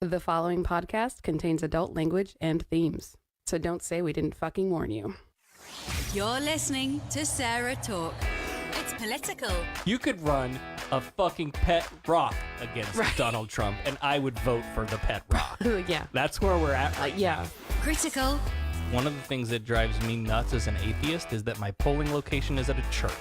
The following podcast contains adult language and themes, so don't say we didn't fucking warn you. You're listening to SarahTalk. It's political. You could run a fucking pet rock against Donald Trump, and I would vote for the pet rock. Yeah. That's where we're at right Yeah. Critical. One of the things that drives me nuts as an atheist is that my polling location is at a church.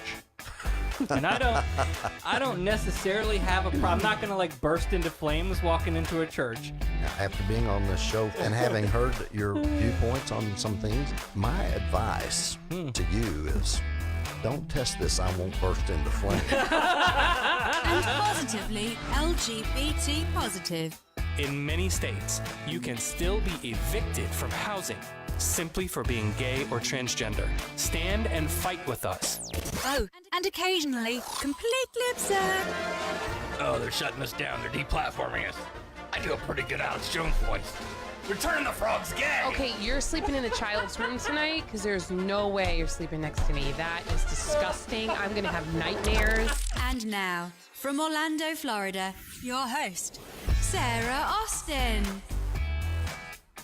And I don't necessarily have a problem. I'm not going to burst into flames walking into a church. After being on this show and having heard your viewpoints on some things, my advice to you is don't test this. I won't burst into flames. And positively LGBT positive. In many states, you can still be evicted from housing simply for being gay or transgender. Stand and fight with us. Oh, and occasionally completely absurd. Oh, they're shutting us down. They're deplatforming us. I do a pretty good Alex Jones voice. We're turning the frogs gay. Okay, you're sleeping in the child's room tonight because there's no way you're sleeping next to me. That is disgusting. I'm going to have nightmares. And now, from Orlando, Florida, your host, Sarah Austin.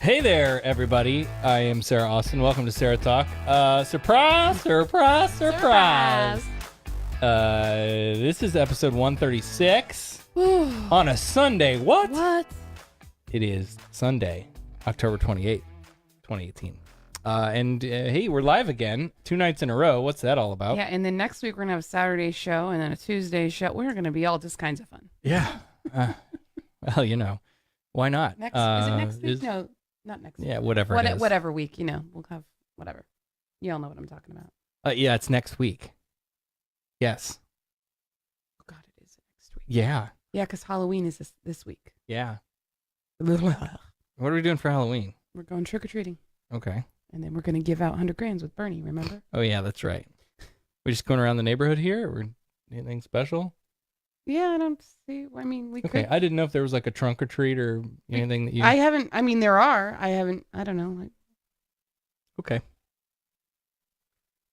Hey there, everybody. I am Sarah Austin. Welcome to SarahTalk. Surprise, surprise, surprise. This is episode 136 on a Sunday. What? It is Sunday, October 28th, 2018. Hey, we're live again, 2 nights in a row. What's that all about? Yeah, and then next week we're going to have a Saturday show and then a Tuesday show. We're going to be all just kinds of fun. Yeah. Well, why not? Is it next week? No, not next week. Yeah, whatever it is. Whatever week, we'll have whatever. You all know what I'm talking about. Yeah, it's next week. Yes. Oh, God, it is next week. Yeah. Yeah, because Halloween is this week. Yeah. What are we doing for Halloween? We're going trick-or-treating. Okay. And then we're going to give out 100 grams with Bernie, remember? Oh, yeah, that's right. We're just going around the neighborhood here? Or anything special? Yeah, I don't see. I mean, we Okay, could. I didn't know if there was like a trunk or treat or anything that you... I haven't. I mean, there are. I don't know. Okay.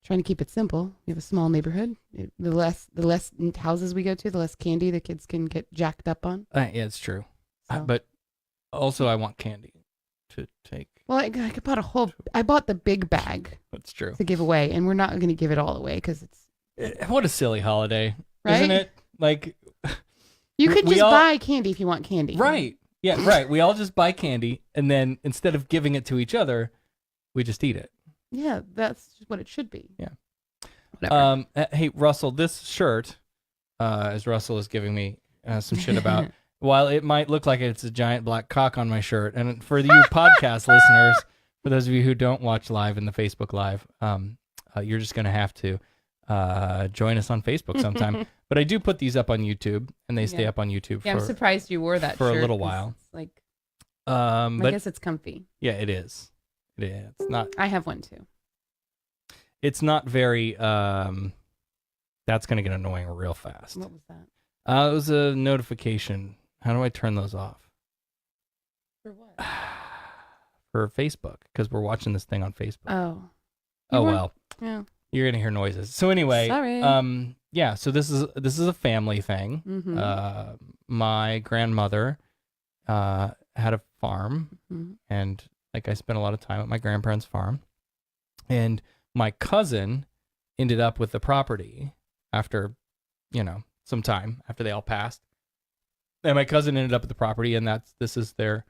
Trying to keep it simple. We have a small neighborhood. The less houses we go to, the less candy the kids can get jacked up on. Yeah, it's true. So. But also I want candy to take. Well, I bought the big bag That's true. to give away, and we're not going to give it all away because it's... What a silly holiday, right? Isn't it? Like... You could we just all... buy candy if you want candy. Right. Yeah, right. We all just buy candy, and then instead of giving it to each other, we just eat it. Yeah, that's what it should be. Yeah. Whatever. Hey, Russell, this shirt, as Russell is giving me some shit about, while it might look like it's a giant black cock on my shirt, and for you podcast listeners, for those of you who don't watch live in the Facebook Live, you're just going to have to join us on Facebook sometime. But I do put these up on YouTube, and they stay up on YouTube I'm surprised you wore that for shirt a little while. It's like, I I guess it's comfy. Yeah, it is. Yeah, it's not. I have one too. It's not very. That's going to get annoying real fast. What was that? It was a notification. How do I turn those off? For what? For Facebook, because we're watching this thing on Facebook. Oh. Well. Yeah. You're gonna hear noises. So anyway, Sorry. yeah. So this is a family thing. Mm-hmm. My grandmother had a farm, and I spent a lot of time at my grandparents' farm, and my cousin ended up with the property after, some time after they all passed, and my cousin ended up with the property, and this is their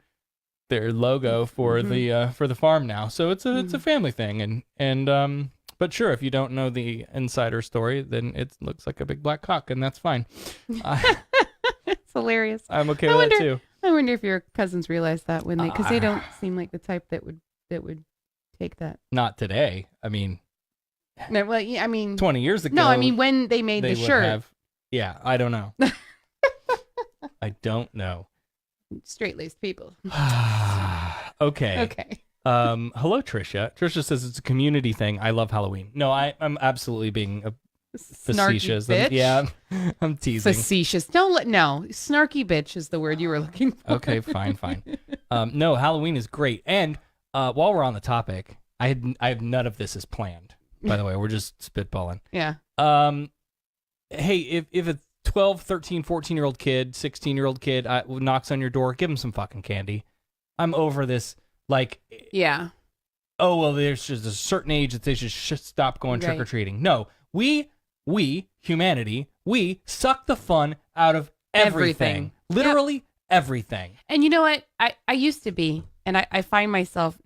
logo for the farm now. So it's a family thing, and but sure, if you don't know the insider story, then it looks like a big black cock, and that's fine. It's hilarious. I'm okay with that too. I wonder if your cousins realize that when they, because they don't seem like the type that would take that. Not today. I mean, no. Well, yeah, I mean, 20 years ago. No, I mean when they made the shirt. Yeah, I don't know. I don't know. Straight-laced people. Okay. Okay. Hello, Trisha. Trisha says it's a community thing. I love Halloween. No, I'm absolutely being facetious. Bitch. I'm teasing. Facetious. No. Snarky bitch is the word you were looking for. Okay, fine. No, Halloween is great. And while we're on the topic, I have none of this is planned. By the way, we're just spitballing. Yeah. Hey, if it's 12, 13, 14-year-old kid, 16-year-old kid knocks on your door, give them some fucking candy. I'm over this, like, Yeah. oh, well, there's just a certain age that they should stop going Right. trick-or-treating. No, we, humanity, we suck the fun out of everything. Literally everything. And you know what? I used to be, and I find myself,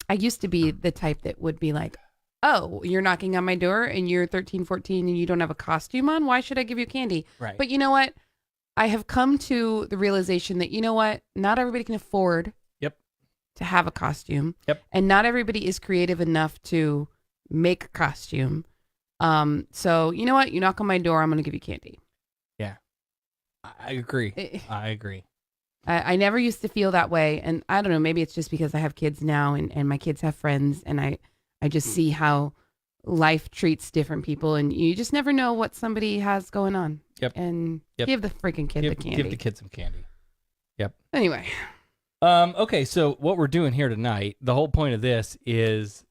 I used to be the type that would be like, oh, you're knocking on my door and you're 13, 14 and you don't have a costume on? Why should I give you candy? Right. But you know what? I have come to the realization that, you know what? Not everybody can afford to have a costume. Yep. And not everybody is creative enough to make a costume. So you know what? You knock on my door, I'm going to give you candy. Yeah. I agree. I agree. I never used to feel that way. And I don't know, maybe it's just because I have kids now and my kids have friends and I just see how life treats different people and you just never know what somebody has going on. Yep. And give the freaking kid the candy. Give the kid some candy. Yep. Anyway. Okay, so what we're doing here tonight, the whole point of this is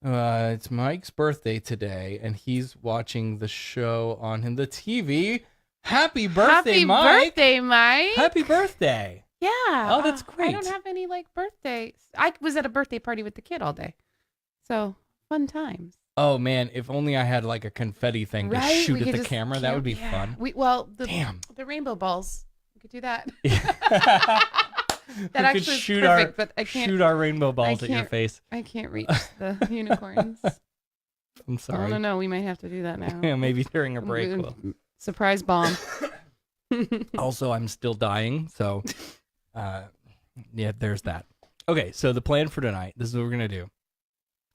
it's Mike's birthday today, and he's watching the show on the TV. Happy birthday, Mike! Happy birthday, Mike! Happy birthday! Yeah. Oh, that's great. I don't have any birthdays. I was at a birthday party with the kid all day, so fun times. Oh man, if only I had a confetti thing to shoot at the camera, that would be fun. The rainbow balls. We could do that. That we actually could is shoot perfect, but I can't shoot our rainbow balls at your face. I can't reach the unicorns. I'm sorry. I don't know. We might have to do that now. Yeah, maybe during a break. Surprise bomb. Also, I'm still dying, so yeah, there's that. Okay, so the plan for tonight, this is what we're going to do.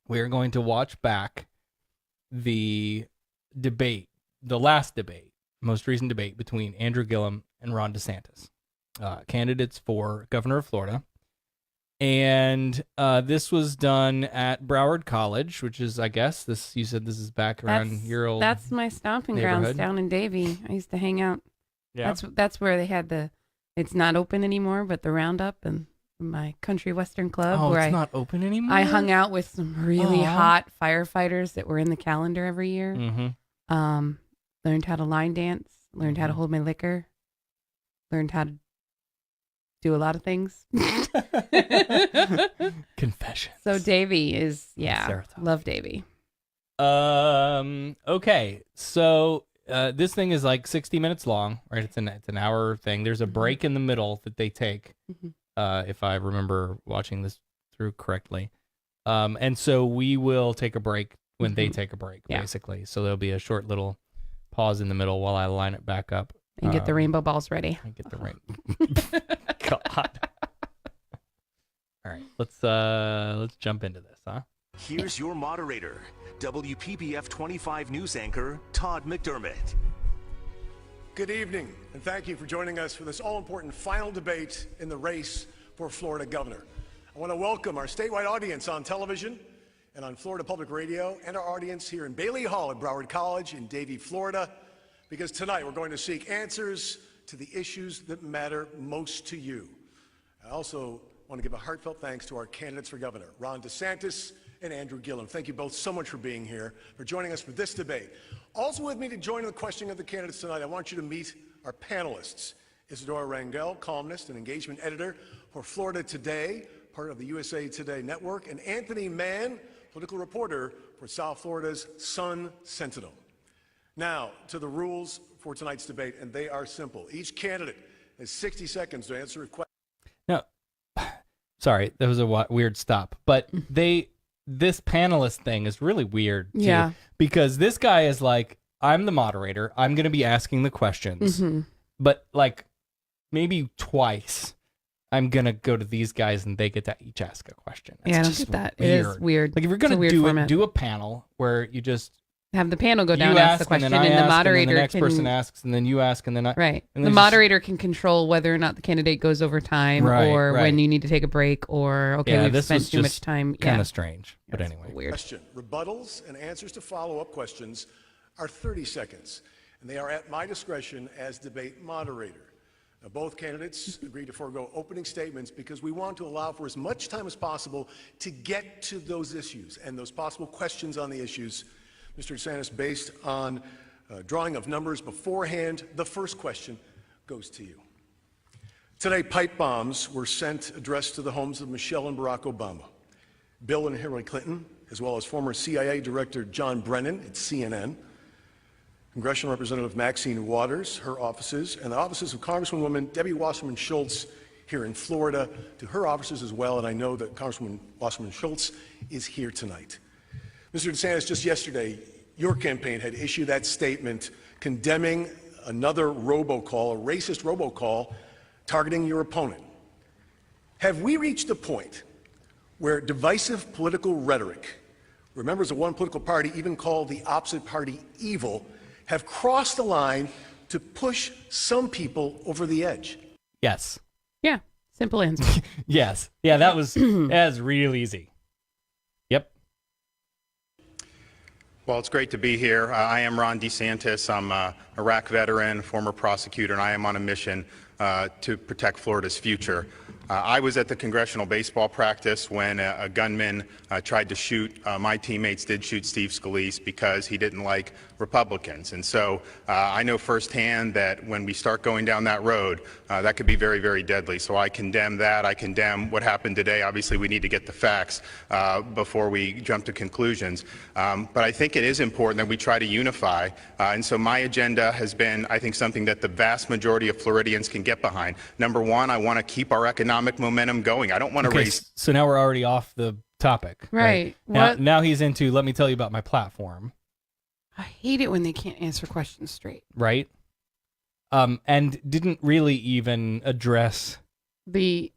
We're going to watch back the debate, the last debate, most recent debate between Andrew Gillum and Ron DeSantis, candidates for governor of Florida. And this was done at Broward College, which is, I guess, you said this is back around your old That's my stomping grounds neighborhood. down in Davie. I used to hang out. Yeah. That's where they had it's not open anymore, but the Roundup and my country western club. Oh, where it's not open anymore? I hung out with some really hot firefighters that were in the calendar every year. Mm-hmm. Learned how to line dance, learned how to hold my liquor, learned how to do a lot of things. Confessions. So Davie is, SarahTalk. love Davie. Okay, so this thing is 60 minutes long, right? It's an hour thing. There's a break in the middle that they take, if I remember watching this through correctly. And so we will take a break when they take a break, basically. So there'll be a short little pause in the middle while I line it back up. And get the rainbow balls ready. And get the God. All right, let's jump into this, huh? Here's your moderator, WPBF 25 news anchor, Todd McDermott. Good evening, and thank you for joining us for this all-important final debate in the race for Florida governor. I want to welcome our statewide audience on television and on Florida Public Radio, and our audience here in Bailey Hall at Broward College in Davie, Florida, because tonight we're going to seek answers to the issues that matter most to you. I also want to give a heartfelt thanks to our candidates for governor, Ron DeSantis and Andrew Gillum. Thank you both so much for being here, for joining us for this debate. Also with me to join in the questioning of the candidates tonight, I want you to meet our panelists. Isadora Rangel, columnist and engagement editor for Florida Today, part of the USA Today network, and Anthony Mann, political reporter for South Florida's Sun Sentinel. Now, to the rules for tonight's debate, and they are simple. Each candidate has 60 seconds to answer a question. Now, sorry, that was a weird stop, but this panelist thing is really weird, too. Yeah. Because this guy is like, I'm the moderator, I'm going to be asking the questions, but maybe twice, I'm going to go to these guys and they get to each ask a question. It's I don't get that. It is weird. Like, if you're going to do a panel where you just have the panel go down and ask the question, and the moderator and the next person asks, and then you ask, and then I... Right. And the moderator can control whether or not the candidate goes over time, or when you need to take a break, or, we've spent too much time. Kind of strange, but anyway. Weird. Question. Rebuttals and answers to follow-up questions are 30 seconds, and they are at my discretion as debate moderator. Now, both candidates agreed to forego opening statements because we want to allow for as much time as possible to get to those issues and those possible questions on the issues Mr. DeSantis, based on drawing of numbers beforehand, the first question goes to you. Today, pipe bombs were sent addressed to the homes of Michelle and Barack Obama, Bill and Hillary Clinton, as well as former CIA Director John Brennan at CNN, Congressional Representative Maxine Waters, her offices, and the offices of Congresswoman Debbie Wasserman Schultz here in Florida, to her offices as well, and I know that Congresswoman Wasserman Schultz is here tonight. Mr. DeSantis, just yesterday, your campaign had issued that statement condemning another robocall, a racist robocall, targeting your opponent. Have we reached a point where divisive political rhetoric, where members of one political party even call the opposite party evil, have crossed the line to push some people over the edge? Yes. Yeah. Simple answer. Yes. Yeah, that was real easy. Yep. Well, it's great to be here. I am Ron DeSantis. I'm an Iraq veteran, former prosecutor, and I am on a mission to protect Florida's future. I was at the congressional baseball practice when a gunman tried to shoot, my teammates did shoot Steve Scalise because he didn't like Republicans. And so I know firsthand that when we start going down that road, that could be very, very deadly. So I condemn that. I condemn what happened today. Obviously, we need to get the facts before we jump to conclusions. But I think it is important that we try to unify. And so my agenda has been, I think, something that the vast majority of Floridians can get behind. Number one, I want to keep our economic momentum going. I don't want to raise. So now we're already off the topic. Right. Now he's into, let me tell you about my platform. I hate it when they can't answer questions straight. Right. And didn't really even address the,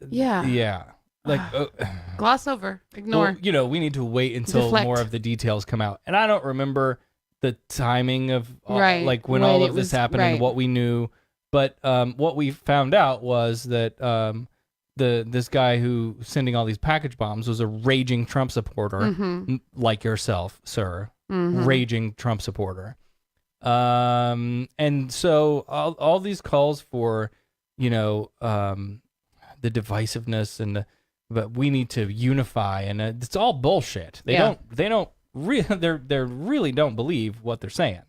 yeah. Yeah. Like, gloss over, ignore. Well, we need to wait until Deflect. more of the details come out. And I don't remember the timing of Right. like when When all it of this was- happened right. and what we knew. But what we found out was that this guy who sending all these package bombs was a raging Trump supporter, like yourself, sir, raging Trump supporter. And so all these calls for, the divisiveness and but we need to unify, and it's all bullshit. They really don't believe what they're saying.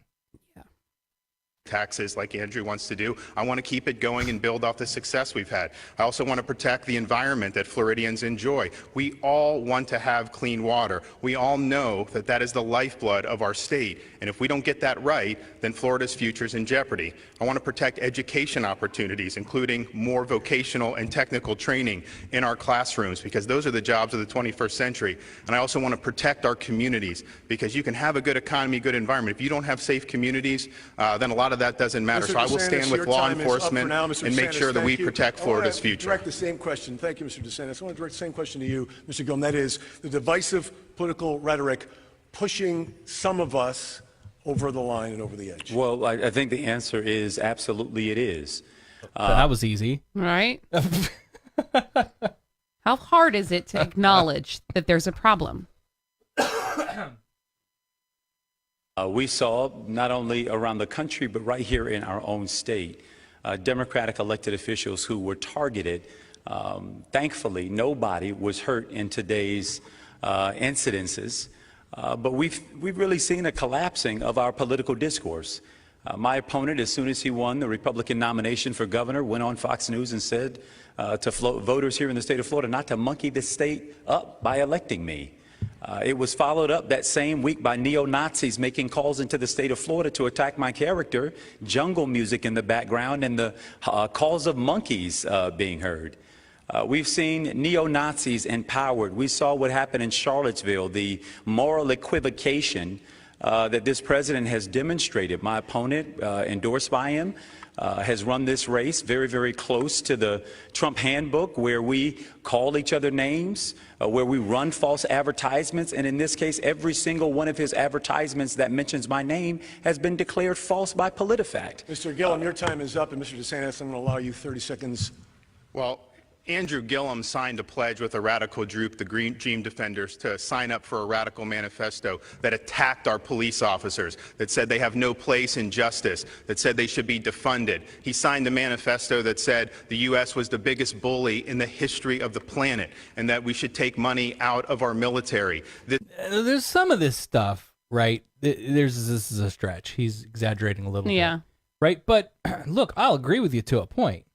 Taxes like Andrew wants to do. I want to keep it going and build off the success we've had. I also want to protect the environment that Floridians enjoy. We all want to have clean water. We all know that that is the lifeblood of our state. And if we don't get that right, then Florida's future is in jeopardy. I want to protect education opportunities, including more vocational and technical training in our classrooms, because those are the jobs of the 21st century. And I also want to protect our communities, because you can have a good economy, good environment. If you don't have safe communities, then a lot of that doesn't matter. Mr. So I will DeSantis, stand with your law time is up enforcement for now. Mr. and make DeSantis, sure that we thank you. protect Florida's future. Direct the same question. Thank you, Mr. DeSantis. I want to direct the same question to you, Mr. Gillum. That is the divisive political rhetoric pushing some of us over the line and over the edge. Well, I think the answer is absolutely it is. That was easy. Right? How hard is it to acknowledge that there's a problem? We saw not only around the country, but right here in our own state, Democratic elected officials who were targeted. Thankfully, nobody was hurt in today's incidences. But we've really seen a collapsing of our political discourse. My opponent, as soon as he won the Republican nomination for governor, went on Fox News and said to voters here in the state of Florida not to monkey the state up by electing me. It was followed up that same week by neo-Nazis making calls into the state of Florida to attack my character, jungle music in the background, and the calls of monkeys being heard. We've seen neo-Nazis empowered. We saw what happened in Charlottesville, the moral equivocation that this president has demonstrated. My opponent, endorsed by him, has run this race very, very close to the Trump handbook, where we call each other names, where we run false advertisements. And in this case, every single one of his advertisements that mentions my name has been declared false by PolitiFact. Mr. Gillum, your time is up. And Mr. DeSantis, I'm going to allow you 30 seconds. Well, Andrew Gillum signed a pledge with a radical group, the Green Dream Defenders, to sign up for a radical manifesto that attacked our police officers, that said they have no place in justice, that said they should be defunded. He signed a manifesto that said the U.S. was the biggest bully in the history of the planet and that we should take money out of our military. There's some of this stuff right? This is a stretch. He's exaggerating a little Yeah. bit, right? But look, I'll agree with you to a point.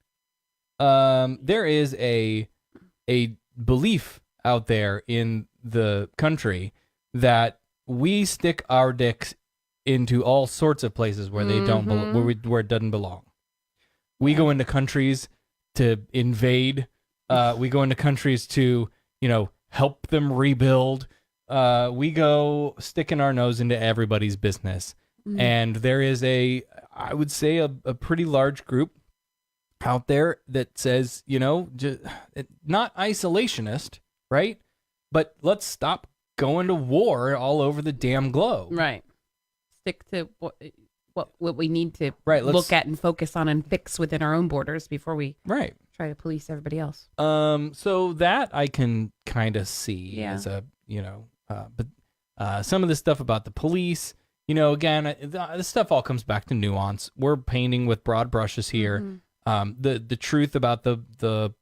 There is a belief out there in the country that we stick our dicks into all sorts of places where they don't where it doesn't belong. We go into countries to invade. We go into countries to, help them rebuild. We go sticking our nose into everybody's business. And there is I would say a pretty large group out there that says, not isolationist, right? But let's stop going to war all over the damn globe. Right. Stick to what we need to look at and focus on and fix within our own borders before we Right. try to police everybody else. So that I can kind of see as a, but some of the stuff about the police, again, this stuff all comes back to nuance. We're painting with broad brushes here. The truth about the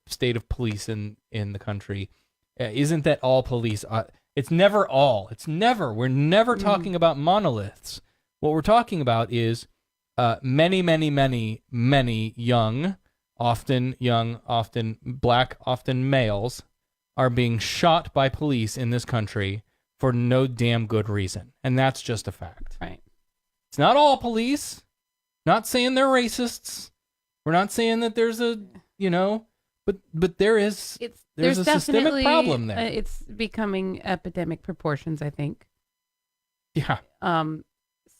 state of police in the country isn't that all police it's never all. We're never talking about monoliths. What we're talking about is many, many, many, many young, often black, often males, are being shot by police in this country for no damn good reason. And that's just a fact. Right. It's not all police. Not saying they're racists. We're not saying that there's but there's a systemic problem there. It's becoming epidemic proportions, I think. Yeah.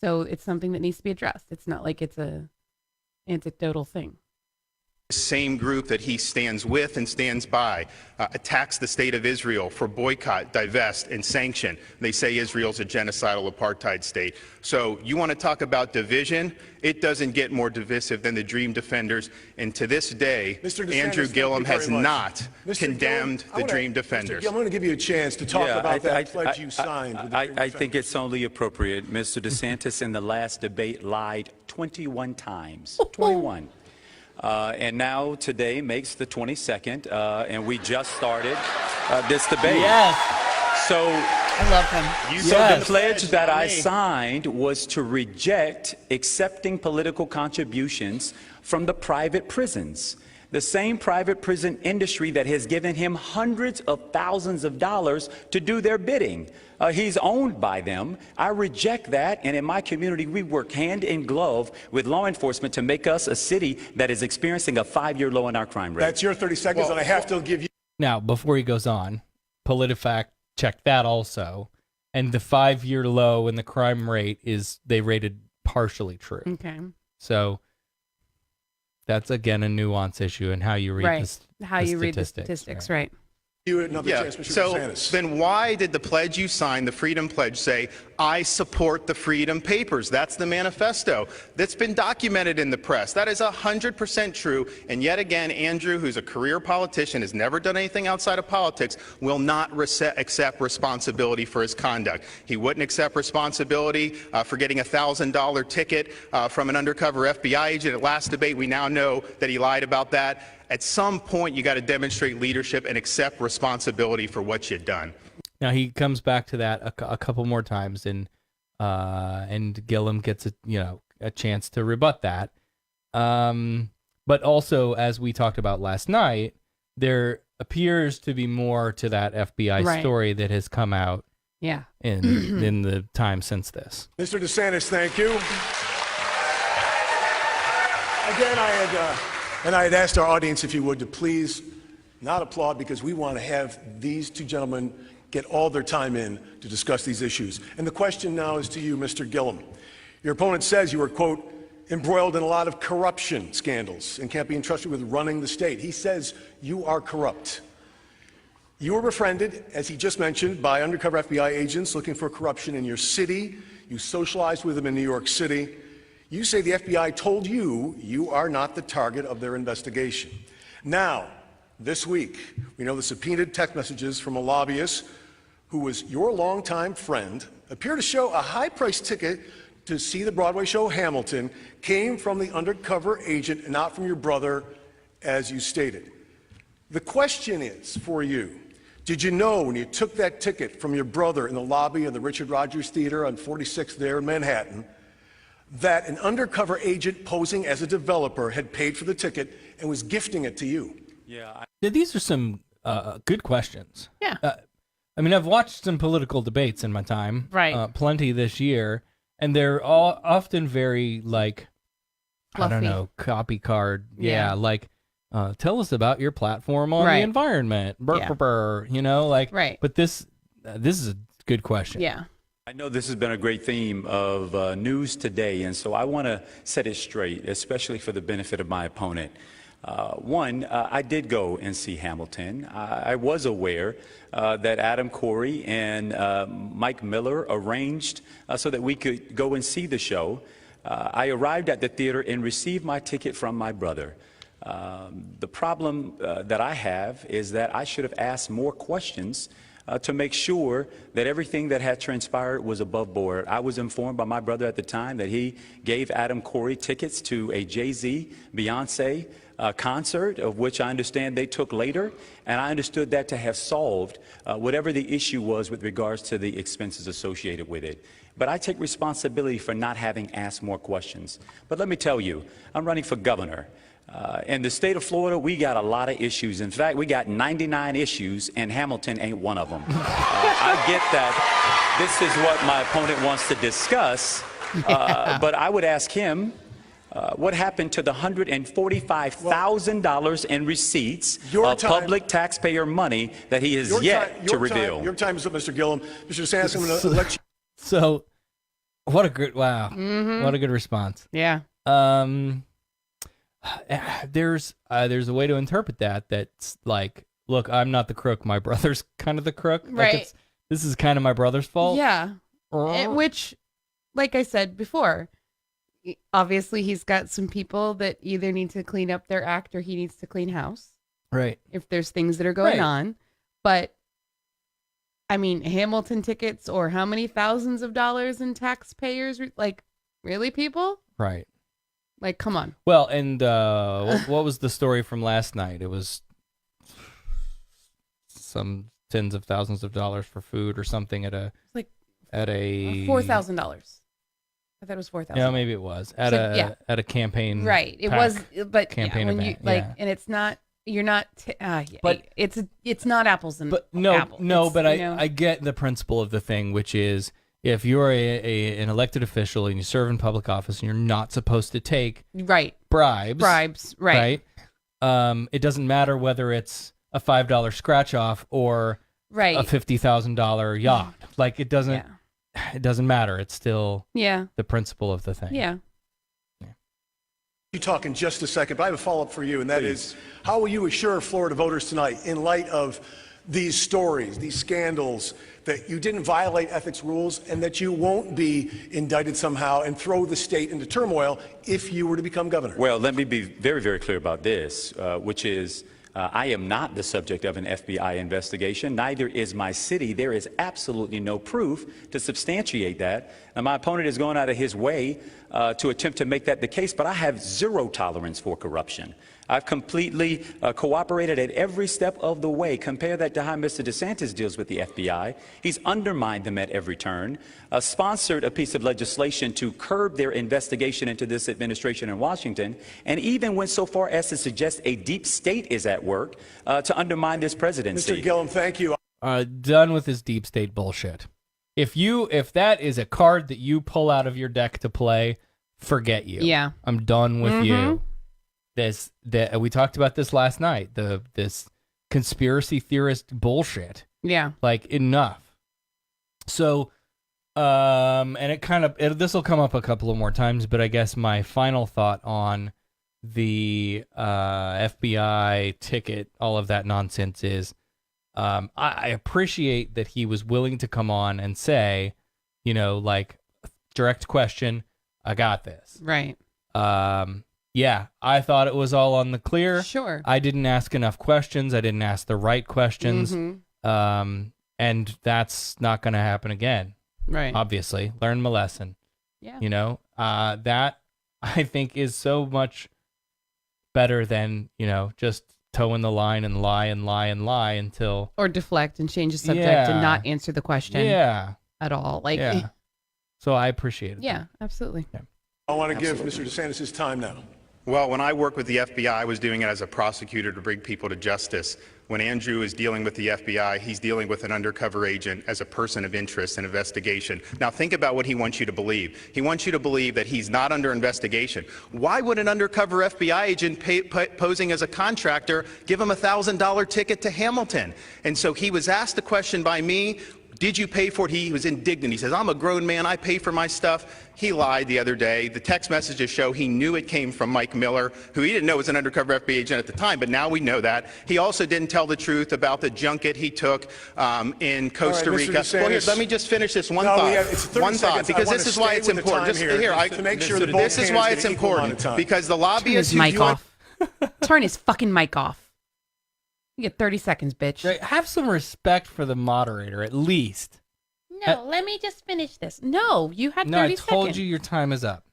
So it's something that needs to be addressed. It's not like it's a anecdotal thing. Same group that he stands with and stands by attacks the state of Israel for boycott, divest, and sanction. They say Israel's a genocidal apartheid state. So you want to talk about division? It doesn't get more divisive than the Dream Defenders. And to this day, Andrew Gillum has not condemned the Dream Defenders. Mr. Gillum, I'm going to give you a chance to talk about that pledge you signed. With the Dream I think it's only appropriate. Mr. DeSantis in the last debate lied 21 times. 21. And now today makes the 22nd, and we just started this debate. Yes. So I love him. So the pledge that I signed was to reject accepting political contributions from the private prisons. The same private prison industry that has given him hundreds of thousands of dollars to do their bidding. He's owned by them. I reject that, and in my community, we work hand in glove with law enforcement to make us a city that is experiencing a 5-year low in our crime rate. That's your 30 seconds, and I have to give you... Now, before he goes on, PolitiFact checked that also, and the 5-year low in the crime rate is, they rated partially true. Okay. So that's, again, a nuance issue in how you read the statistics, right. You another chance, Mr. So DeSantis. then why did the pledge you signed, the Freedom Pledge, say, I support the Freedom Papers? That's the manifesto. That's been documented in the press. That is 100% true. And yet again, Andrew, who's a career politician, has never done anything outside of politics, will not accept responsibility for his conduct. He wouldn't accept responsibility for getting a $1,000 ticket from an undercover FBI agent at last debate. We now know that he lied about that. At some point, you got to demonstrate leadership and accept responsibility for what you've done. Now he comes back to that a couple more times, and Gillum gets a chance to rebut that. But also, as we talked about last night, there appears to be more to that FBI story that has come out. Yeah. In the time since this. Mr. DeSantis, thank you. Again, I had asked our audience if you would to please not applaud, because we want to have these two gentlemen get all their time in to discuss these issues. And the question now is to you, Mr. Gillum. Your opponent says you were, quote, embroiled in a lot of corruption scandals and can't be entrusted with running the state. He says you are corrupt. You were befriended, as he just mentioned, by undercover FBI agents looking for corruption in your city. You socialized with them in New York City. You say the FBI told you you are not the target of their investigation. Now, this week, we know the subpoenaed text messages from a lobbyist who was your longtime friend appear to show a high-priced ticket to see the Broadway show Hamilton came from the undercover agent and not from your brother, as you stated. The question is for you, Did you know when you took that ticket from your brother in the lobby of the Richard Rogers Theater on 46th there in Manhattan, that an undercover agent posing as a developer had paid for the ticket and was gifting it to you? Yeah, these are some good questions. Yeah. I mean, I've watched some political debates in my time. Right. Plenty this year, and they're all often very, like, Fluffy. I don't know, copy card. Yeah. Like, tell us about your platform on the environment. You know, like, right. But this is a good question. Yeah. I know this has been a great theme of news today, and so I want to set it straight, especially for the benefit of my opponent. One, I did go and see Hamilton. I was aware that Adam Corey and Mike Miller arranged so that we could go and see the show. I arrived at the theater and received my ticket from my brother. The problem that I have is that I should have asked more questions to make sure that everything that had transpired was above board. I was informed by my brother at the time that he gave Adam Corey tickets to a Jay-Z, Beyonce concert, of which I understand they took later, and I understood that to have solved whatever the issue was with regards to the expenses associated with it. But I take responsibility for not having asked more questions. But let me tell you, I'm running for governor. In the state of Florida, we got a lot of issues. In fact, we got 99 issues, and Hamilton ain't one of them. I get that this is what my opponent wants to discuss, but I would ask him, what happened to the $145,000 in receipts of public taxpayer money that he has yet to reveal? Your time is up, Mr. Gillum. Mr. DeSantis, I'm going to let you. So, what a good what a good response. Yeah. There's a way to interpret that. That's like, look, I'm not the crook. My brother's kind of the crook. Right. Like this is kind of my brother's fault. Yeah. Which, like I said before, obviously he's got some people that either need to clean up their act or he needs to clean house. Right. If there's things that are going on. But, I mean, Hamilton tickets or how many thousands of dollars in taxpayers? Like, really, people? Right. Like, come on. Well, and what was the story from last night? It was some tens of thousands of dollars for food or something at a $4,000. I thought it was $4,000. Yeah, maybe it was at a campaign. Right. It was, but campaign event, and it's not. You're not. But it's not apples and apples. But I get the principle of the thing, which is, if you're an elected official and you serve in public office and you're not supposed to take bribes, right? It doesn't matter whether it's a $5 scratch off or a $50,000 yacht. Like it doesn't matter. It's still the principle of the thing. Yeah. You talk in just a second, but I have a follow-up for you, and that is, how will you assure Florida voters tonight, in light of these stories, these scandals, that you didn't violate ethics rules and that you won't be indicted somehow and throw the state into turmoil if you were to become governor? Well, let me be very, very clear about this, which is I am not the subject of an FBI investigation. Neither is my city. There is absolutely no proof to substantiate that. Now, my opponent is going out of his way to attempt to make that the case, but I have zero tolerance for corruption. I've completely cooperated at every step of the way. Compare that to how Mr. DeSantis deals with the FBI. He's undermined them at every turn, sponsored a piece of legislation to curb their investigation into this administration in Washington, and even went so far as to suggest a deep state is at work to undermine this presidency. Mr. Gillum, thank you. Done with this deep state bullshit. If that is a card that you pull out of your deck to play, forget you. Yeah. I'm done with you. We talked about this last night. This conspiracy theorist bullshit. Yeah. Like, enough. So, and this will come up a couple of more times, but I guess my final thought on the FBI ticket, all of that nonsense is, I appreciate that he was willing to come on and say, like, direct question, I got this. Right. Yeah, I thought it was all on the clear. Sure. I didn't ask enough questions. I didn't ask the right questions. Mm-hmm. And that's not going to happen again. Right. Obviously. Learn my lesson. Yeah. That I think is so much better than, just toe in the line and lie and lie and lie until... Or deflect and change the subject and not answer the question at all. So I appreciate it. Yeah, absolutely. Yeah. I want to give Mr. DeSantis his time now. Well, when I worked with the FBI, I was doing it as a prosecutor to bring people to justice. When Andrew is dealing with the FBI, he's dealing with an undercover agent as a person of interest in investigation. Now, think about what he wants you to believe. He wants you to believe that he's not under investigation. Why would an undercover FBI agent posing as a contractor give him a $1,000 ticket to Hamilton? And so he was asked the question by me, did you pay for it? He was indignant. He says, I'm a grown man. I pay for my stuff. He lied the other day. The text messages show he knew it came from Mike Miller, who he didn't know was an undercover FBI agent at the time, but now we know that. He also didn't tell the truth about the junket he took in Costa Rica. Well, here, let me just finish this one thought, because this is why it's important. To make sure that this is why it's important, because the lobbyists Turn his mic off. Turn his fucking mic off. You get 30 seconds, bitch. Right, have some respect for the moderator, at least. No, let me just finish this. No, you had 30 seconds. No, I told you your time is up.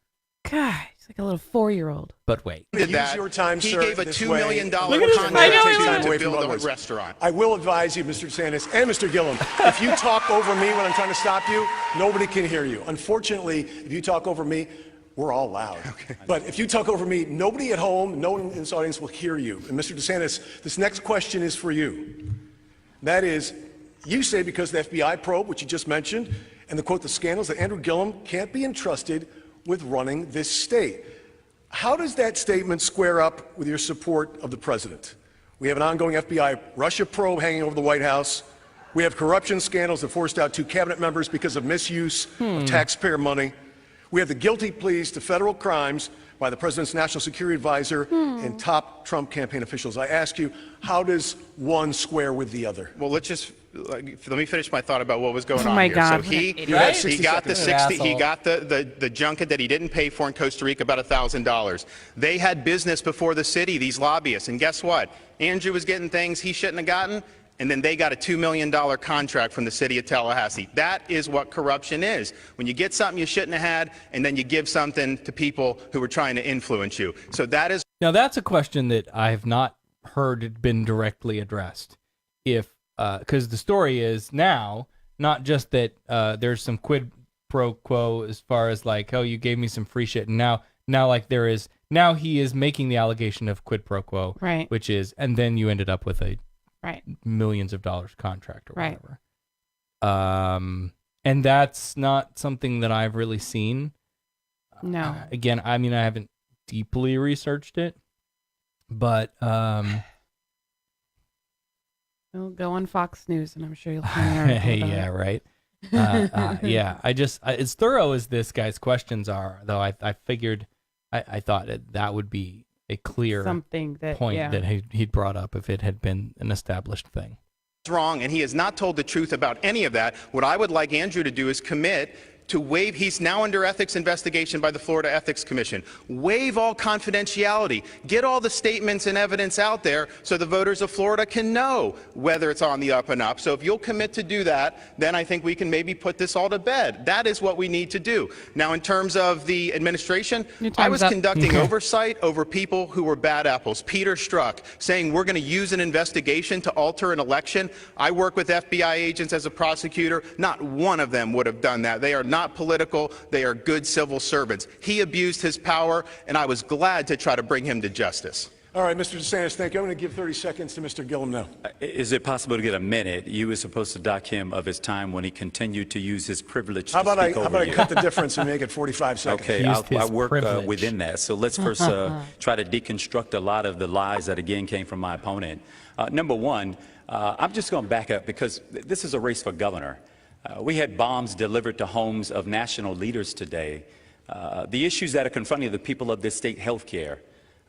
God, he's like a little 4-year-old. But wait. Use your time, he sir, gave a this $2 way. million contract to build a restaurant. I will advise you, Mr. DeSantis and Mr. Gillum, if you talk over me when I'm trying to stop you, nobody can hear you. Unfortunately, if you talk over me, we're all loud. Okay. But if you talk over me, nobody at home, no one in this audience will hear you. And Mr. DeSantis, this next question is for you. That is, you say because the FBI probe, which you just mentioned, and the quote, the scandals, that Andrew Gillum can't be entrusted with running this state. How does that statement square up with your support of the president? We have an ongoing FBI Russia probe hanging over the White House. We have corruption scandals that forced out 2 cabinet members because of misuse of taxpayer money. We have the guilty pleas to federal crimes by the president's national security advisor and top Trump campaign officials. I ask you, how does one square with the other? Well, let me finish my thought about what was going on my here. God. So he got the junket that he didn't pay for in Costa Rica, about $1,000. They had business before the city, these lobbyists, and guess what? Andrew was getting things he shouldn't have gotten, and then they got a $2 million contract from the city of Tallahassee. That is what corruption is. When you get something you shouldn't have had, and then you give something to people who are trying to influence you. So that is... Now, that's a question that I have not heard been directly addressed. Because the story is now, not just that there's some quid pro quo as far as like, oh, you gave me some free shit, and now like there is... Now he is making the allegation of quid pro quo, right? Which is, and then you ended up with a millions of dollars contract or whatever. And that's not something that I've really seen. No. Again, I mean, I haven't deeply researched it, but We'll go on Fox News, and I'm sure you'll find an article about yeah, it. right. Yeah, as thorough as this guy's questions are, though, I figured, I thought that would be a clear something that point that he'd brought up if it had been an established thing. Wrong, and he has not told the truth about any of that. What I would like Andrew to do is commit to waive, he's now under ethics investigation by the Florida Ethics Commission. Waive all confidentiality. Get all the statements and evidence out there so the voters of Florida can know whether it's on the up and up. So if you'll commit to do that, then I think we can maybe put this all to bed. That is what we need to do. Now, in terms of the administration, I was conducting oversight over people who were bad apples. Peter Strzok saying we're going to use an investigation to alter an election. I work with FBI agents as a prosecutor. Not one of them would have done that. They are not political. They are good civil servants. He abused his power, and I was glad to try to bring him to justice. All right, Mr. DeSantis, thank you. I'm going to give 30 seconds to Mr. Gillum now. Is it possible to get a minute? You were supposed to dock him of his time when he continued to use his privilege to speak over you. How about I cut the difference and make it 45 seconds? Okay, I'll work within that. So let's first try to deconstruct a lot of the lies that, again, came from my opponent. Number one, I'm just going to back up because this is a race for governor. We had bombs delivered to homes of national leaders today. The issues that are confronting the people of this state, health care,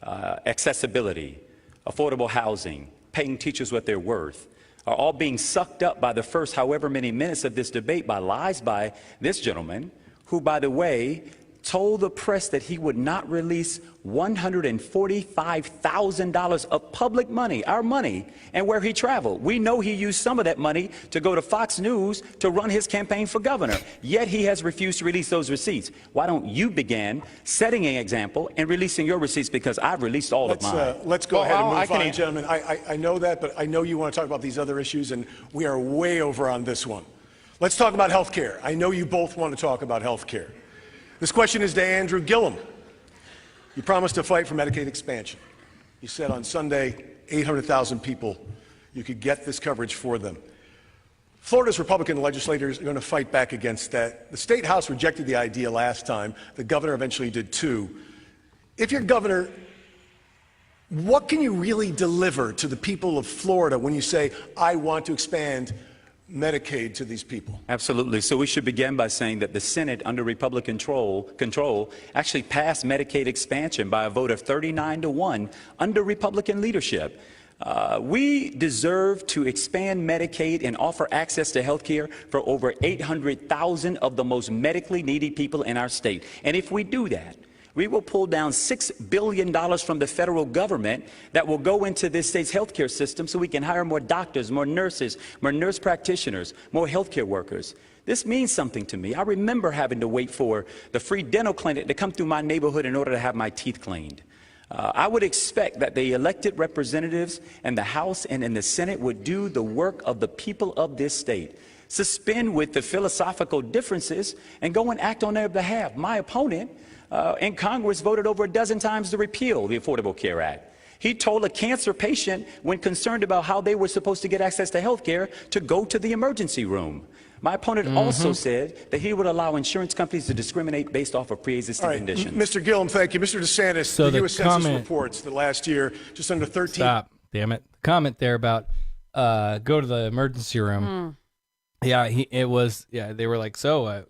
accessibility, affordable housing, paying teachers what they're worth, are all being sucked up by the first however many minutes of this debate by lies by this gentleman, who, by the way, told the press that he would not release $145,000 of public money, our money, and where he traveled. We know he used some of that money to go to Fox News to run his campaign for governor, yet he has refused to release those receipts. Why don't you begin setting an example and releasing your receipts, because I've released all of mine. Let's go ahead and move on, gentlemen. I know that, but I know you want to talk about these other issues, and we are way over on this one. Let's talk about health care. I know you both want to talk about health care. This question is to Andrew Gillum. You promised to fight for Medicaid expansion. You said on Sunday, 800,000 people, you could get this coverage for them. Florida's Republican legislators are going to fight back against that. The State House rejected the idea last time. The governor eventually did too. If you're governor, what can you really deliver to the people of Florida when you say, I want to expand Medicaid to these people? Absolutely. So we should begin by saying that the Senate, under Republican control, actually passed Medicaid expansion by a vote of 39-1 under Republican leadership. We deserve to expand Medicaid and offer access to health care for over 800,000 of the most medically needy people in our state. And if we do that, we will pull down $6 billion from the federal government that will go into this state's healthcare system so we can hire more doctors, more nurses, more nurse practitioners, more healthcare workers. This means something to me. I remember having to wait for the free dental clinic to come through my neighborhood in order to have my teeth cleaned. I would expect that the elected representatives in the House and in the Senate would do the work of the people of this state. Suspend with the philosophical differences and go and act on their behalf. My opponent in Congress voted over a dozen times to repeal the Affordable Care Act. He told a cancer patient, when concerned about how they were supposed to get access to health care, to go to the emergency room. My opponent also said that he would allow insurance companies to discriminate based off of pre-existing conditions. Mr. Gillum, thank you. Mr. DeSantis, So the the U.S. Census comment- reports that last year, just under 13... Stop, damn it. The comment there about go to the emergency room. Yeah, they were like, so,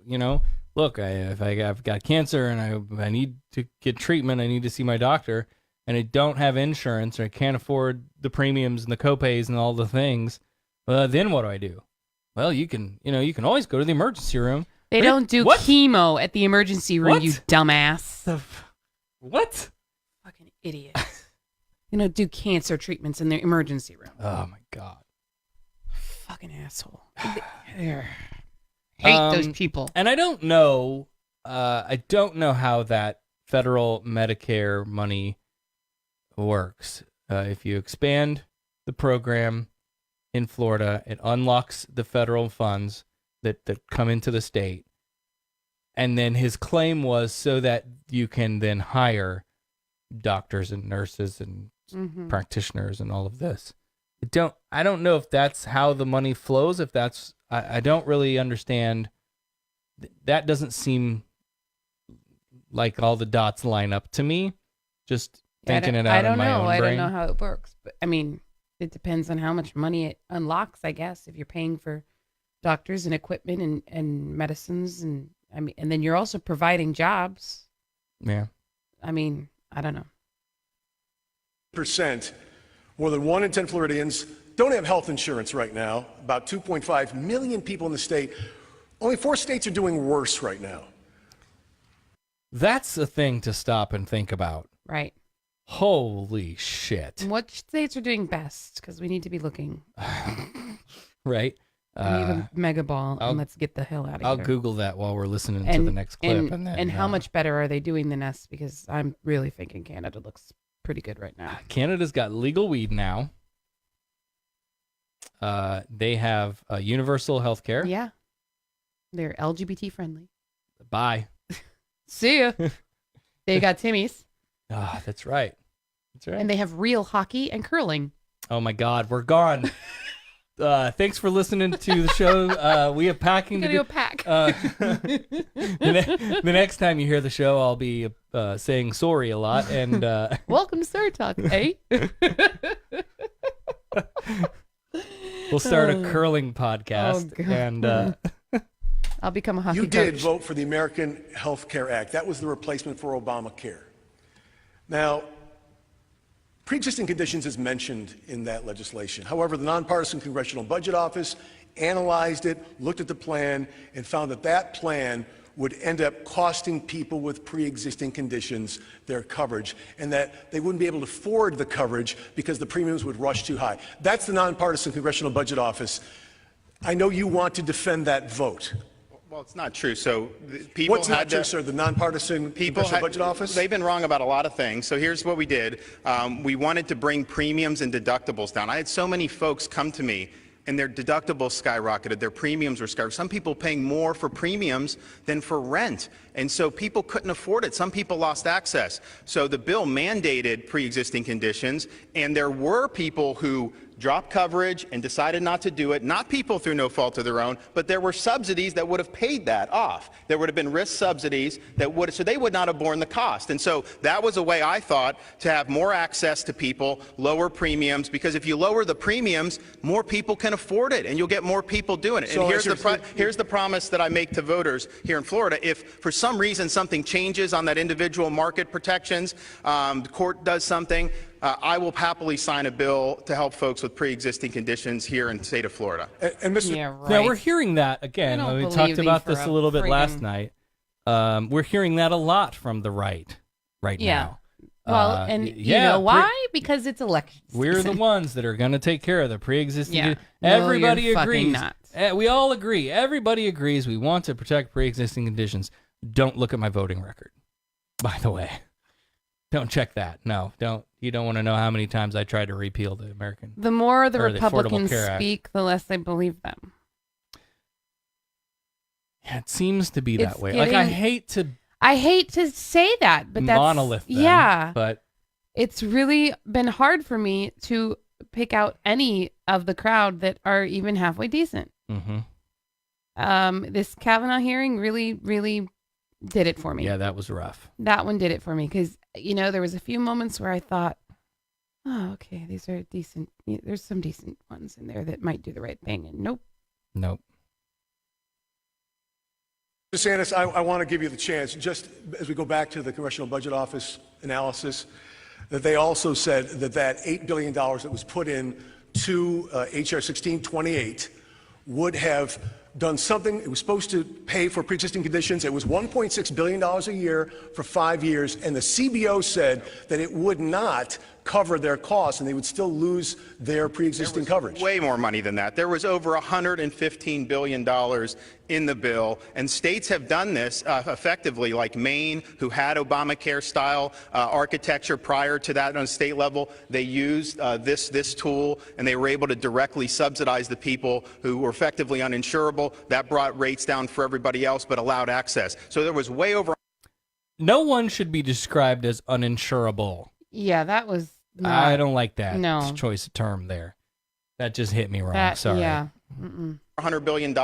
look, I've got cancer and I need to get treatment. I need to see my doctor, and I don't have insurance, or I can't afford the premiums and the copays and all the things. Then what do I do? Well, you can always go to the emergency room. They don't do chemo at the emergency room, you dumbass. What? Fucking idiots. Do cancer treatments in the emergency room. Oh my God. Fucking asshole. Hate those people. And I don't know how that federal Medicare money works. If you expand the program in Florida, it unlocks the federal funds that come into the state. And then his claim was so that you can then hire doctors and nurses and practitioners and all of this. I don't know if that's how the money flows. If that's, I don't really understand. That doesn't seem like all the dots line up to me. Just thinking it out in my own brain. I don't know how it works, but I mean, it depends on how much money it unlocks, I guess. If you're paying for doctors and equipment and medicines, and then you're also providing jobs. Yeah. I mean, I don't know. %. More than 1 in 10 Floridians don't have health insurance right now. About 2.5 million people in the state. Only 4 states are doing worse right now. That's a thing to stop and think about. Right. Holy shit. And what states are doing best? Because we need to be looking. Right. We need a mega ball, and let's get the hell out of here. I'll Google that while we're listening to the next clip. And how much better are they doing than us? Because I'm really thinking Canada looks pretty good right now. Canada's got legal weed now. They have universal health care. Yeah. They're LGBT friendly. Bye. See ya. They got Timmy's. Ah, that's right. That's right. And they have real hockey and curling. Oh my God, we're gone. Thanks for listening to the show. We have packing to do. A pack. The next time you hear the show, I'll be saying sorry a lot. And welcome to SarahTalk, eh? We'll start a curling podcast, and I'll become a hockey coach. You did vote for the American Health Care Act. That was the replacement for Obamacare. Now, pre-existing conditions is mentioned in that legislation. However, the nonpartisan Congressional Budget Office analyzed it, looked at the plan, and found that that plan would end up costing people with pre-existing conditions their coverage, and that they wouldn't be able to afford the coverage because the premiums would rush too high. That's the nonpartisan Congressional Budget Office. I know you want to defend that vote. Well, it's not true. So people What's not true, sir? The nonpartisan Congressional Budget Office? They've been wrong about a lot of things. So here's what we did. We wanted to bring premiums and deductibles down. I had so many folks come to me and their deductibles skyrocketed, their premiums were skyrocketed. Some people paying more for premiums than for rent. And so people couldn't afford it. Some people lost access. So the bill mandated pre-existing conditions, and there were people who dropped coverage and decided not to do it, not people through no fault of their own, but there were subsidies that would have paid that off. There would have been risk subsidies that would, so they would not have borne the cost. And so that was a way, I thought, to have more access to people, lower premiums, because if you lower the premiums, more people can afford it, and you'll get more people doing it. So and here's the promise that I make to voters here in Florida. If for some reason something changes on that individual market protections, the court does something, I will happily sign a bill to help folks with pre-existing conditions here in the state of Florida. And Mr. Yeah, right. Now, we're hearing that again. I don't We believe talked you about for this a a little bit last friggin- night. We're hearing that a lot from the right Yeah. now. Well, and you know why? Because it's election We're the season. ones that are going to take care of the pre-existing. Yeah. Everybody No, you're fucking agrees. not. We all agree. Everybody agrees we want to protect pre-existing conditions. Don't look at my voting record, by the way. Don't check that. No, don't. You don't want to know how many times I tried to repeal the American. The more the or the Affordable Republicans Care Act. speak, the less I believe them. Yeah, it seems to be that It's way. Like, I getting- hate to say that, but that's monolith them, yeah. but It's really been hard for me to pick out any of the crowd that are even halfway decent. This Kavanaugh hearing really, really did it for me. yeah, that was rough. That one did it for me because, you know, there was a few moments where I thought, oh, okay, these are decent. There's some decent ones in there that might do the right thing. And nope. DeSantis, I want to give you the chance, just as we go back to the Congressional Budget Office analysis, that they also said that that $8 billion that was put in to H.R. 1628 would have done something. It was supposed to pay for pre-existing conditions. It was $1.6 billion a year for 5 years, and the CBO said that it would not cover their costs, and they would still lose their pre-existing coverage. Way more money than that. There was over $115 billion in the bill, and states have done this effectively, like Maine, who had Obamacare-style architecture prior to that on a state level. They used this tool, and they were able to directly subsidize the people who were effectively uninsurable. That brought rates down for everybody else, but allowed access. So there was way over. No one should be described as uninsurable. Yeah, that was not, I don't like that No. choice of term there. That just hit me wrong. that. Sorry. Yeah. $100 billion,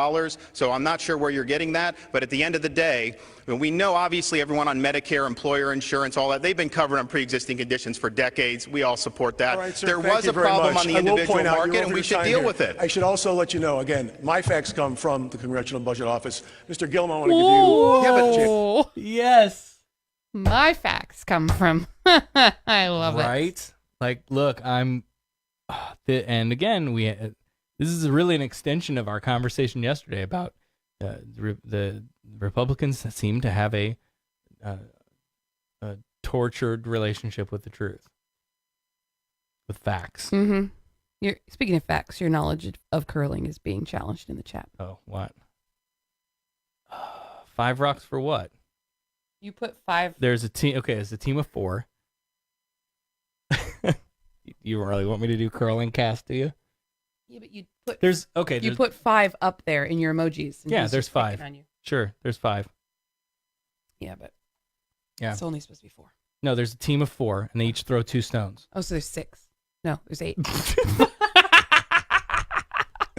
so I'm not sure where you're getting that, but at the end of the day, we know obviously everyone on Medicare, employer insurance, all that, they've been covered on pre-existing conditions for decades. We all support that. All right, sir, there thank was you a very problem much. on the I will individual point out, you're market, over and we your should time deal here. with it. I should also let you know, again, my facts come from the Congressional Budget Office. Mr. Gillum, I want to give you... Oh, yes. My facts come from. I love it. Right? Like, look, and again, this is really an extension of our conversation yesterday about the Republicans that seem to have a tortured relationship with the truth, with facts. Mm-hmm. Speaking of facts, your knowledge of curling is being challenged in the chat. Oh, what? 5 rocks for what? You put 5. There's a team. Okay, it's a team of 4. You really want me to do curling cast, do you? Yeah, but you put. There's put 5 up there in your emojis. And Yeah, he's there's just picking 5. On you. Sure, there's 5. Yeah, but Yeah. it's only supposed to be 4. No, there's a team of 4, and they each throw 2 stones. Oh, so there's 6. No, there's 8.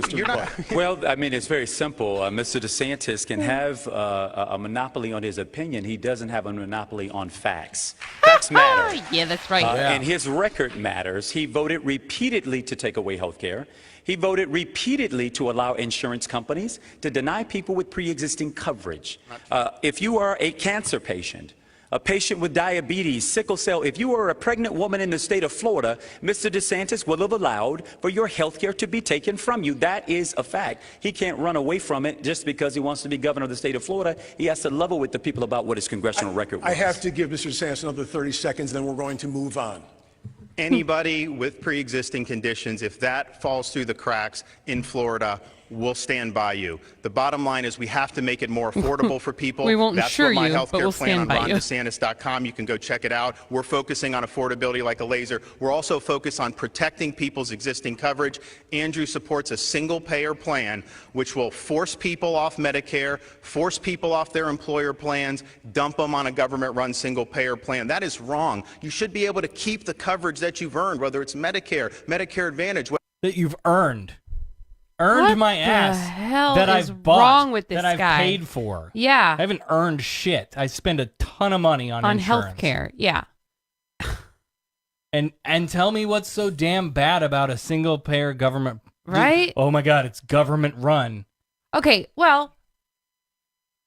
You're not, Well, I mean, it's very simple. Mr. DeSantis can have a monopoly on his opinion. He doesn't have a monopoly on facts. Facts matter. Yeah, that's right. And his record matters. He voted repeatedly to take away health care. He voted repeatedly to allow insurance companies to deny people with pre-existing coverage. If you are a cancer patient, a patient with diabetes, sickle cell. If you are a pregnant woman in the state of Florida, Mr. DeSantis will have allowed for your health care to be taken from you. That is a fact. He can't run away from it just because he wants to be governor of the state of Florida. He has to level with the people about what his congressional record was. I have to give Mr. DeSantis another 30 seconds, then we're going to move on. Anybody with pre-existing conditions, if that falls through the cracks in Florida, we'll stand by you. The bottom line is we have to make it more affordable for people. We won't That's insure what my you, health but care we'll plan stand on by you. rondesantis.com. You can go check it out. We're focusing on affordability like a laser. We're also focused on protecting people's existing coverage. Andrew supports a single-payer plan which will force people off Medicare, force people off their employer plans, dump them on a government-run single-payer plan. That is wrong. You should be able to keep the coverage that you've earned, whether it's Medicare, Medicare Advantage. That you've earned What my the ass hell that is I've bought, wrong with this that I've guy? paid for. Yeah. I haven't earned shit. I spend a ton of money on insurance. health care. Yeah. And tell me what's so damn bad about a single payer government. Right? Oh my God, it's government run. Okay, well,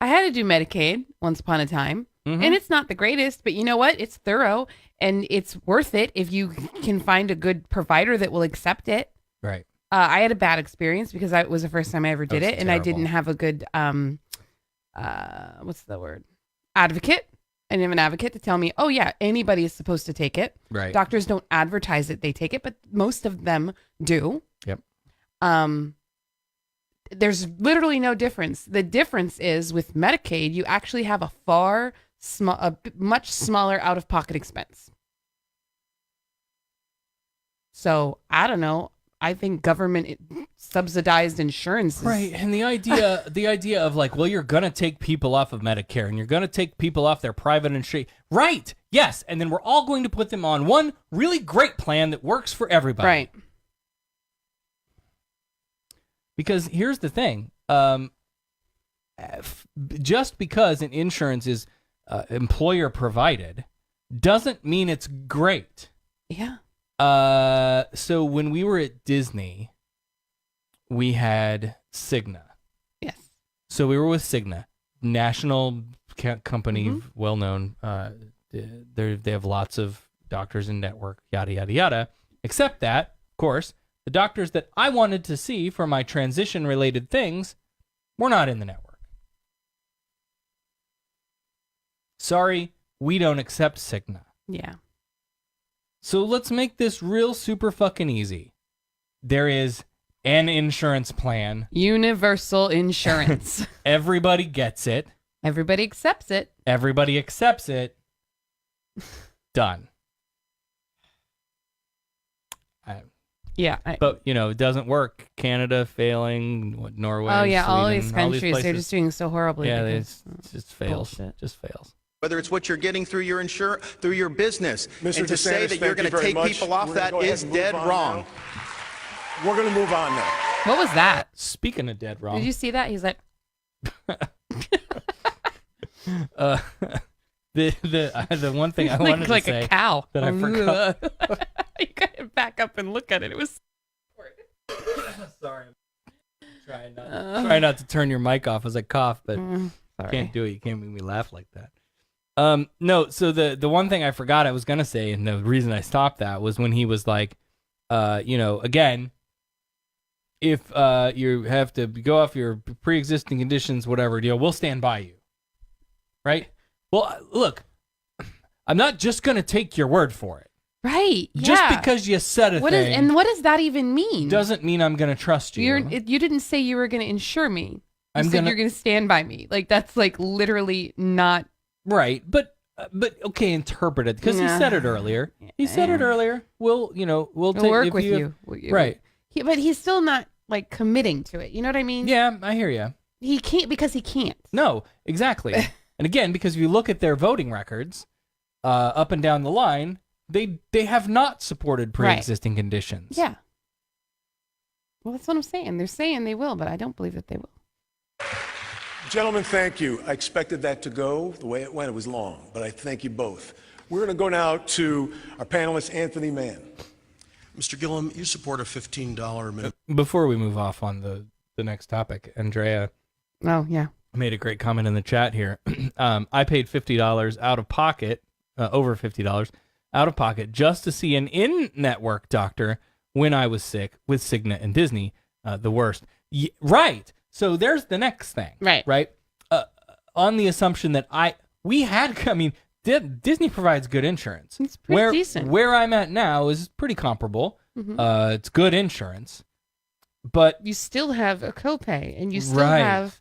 I had to do Medicaid once upon a time, and it's not the greatest, but you know what? It's thorough, and it's worth it if you can find a good provider that will accept it. Right. I had a bad experience because it was the first time I ever did That's it, and I terrible. didn't have a good, what's the word? Advocate. I didn't have an advocate to tell me, oh yeah, anybody is supposed to take it. Right. Doctors don't advertise that they take it, but most of them do. Yep. There's literally no difference. The difference is with Medicaid, you actually have a much smaller out-of-pocket expense. So I don't know. I think government subsidized insurance is Right. And the idea of like, well, you're going to take people off of Medicare and you're going to take people off their private insurance. Right. Yes. And then we're all going to put them on one really great plan that works for everybody. right. Because here's the thing. Just because an insurance is employer provided doesn't mean it's great. Yeah. So when we were at Disney, we had Cigna. Yes. So we were with Cigna, national company, well known. They have lots of doctors in network, yada yada yada. Except that, of course, the doctors that I wanted to see for my transition related things were not in the network. Sorry, we don't accept Cigna. Yeah. So let's make this real super fucking easy. There is an insurance plan. Universal insurance. Everybody gets it. Everybody accepts it. Everybody accepts it. Done. Yeah. But, you know, it doesn't work. Canada failing, Norway, oh, yeah. All Sweden, these countries, they're places. just doing so horribly. Yeah, because- It just fails. Bullshit. Just fails. Whether it's what you're getting through your through your business. Mr. And to say DeSantis, that you're thank going you to very take much. people off We're gonna that go ahead is and move dead on wrong. now. We're going to move on now. What was that? Speaking of dead wrong. Did you see that? He's like, the one thing I wanted like to say a cow. that I forgot. You gotta back up and look at it. It was. Sorry. Try not to turn your mic off as I cough, but Sorry. can't do it. You can't make me laugh like that. No, so the one thing I forgot I was gonna say, and the reason I stopped that was when he was like, you know, again, if you have to go off your pre-existing conditions, whatever deal, we'll stand by you. Right? Well, look, I'm not just gonna take your word for it. Right. Yeah. Just because you said a thing. And what does that even mean? Doesn't mean I'm gonna trust you. You didn't say you were gonna insure me. I'm You said gonna- you're gonna stand by me. Like that's like literally not. Right, but okay, interpret it because he said it earlier. He said it earlier. We'll We'll take work if with you. Right. But he's still not like committing to it. You know what I mean? Yeah, I hear you. He can't because he can't. No, exactly. And again, because if you look at their voting records, up and down the line, they have not supported pre-existing conditions. Yeah. Well, that's what I'm saying. They're saying they will, but I don't believe that they will. Gentlemen, thank you. I expected that to go the way it went. It was long, but I thank you both. We're going to go now to our panelist, Anthony Mann. Mr. Gillum, you support a $15 minimum. Before we move off on the next topic, Andrea. Oh, yeah. made a great comment in the chat here. I paid $50 out of pocket, over $50 out of pocket, just to see an in-network doctor when I was sick with Cigna and Disney. The worst. Right. So there's the next thing. Right. On the assumption that Disney provides good insurance. It's pretty decent. Where I'm at now is pretty comparable. It's good insurance, but you still have a copay, and you still have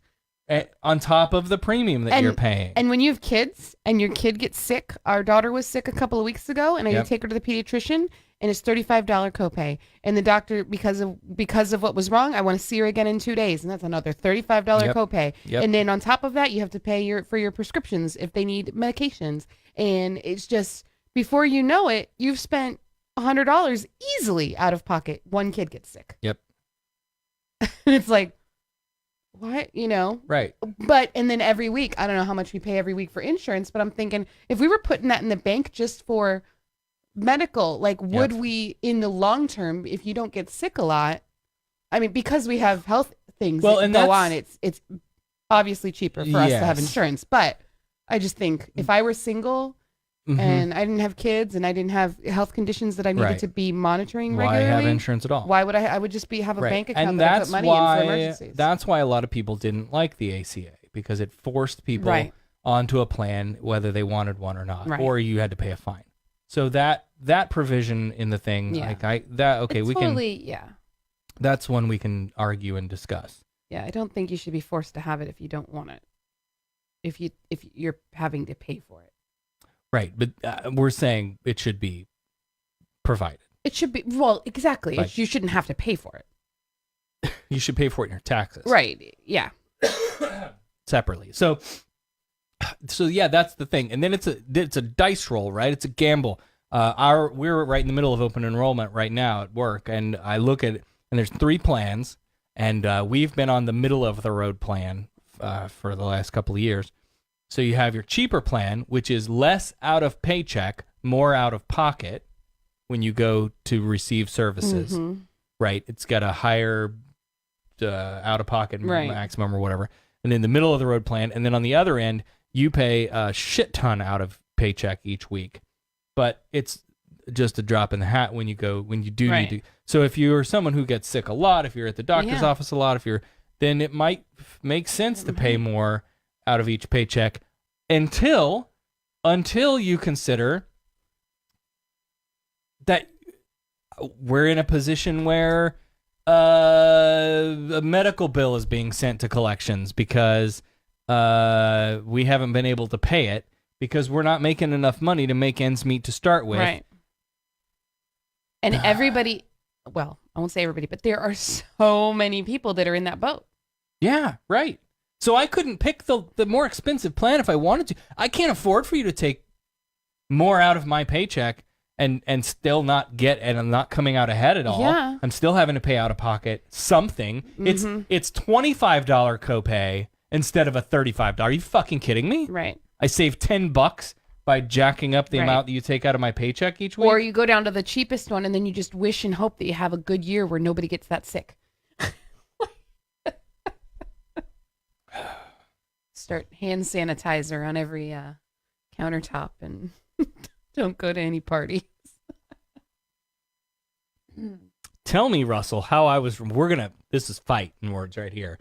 on top of the premium that you're paying. And when you have kids and your kid gets sick, our daughter was sick a couple of weeks ago, and I had to take her to the pediatrician, and it's $35 copay. And the doctor, because of what was wrong, I want to see her again in 2 days, and that's another $35 copay. And then on top of that, you have to pay for your prescriptions if they need medications. And it's just, before you know it, you've spent $100 easily out of pocket. One kid gets sick. Yep. And it's like, what? Right. But, and then every week, I don't know how much we pay every week for insurance, but I'm thinking, if we were putting that in the bank just for medical, would we, in the long term, if you don't get sick a lot, I mean, because we have health things that go on, it's obviously cheaper for us to have insurance. But I just think, if I were single and I didn't have kids and I didn't have health conditions that I needed to be monitoring regularly, why have insurance at all? Why would I would just have a bank account and that I put money in for emergencies. That's why a lot of people didn't like the ACA, because it forced people onto a plan whether they wanted one or not, or you had to pay a fine. So that provision in the thing, that's one we can argue and discuss. Yeah, I don't think you should be forced to have it if you don't want it. If you're having to pay for it. Right, but we're saying it should be provided. It should be, well, exactly. Like, you shouldn't have to pay for it. You should pay for it in your taxes. Right, yeah. Separately. So yeah, that's the thing. And then it's a dice roll, right? It's a gamble. We're right in the middle of open enrollment right now at work, and I look at it, and there's 3 plans, and we've been on the middle of the road plan for the last couple of years. So you have your cheaper plan, which is less out of paycheck, more out of pocket when you go to receive services, right? It's got a higher out of pocket maximum or whatever. And then the middle of the road plan, and then on the other end, you pay a shit ton out of paycheck each week, but it's just a drop in the hat when you need to. So if you're someone who gets sick a lot, if you're at the doctor's office a lot, then it might make sense to pay more out of each paycheck until you consider that we're in a position where a medical bill is being sent to collections because we haven't been able to pay it because we're not making enough money to make ends meet to start with. Right. And everybody, well, I won't say everybody, but there are so many people that are in that boat. Yeah, right. So I couldn't pick the more expensive plan if I wanted to. I can't afford for you to take more out of my paycheck and still not get, and I'm not coming out ahead at all. Yeah. I'm still having to pay out of pocket something. It's $25 copay instead of a $35. Are you fucking kidding me? Right. I save $10 by jacking up the amount that you take out of my paycheck each week. Or you go down to the cheapest one and then you just wish and hope that you have a good year where nobody gets that sick. Start hand sanitizer on every countertop and don't go to any parties. Tell me, Russell, how this is fighting words right here.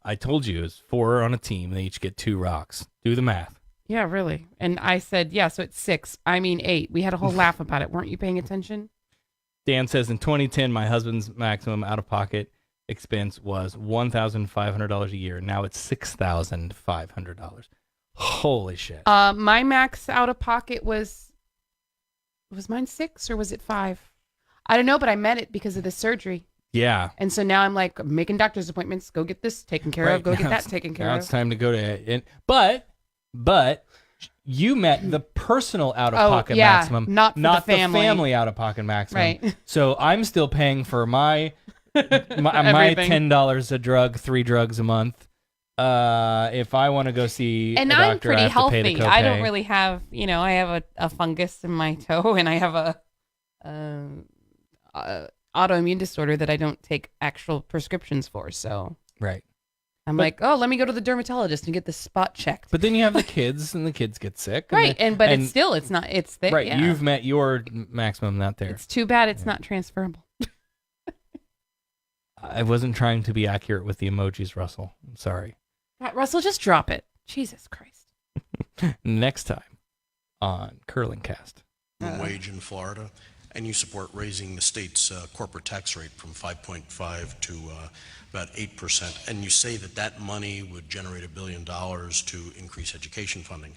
I told you it was 4 on a team. They each get 2 rocks. Do the math. Yeah, really. And I said, yeah, so it's 6. I mean 8. We had a whole laugh about it. Weren't you paying attention? Dan says, in 2010, my husband's maximum out-of-pocket expense was $1,500 a year. Now it's $6,500. Holy shit. My max out-of-pocket was mine 6 or was it 5? I don't know, but I met it because of the surgery. Yeah. And so now I'm like making doctor's appointments. Go get this taken care of. Go get that taken care of. Now it's time to go to But you met the personal out-of-pocket maximum, not the family out-of-pocket maximum. Right. So I'm still paying for my $10 a drug, 3 drugs a month. If I want to go see a doctor, I'm pretty I have healthy. to pay the copay. I don't really have, I have a fungus in my toe, and I have a autoimmune disorder that I don't take actual prescriptions for. So right. I'm like, oh, let me go to the dermatologist and get the spot checked. But then you have the kids, and the kids get sick. Right, but it's not. It's there. Right, yeah. you've met your maximum, not there. It's too bad it's not transferable. I wasn't trying to be accurate with the emojis, Russell. I'm sorry. God, Russell, just drop it. Jesus Christ. Next time on Curling Cast. Wage in Florida, and you support raising the state's corporate tax rate from 5.5 to about 8%. And you say that money would generate $1 billion to increase education funding.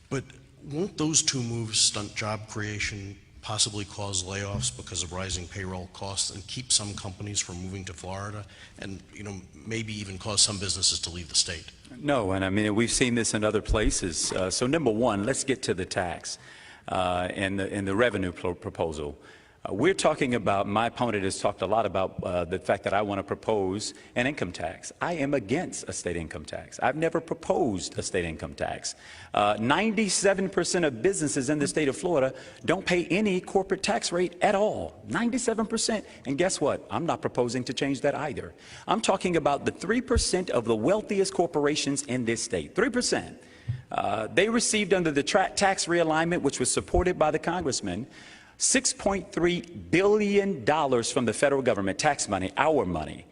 But won't those two moves stunt job creation, possibly cause layoffs because of rising payroll costs, and keep some companies from moving to Florida, and maybe even cause some businesses to leave the state? No, and I mean, we've seen this in other places. So number one, let's get to the tax and the revenue proposal. We're talking about, my opponent has talked a lot about the fact that I want to propose an income tax. I am against a state income tax. I've never proposed a state income tax. 97% of businesses in the state of Florida don't pay any corporate tax rate at all. 97%. And guess what? I'm not proposing to change that either. I'm talking about the 3% of the wealthiest corporations in this state. 3%. They received under the tax realignment, which was supported by the congressman, $6.3 billion from the federal government, tax money, our money.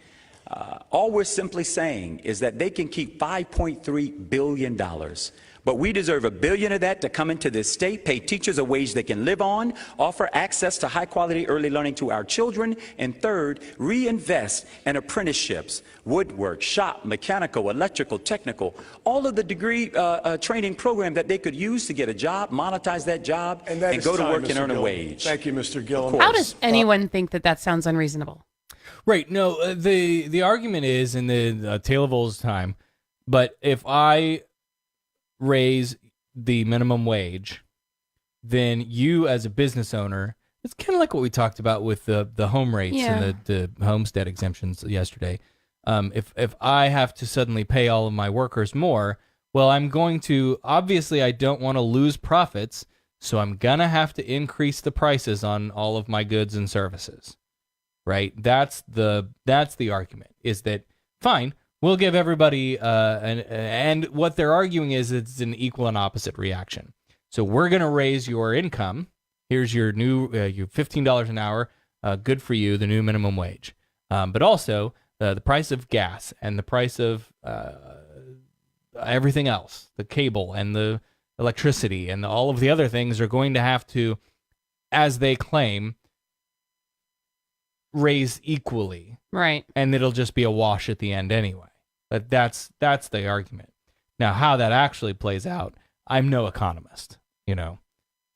All we're simply saying is that they can keep $5.3 billion. But we deserve $1 billion of that to come into this state, pay teachers a wage they can live on, offer access to high quality early learning to our children, and third, reinvest in apprenticeships, woodwork, shop, mechanical, electrical, technical, all of the degree training program that they could use to get a job, monetize that job, and go to work and earn a wage. Thank you, Mr. Gillum. How does anyone think that sounds unreasonable? Right. No, the argument is in the Tale of Old's time, but if I raise the minimum wage, then you as a business owner, it's kind of like what we talked about with the home rates and the homestead exemptions yesterday. If I have to suddenly pay all of my workers more, well, I'm going to, obviously I don't want to lose profits, so I'm going to have to increase the prices on all of my goods and services. Right? That's the argument, is that, fine, we'll give everybody, and what they're arguing is it's an equal and opposite reaction. So we're going to raise your income. Here's your new, your $15 an hour, good for you, the new minimum wage. But also the price of gas and the price of everything else, the cable and the electricity and all of the other things are going to have to, as they claim, raise equally. Right. And it'll just be a wash at the end anyway. But that's the argument. Now, how that actually plays out, I'm no economist.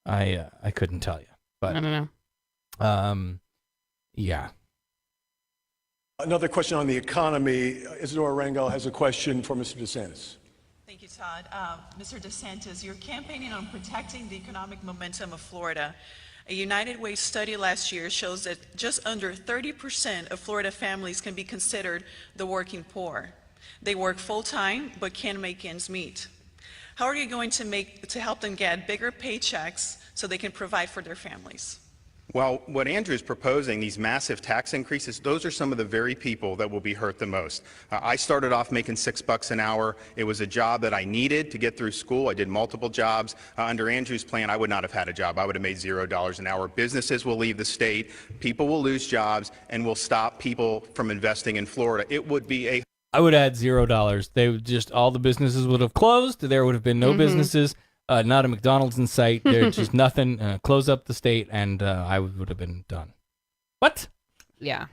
I couldn't tell you. But I don't know. Yeah. Another question on the economy. Isadora Rangel has a question for Mr. DeSantis. Thank you, Todd. Mr. DeSantis, you're campaigning on protecting the economic momentum of Florida. A United Way study last year shows that just under 30% of Florida families can be considered the working poor. They work full-time but can't make ends meet. How are you going to help them get bigger paychecks so they can provide for their families? Well, what Andrew's proposing, these massive tax increases, those are some of the very people that will be hurt the most. I started off making $6 an hour. It was a job that I needed to get through school. I did multiple jobs. Under Andrew's plan, I would not have had a job. I would have made $0 an hour. Businesses will leave the state. People will lose jobs and will stop people from investing in Florida. It would be I would add $0. They would just, all the businesses would have closed. There would have been no businesses. Not a McDonald's in sight. There's just nothing. Close up the state, and I would have been done. What? Yeah.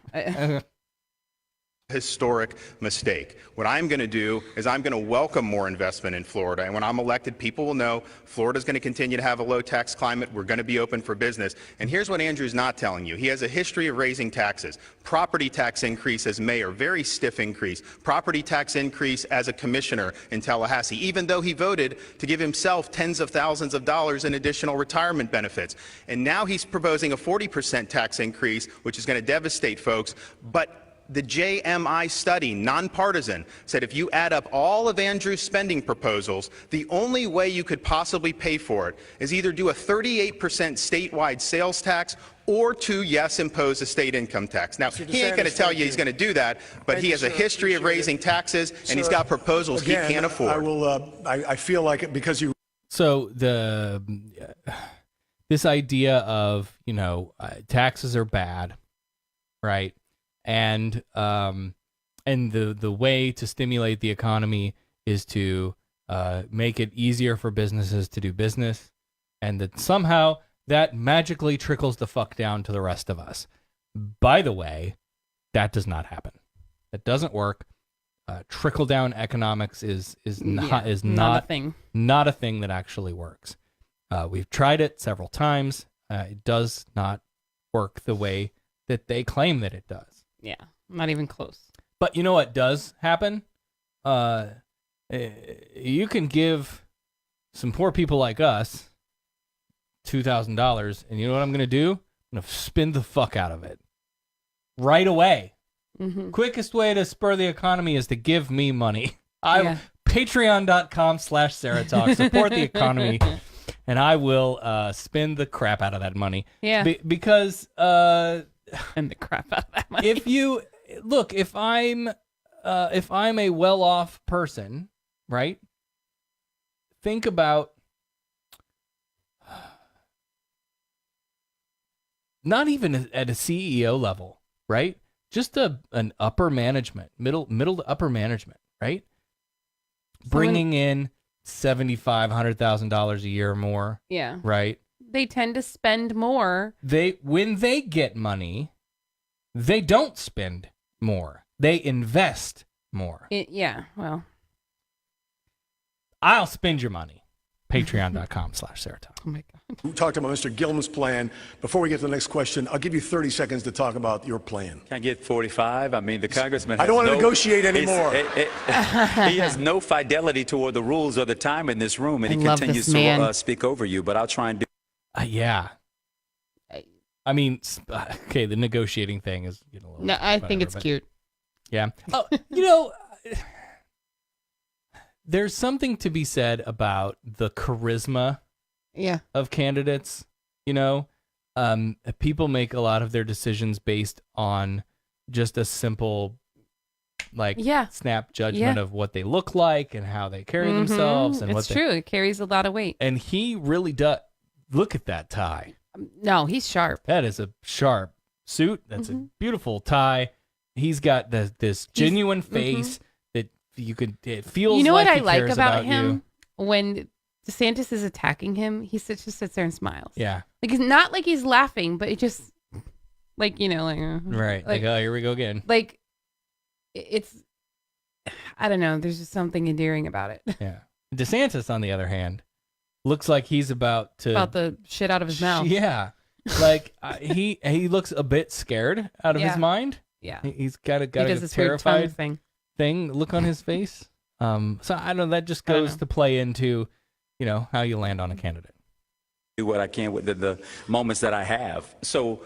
Historic mistake. What I'm going to do is I'm going to welcome more investment in Florida. And when I'm elected, people will know Florida's going to continue to have a low tax climate. We're going to be open for business. And here's what Andrew's not telling you. He has a history of raising taxes. Property tax increase as mayor, very stiff increase. Property tax increase as a commissioner in Tallahassee, even though he voted to give himself tens of thousands of dollars in additional retirement benefits. And now he's proposing a 40% tax increase, which is going to devastate folks. But the JMI study, nonpartisan, said if you add up all of Andrew's spending proposals, the only way you could possibly pay for it is either do a 38% statewide sales tax or to, yes, impose a state income tax. Now, he ain't going to tell you he's going to do that, but he has a history of raising taxes, and he's got proposals he can't afford. I will. I feel like it because you. So this idea of, taxes are bad, right? And the way to stimulate the economy is to make it easier for businesses to do business, and that somehow that magically trickles the fuck down to the rest of us. By the way, that does not happen. That doesn't work. Trickle down economics is not a thing. Not a thing that actually works. We've tried it several times. It does not work the way that they claim that it does. Yeah, not even close. But you know what does happen? You can give some poor people like us $2,000, and you know what I'm going to do? I'm going to spend the fuck out of it right away. Mm-hmm. Quickest way to spur the economy is to give me money. Patreon.com/SarahTalk. Support the economy, and I will spend the crap out of that money. Yeah. Because and the crap out of that money. If I'm a well-off person, right? Think about not even at a CEO level, right? Just an upper management, middle to upper management, right? Bringing in $75,000-$100,000 a year or more. Yeah. Right. They tend to spend more. When they get money, they don't spend more. They invest more. Well, I'll spend your money. Patreon.com/SarahTalk. Oh my God. We talked about Mr. Gillum's plan. Before we get to the next question, I'll give you 30 seconds to talk about your plan. Can I get 45? I mean, the congressman. I don't want to negotiate anymore. He has no fidelity toward the rules or the time in this room, and he continues to speak over you. But I'll try and do. Yeah. I mean, okay, the negotiating thing is a little. No, I think it's cute. Yeah. Oh, there's something to be said about the charisma of candidates. People make a lot of their decisions based on just a simple snap judgment of what they look like and how they carry themselves. And it's true. It carries a lot of weight. And he really does. Look at that tie. No, he's sharp. That is a sharp suit. That's a beautiful tie. He's got this genuine face. It feels. You know like what he I like cares about him? When DeSantis is attacking him, he just sits there and smiles. Yeah, like he's not like he's laughing, but it just right. Like, oh, here we go again. Like it's, I don't know. There's just something endearing about it. Yeah. DeSantis, on the other hand, looks like he's about the shit out of his mouth. Yeah, like he looks a bit scared out of his mind. Yeah, he's got a this terrified thing look on his face. So I don't know. That just goes to play into, how you land on a candidate. Do what I can with the moments that I have. So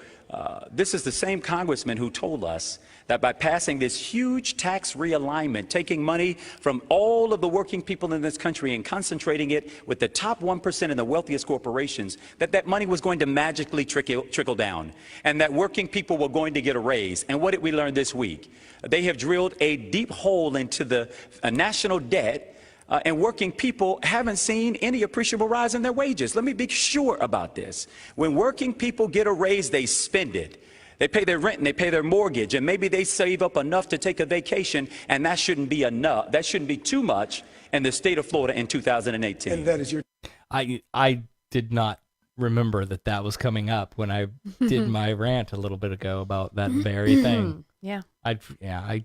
this is the same congressman who told us that by passing this huge tax realignment, taking money from all of the working people in this country and concentrating it with the top 1% and the wealthiest corporations, that money was going to magically trickle down, and that working people were going to get a raise. And what did we learn this week? They have drilled a deep hole into the national debt, and working people haven't seen any appreciable rise in their wages. Let me be sure about this. When working people get a raise, they spend it. They pay their rent and they pay their mortgage, and maybe they save up enough to take a vacation, and that shouldn't be enough. That shouldn't be too much in the state of Florida in 2018. And that is your. I did not remember that was coming up when I did my rant a little bit ago about that very thing. Yeah. I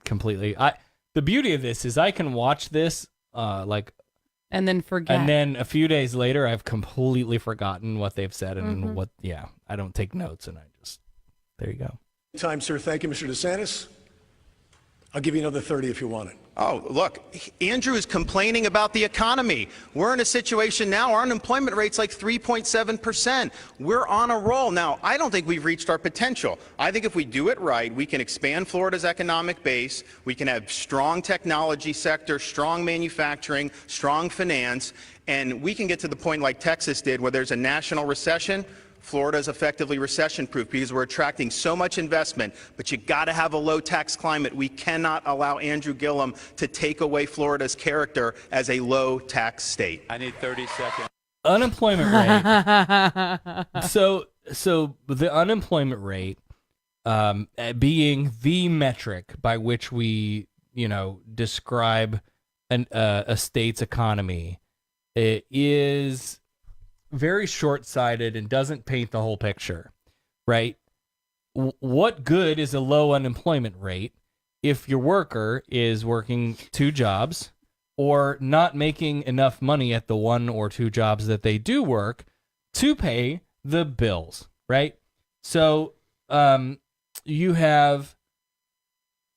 completely. The beauty of this is I can watch this and then forget. And then a few days later, I've completely forgotten what they've said and what. Yeah, I don't take notes, and I just. There you go. Time, sir. Thank you, Mr. DeSantis. I'll give you another 30 if you want it. Oh, look, Andrew is complaining about the economy. We're in a situation now, our unemployment rate's like 3.7%. We're on a roll. Now, I don't think we've reached our potential. I think if we do it right, we can expand Florida's economic base. We can have strong technology sector, strong manufacturing, strong finance, and we can get to the point like Texas did where there's a national recession. Florida is effectively recession-proof because we're attracting so much investment, but you got to have a low-tax climate. We cannot allow Andrew Gillum to take away Florida's character as a low-tax state. I need 30 seconds. Unemployment rate. So the unemployment rate, being the metric by which we, describe a state's economy, it is very short-sighted and doesn't paint the whole picture, right? What good is a low unemployment rate if your worker is working 2 jobs or not making enough money at the 1 or 2 jobs that they do work to pay the bills, right? So you have,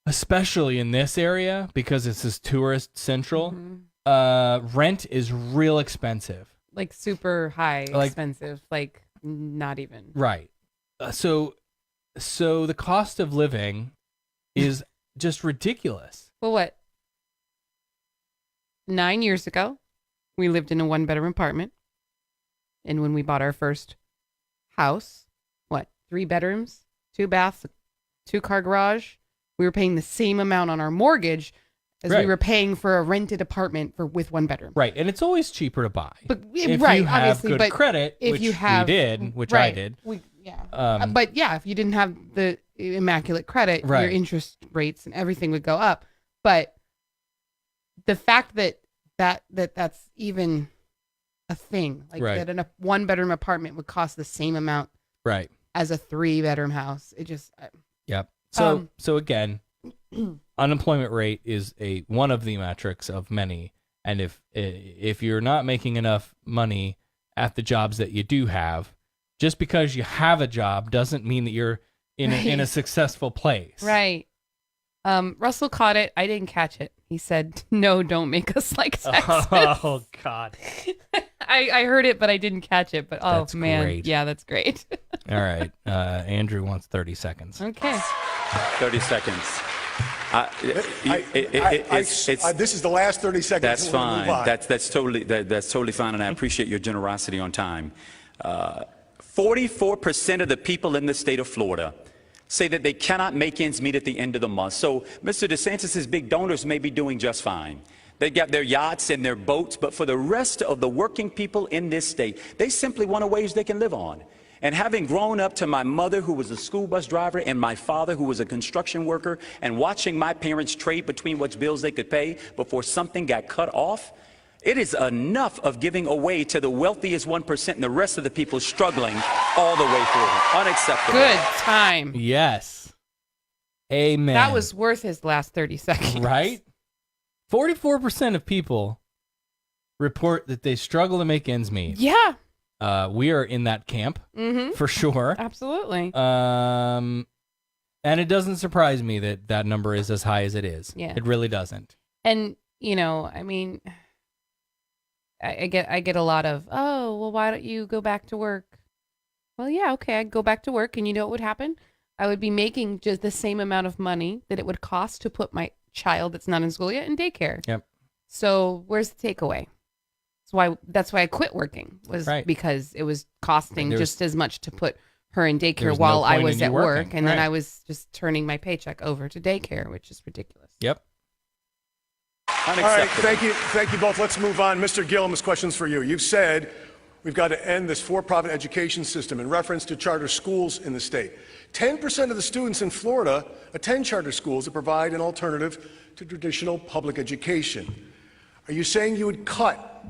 especially in this area, because this is tourist central, rent is real expensive. Like super high, expensive, like not even. Right. So the cost of living is just ridiculous. Well, what? 9 years ago, we lived in a 1-bedroom apartment. And when we bought our first house, 3 bedrooms, 2 baths, 2-car garage, we were paying the same amount on our mortgage as we were paying for a rented apartment with 1 bedroom. Right. And it's always cheaper to buy. But if right, you have obviously, good but credit, if which you have, we did, which right, I did. But yeah, if you didn't have the immaculate credit, your interest rates and everything would go up. But the fact that's even a thing, like that a 1-bedroom apartment would cost the same amount as a 3-bedroom house. It just Yep. So again, unemployment rate is one of the metrics of many, and if you're not making enough money at the jobs that you do have, just because you have a job doesn't mean that you're in a successful place. Right. Russell caught it. I didn't catch it. He said, "No, don't make us like Texas." Oh God. I heard it, but I didn't catch it. But that's man, great. Yeah, that's great. All right. Andrew wants 30 seconds. Okay. 30 seconds. This is the last 30 seconds. That's fine. That's totally fine, and I appreciate your generosity on time. 44% of the people in the state of Florida say that they cannot make ends meet at the end of the month. So Mr. DeSantis' big donors may be doing just fine. They got their yachts and their boats, but for the rest of the working people in this state, they simply want a wage they can live on. And having grown up to my mother, who was a school bus driver, and my father, who was a construction worker, and watching my parents trade between which bills they could pay before something got cut off, it is enough of giving away to the wealthiest 1% and the rest of the people struggling all the way through. Unacceptable. Good time. Yes. Amen. That was worth his last 30 seconds. Right? 44% of people report that they struggle to make ends meet. Yeah. We are in that camp for sure. Absolutely. And it doesn't surprise me that number is as high as it is. Yeah. It really doesn't. And, I mean, I get a lot of, oh, well, why don't you go back to work? Well, yeah, okay, I'd go back to work, and you know what would happen? I would be making just the same amount of money that it would cost to put my child that's not in school yet in daycare. Yep. So where's the takeaway? That's why I quit working, was because it was costing just as much to put her in daycare while I was at work, and then I was just turning my paycheck over to daycare, which is ridiculous. Yep. All right, thank you both. Let's move on. Mr. Gillum, this question's for you. You've said we've got to end this for-profit education system in reference to charter schools in the state. 10% of the students in Florida attend charter schools that provide an alternative to traditional public education. Are you saying you would cut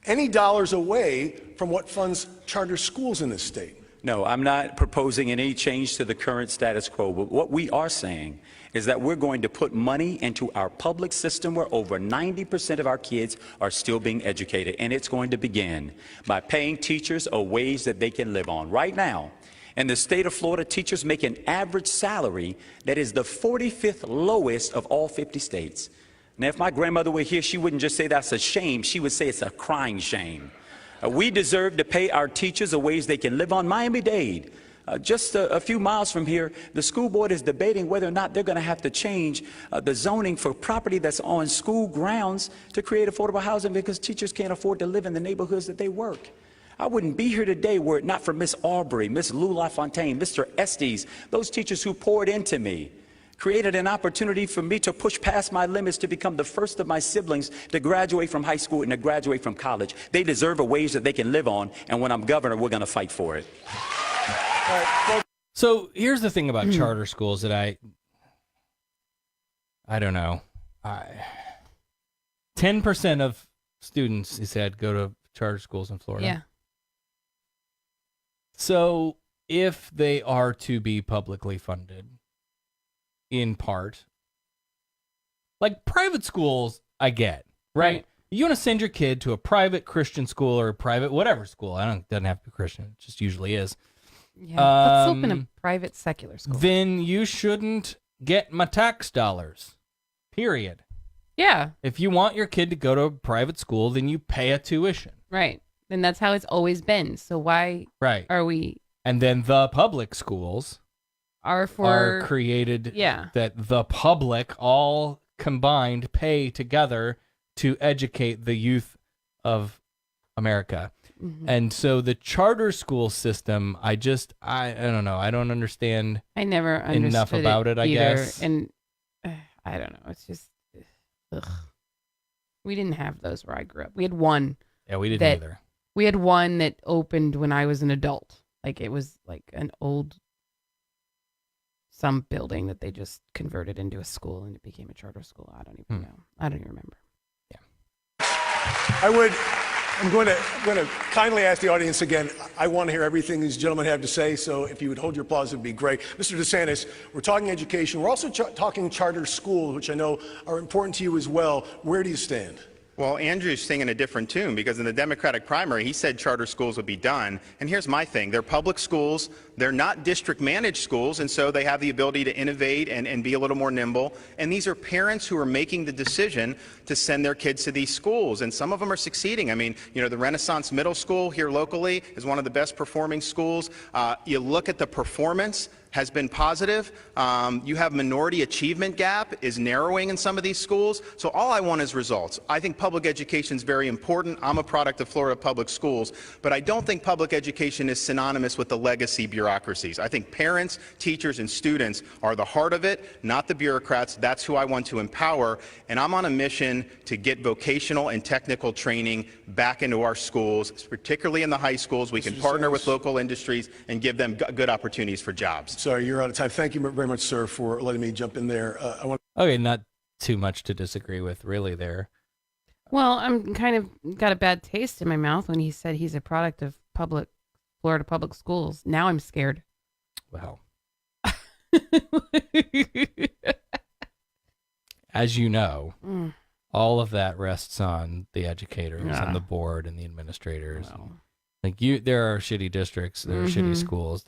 any dollars away from what funds charter schools in this state? No, I'm not proposing any change to the current status quo, but what we are saying is that we're going to put money into our public system where over 90% of our kids are still being educated, and it's going to begin by paying teachers a wage that they can live on. Right now, in the state of Florida, teachers make an average salary that is the 45th lowest of all 50 states. Now, if my grandmother were here, she wouldn't just say that's a shame, she would say it's a crying shame. We deserve to pay our teachers a wage they can live on. Miami-Dade, just a few miles from here, the school board is debating whether or not they're going to have to change the zoning for property that's on school grounds to create affordable housing because teachers can't afford to live in the neighborhoods that they work. I wouldn't be here today were it not for Miss Aubrey, Miss Lou LaFontaine, Mr. Estes, those teachers who poured into me, created an opportunity for me to push past my limits to become the first of my siblings to graduate from high school and to graduate from college. They deserve a wage that they can live on, and when I'm governor, we're going to fight for it. So here's the thing about charter schools that I don't know. 10% of students, he said, go to charter schools in Florida. Yeah. So if they are to be publicly funded, in part, like private schools, I get, right? You want to send your kid to a private Christian school or a private whatever school. It doesn't have to be Christian. It just usually is. Yeah, let's open a private secular school. Then you shouldn't get my tax dollars, period. Yeah. If you want your kid to go to a private school, then you pay a tuition. Right. And that's how it's always been. So why are we... And then the public schools are created that the public all combined pay together to educate the youth of America. Mm-hmm. And so the charter school system, I don't know. I don't understand. I never understood enough about it, I guess. And I don't know. It's just, we didn't have those where I grew up. We had one. Yeah, we didn't either. We had one that opened when I was an adult. Like it was like an old, some building that they just converted into a school and it became a charter school. I don't even know. I don't even remember. I'm going to kindly ask the audience again. I want to hear everything these gentlemen have to say, so if you would hold your applause, it would be great. Mr. DeSantis, we're talking education. We're also talking charter schools, which I know are important to you as well. Where do you stand? Well, Andrew's singing a different tune because in the Democratic primary, he said charter schools would be done. And here's my thing. They're public schools. They're not district-managed schools, and so they have the ability to innovate and be a little more nimble. And these are parents who are making the decision to send their kids to these schools, and some of them are succeeding. I mean, the Renaissance Middle School here locally is one of the best performing schools. You look at the performance has been positive. You have minority achievement gap is narrowing in some of these schools. So all I want is results. I think public education is very important. I'm a product of Florida public schools, but I don't think public education is synonymous with the legacy bureaucracies. I think parents, teachers, and students are the heart of it, not the bureaucrats. That's who I want to empower, and I'm on a mission to get vocational and technical training back into our schools, particularly in the high schools. We can partner with local industries and give them good opportunities for jobs. Sorry, you're out of time. Thank you very much, sir, for letting me jump in there. Okay, not too much to disagree with, really, there. Well, I'm kind of got a bad taste in my mouth when he said he's a product of Florida public schools. Now I'm scared. Well, as you know, all of that rests on the educators and the board and the administrators. Well. There are shitty districts, there are shitty schools,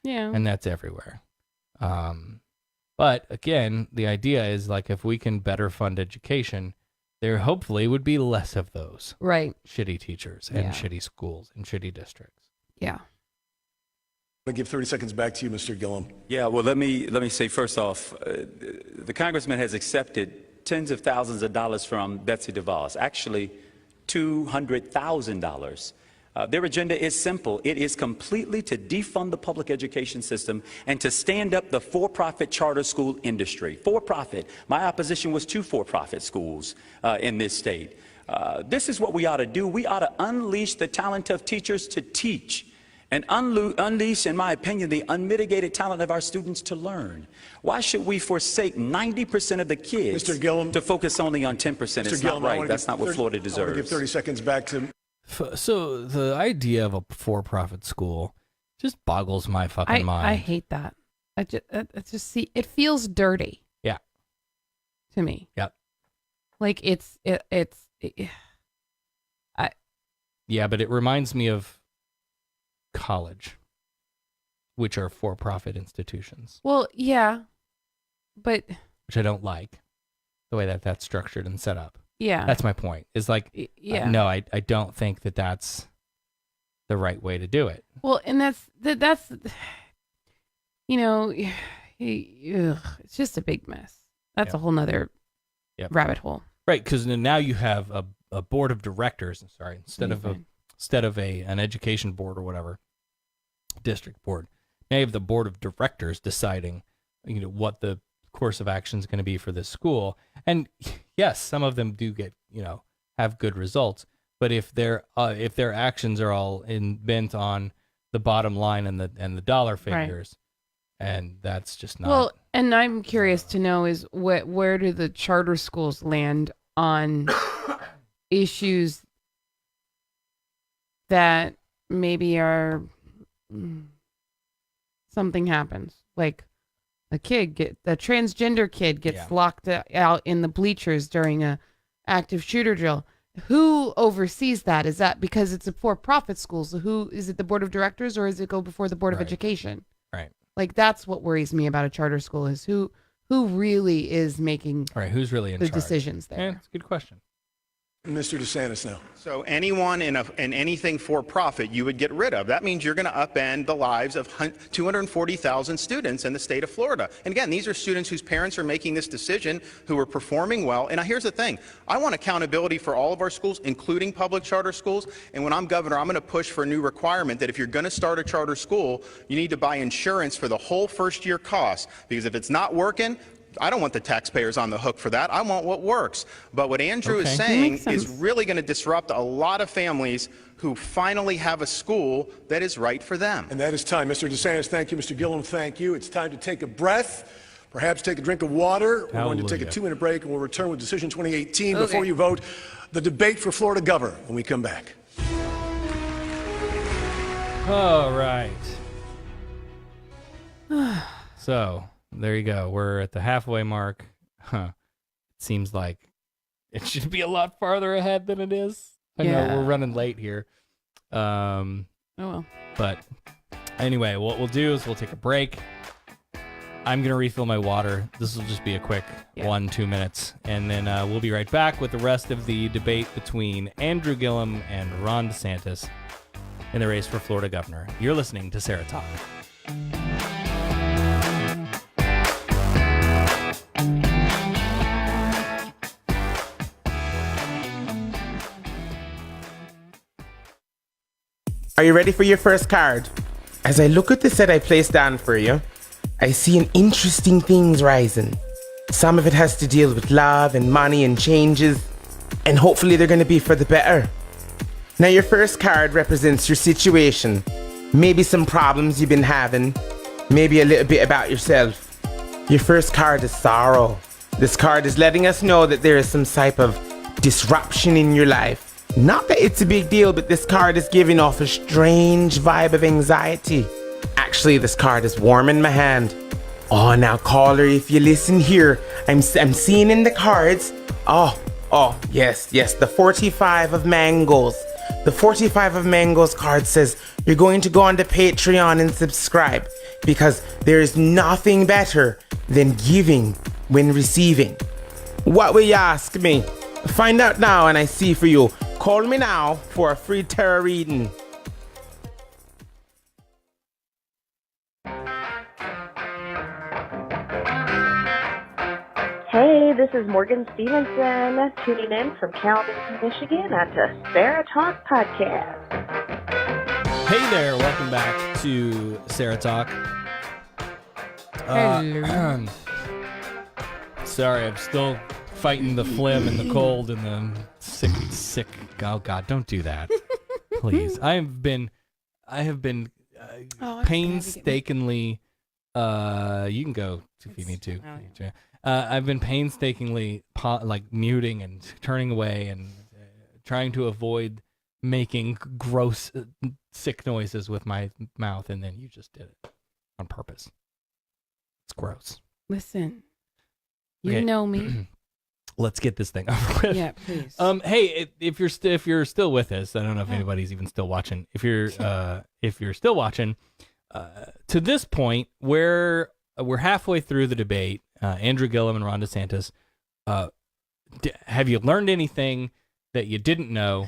yeah, and that's everywhere. But again, the idea is if we can better fund education, there hopefully would be less of those shitty teachers and shitty schools and shitty districts. Yeah. I'm going to give 30 seconds back to you, Mr. Gillum. Yeah, well, let me say first off, the congressman has accepted tens of thousands of dollars from Betsy DeVos, actually $200,000. Their agenda is simple. It is completely to defund the public education system and to stand up the for-profit charter school industry. For-profit. My opposition was to for-profit schools in this state. This is what we ought to do. We ought to unleash the talent of teachers to teach and unleash, in my opinion, the unmitigated talent of our students to learn. Why should we forsake 90% of the kids to focus only on 10%? It's not right. That's not what Florida deserves. I want to give 30 seconds back to... So the idea of a for-profit school just boggles my fucking mind. I hate that. It feels dirty. Yeah. To me. Yep. Yeah, but it reminds me of college, which are for-profit institutions. Well, yeah, but... Which I don't like, the way that's structured and set up. Yeah. That's my point. Is no, I don't think that's the right way to do it. Well, and that's it's just a big mess. That's a whole nother rabbit hole. Right, because now you have a board of directors, instead of instead of an education board or whatever, district board. Now you have the board of directors deciding, what the course of action is going to be for this school. And yes, some of them do get, have good results. But if their actions are all bent on the bottom line and the dollar figures, and that's just not. Well, and I'm curious to know is where do the charter schools land on issues that maybe are something happens, like a transgender kid gets locked out in the bleachers during a active shooter drill. Who oversees that? Is that because it's a for-profit school? So who is it? The board of directors, or does it go before the board of education? Right. Like that's what worries me about a charter school is who really is making who's really in the charge? Decisions there. Yeah, that's a good question. Mr. DeSantis now. So anyone in anything for profit you would get rid of. That means you're going to upend the lives of 240,000 students in the state of Florida. And again, these are students whose parents are making this decision, who are performing well. And here's the thing. I want accountability for all of our schools, including public charter schools. And when I'm governor, I'm going to push for a new requirement that if you're going to start a charter school, you need to buy insurance for the whole first year costs. Because if it's not working, I don't want the taxpayers on the hook for that. I want what works. But what Andrew is saying is really going to disrupt a lot of families who finally have a school that is right for them. And that is time. Mr. DeSantis, thank you. Mr. Gillum, thank you. It's time to take a breath, perhaps take a drink of water. We're going to take a 2-minute break, and we'll return with Decision 2018. Okay. Before you vote, the debate for Florida governor when we come back. All right. So there you go. We're at the halfway mark. It seems like it should be a lot farther ahead than it is. I know we're running late here. Oh well. But anyway, what we'll do is we'll take a break. I'm going to refill my water. This will just be a quick 1-2 minutes. And then we'll be right back with the rest of the debate between Andrew Gillum and Ron DeSantis in the race for Florida governor. You're listening to SarahTalk. Are you ready for your first card? As I look at the set I placed down for you, I see an interesting things rising. Some of it has to deal with love and money and changes, and hopefully they're going to be for the better. Now your first card represents your situation, maybe some problems you've been having, maybe a little bit about yourself. Your first card is sorrow. This card is letting us know that there is some type of disruption in your life. Not that it's a big deal, but this card is giving off a strange vibe of anxiety. Actually, this card is warm in my hand. Oh, now caller, if you listen here, I'm seeing in the cards. Oh, yes, the 45 of mangoes. The 45 of mangoes card says you're going to go on to Patreon and subscribe because there is nothing better than giving when receiving. What will you ask me? Find out now and I see for you. Call me now for a free tarot reading. Hey, this is Morgan Stevenson tuning in from Kalamazoo, Michigan at the SarahTalk podcast. Hey there, welcome back to SarahTalk. Sorry, I'm still fighting the phlegm and the cold and the sick. Oh God, don't do that, please. I have been painstakingly. You can go if you need to. I've been painstakingly muting and turning away and trying to avoid making gross, sick noises with my mouth, and then you just did it on purpose. It's gross. Listen, you know me. Let's get this thing over with. Yeah, please. Hey, if you're still with us, I don't know if anybody's even still watching. If you're still watching, to this point, we're halfway through the debate. Andrew Gillum and Ron DeSantis. Have you learned anything that you didn't know?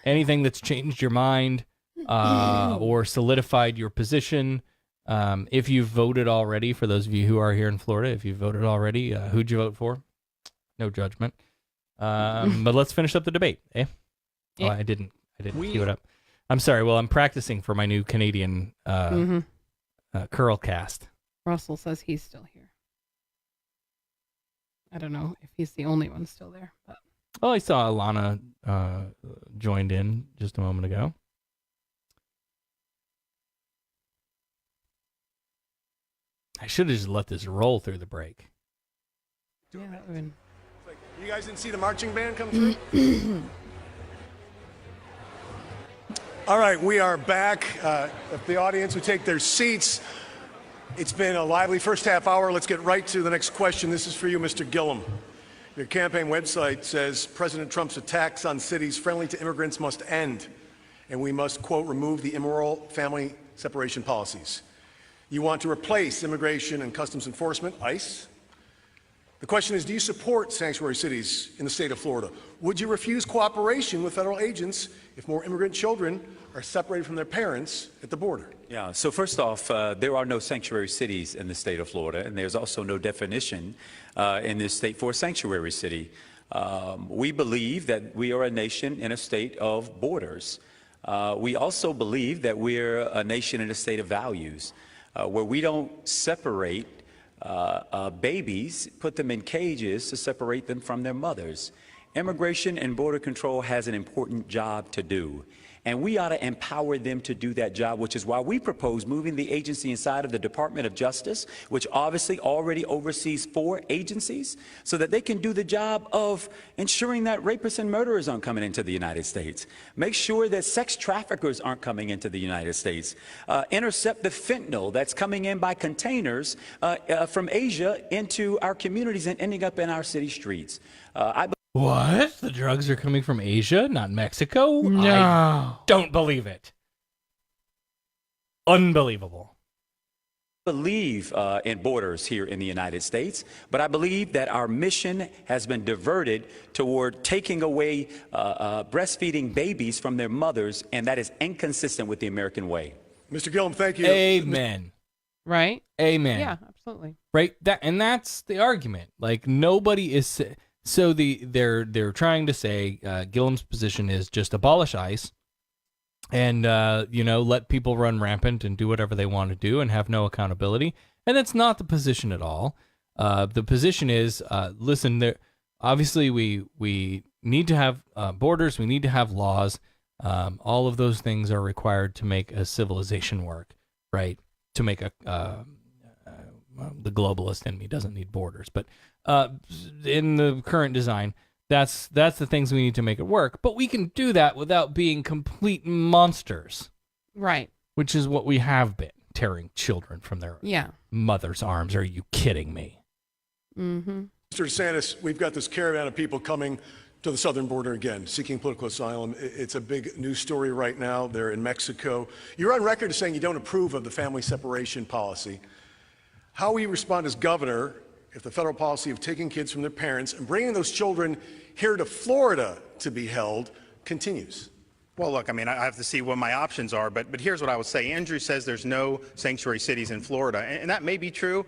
Anything that's changed your mind or solidified your position? If you've voted already, for those of you who are here in Florida, if you've voted already, who'd you vote for? No judgment. But let's finish up the debate, eh? Oh, I didn't queue it up. I'm sorry. Well, I'm practicing for my new Canadian curl cast. Russell says he's still here. I don't know if he's the only one still there. But. Oh, I saw Alana joined in just a moment ago. I should have just let this roll through the break. Yeah, that would have been... You guys didn't see the marching band come through? All right, we are back. If the audience would take their seats. It's been a lively first half hour. Let's get right to the next question. This is for you, Mr. Gillum. Your campaign website says President Trump's attacks on cities friendly to immigrants must end, and we must, quote, remove the immoral family separation policies. You want to replace Immigration and Customs Enforcement, ICE. The question is, do you support sanctuary cities in the state of Florida? Would you refuse cooperation with federal agents if more immigrant children are separated from their parents at the border? Yeah, so first off, there are no sanctuary cities in the state of Florida, and there's also no definition in this state for a sanctuary city. We believe that we are a nation in a state of borders. We also believe that we're a nation in a state of values, where we don't separate babies, put them in cages to separate them from their mothers. Immigration and Border Control has an important job to do. And we ought to empower them to do that job, which is why we propose moving the agency inside of the Department of Justice, which obviously already oversees 4 agencies, so that they can do the job of ensuring that rapists and murderers aren't coming into the United States. Make sure that sex traffickers aren't coming into the United States. Intercept the fentanyl that's coming in by containers from Asia into our communities and ending up in our city streets. What? The drugs are coming from Asia, not Mexico? No. I don't believe it. Unbelievable. I believe in borders here in the United States, but I believe that our mission has been diverted toward taking away breastfeeding babies from their mothers, and that is inconsistent with the American way. Mr. Gillum, thank you. Amen. Right? Amen. Yeah, absolutely. Right? That's the argument. Like, nobody is... So they're trying to say Gillum's position is just abolish ICE and let people run rampant and do whatever they want to do and have no accountability. And that's not the position at all. The position is listen, obviously we need to have borders, we need to have laws. All of those things are required to make a civilization work, right? To make the globalist in me doesn't need borders, but in the current design, that's the things we need to make it work. But we can do that without being complete monsters, right? Which is what we have been, tearing children from their mother's arms. Are you kidding me? Mm-hmm. Mr. DeSantis, we've got this caravan of people coming to the southern border again, seeking political asylum. It's a big news story right now. They're in Mexico. You're on record as saying you don't approve of the family separation policy. How will you respond as governor if the federal policy of taking kids from their parents and bringing those children here to Florida to be held continues? Well, look, I mean, I have to see what my options are, but here's what I would say. Andrew says there's no sanctuary cities in Florida, and that may be true,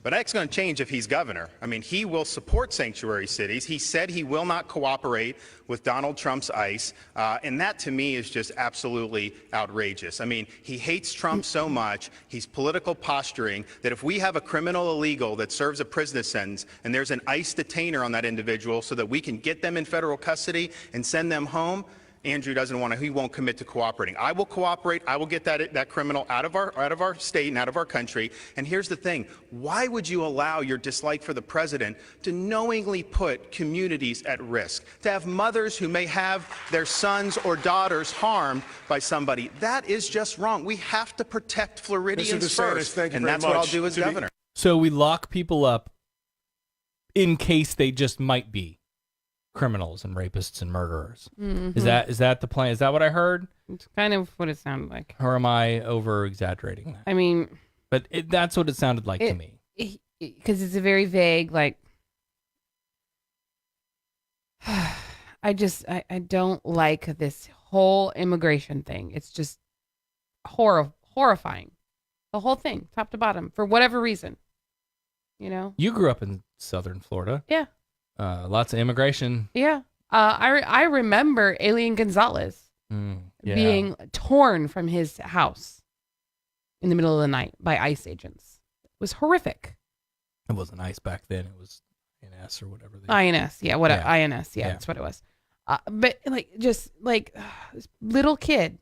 but that's going to change if he's governor. I mean, he will support sanctuary cities. He said he will not cooperate with Donald Trump's ICE, and that to me is just absolutely outrageous. I mean, he hates Trump so much, he's political posturing, that if we have a criminal illegal that serves a prison sentence and there's an ICE detainer on that individual so that we can get them in federal custody and send them home, Andrew doesn't want to, he won't commit to cooperating. I will cooperate. I will get that criminal out of our state and out of our country. And here's the thing. Why would you allow your dislike for the president to knowingly put communities at risk, to have mothers who may have their sons or daughters harmed by somebody? That is just wrong. We have to protect Floridians first. Thank you and very that's much. what I'll do as governor. So we lock people up in case they just might be criminals and rapists and murderers. Mm-hmm. Is that the plan? Is that what I heard? It's kind of what it sounded like. Or am I over exaggerating that? I mean, but that's what it sounded like to me. Because it's a very vague, like, I don't like this whole immigration thing. It's just horrifying. The whole thing, top to bottom, for whatever reason. You know? You grew up in southern Florida. Yeah. Lots of immigration. Yeah. I remember Alien Gonzalez. being torn from his house in the middle of the night by ICE agents. It was horrific. It wasn't ICE back then. It was INS or whatever. INS, yeah, INS, that's what it was. But this little kid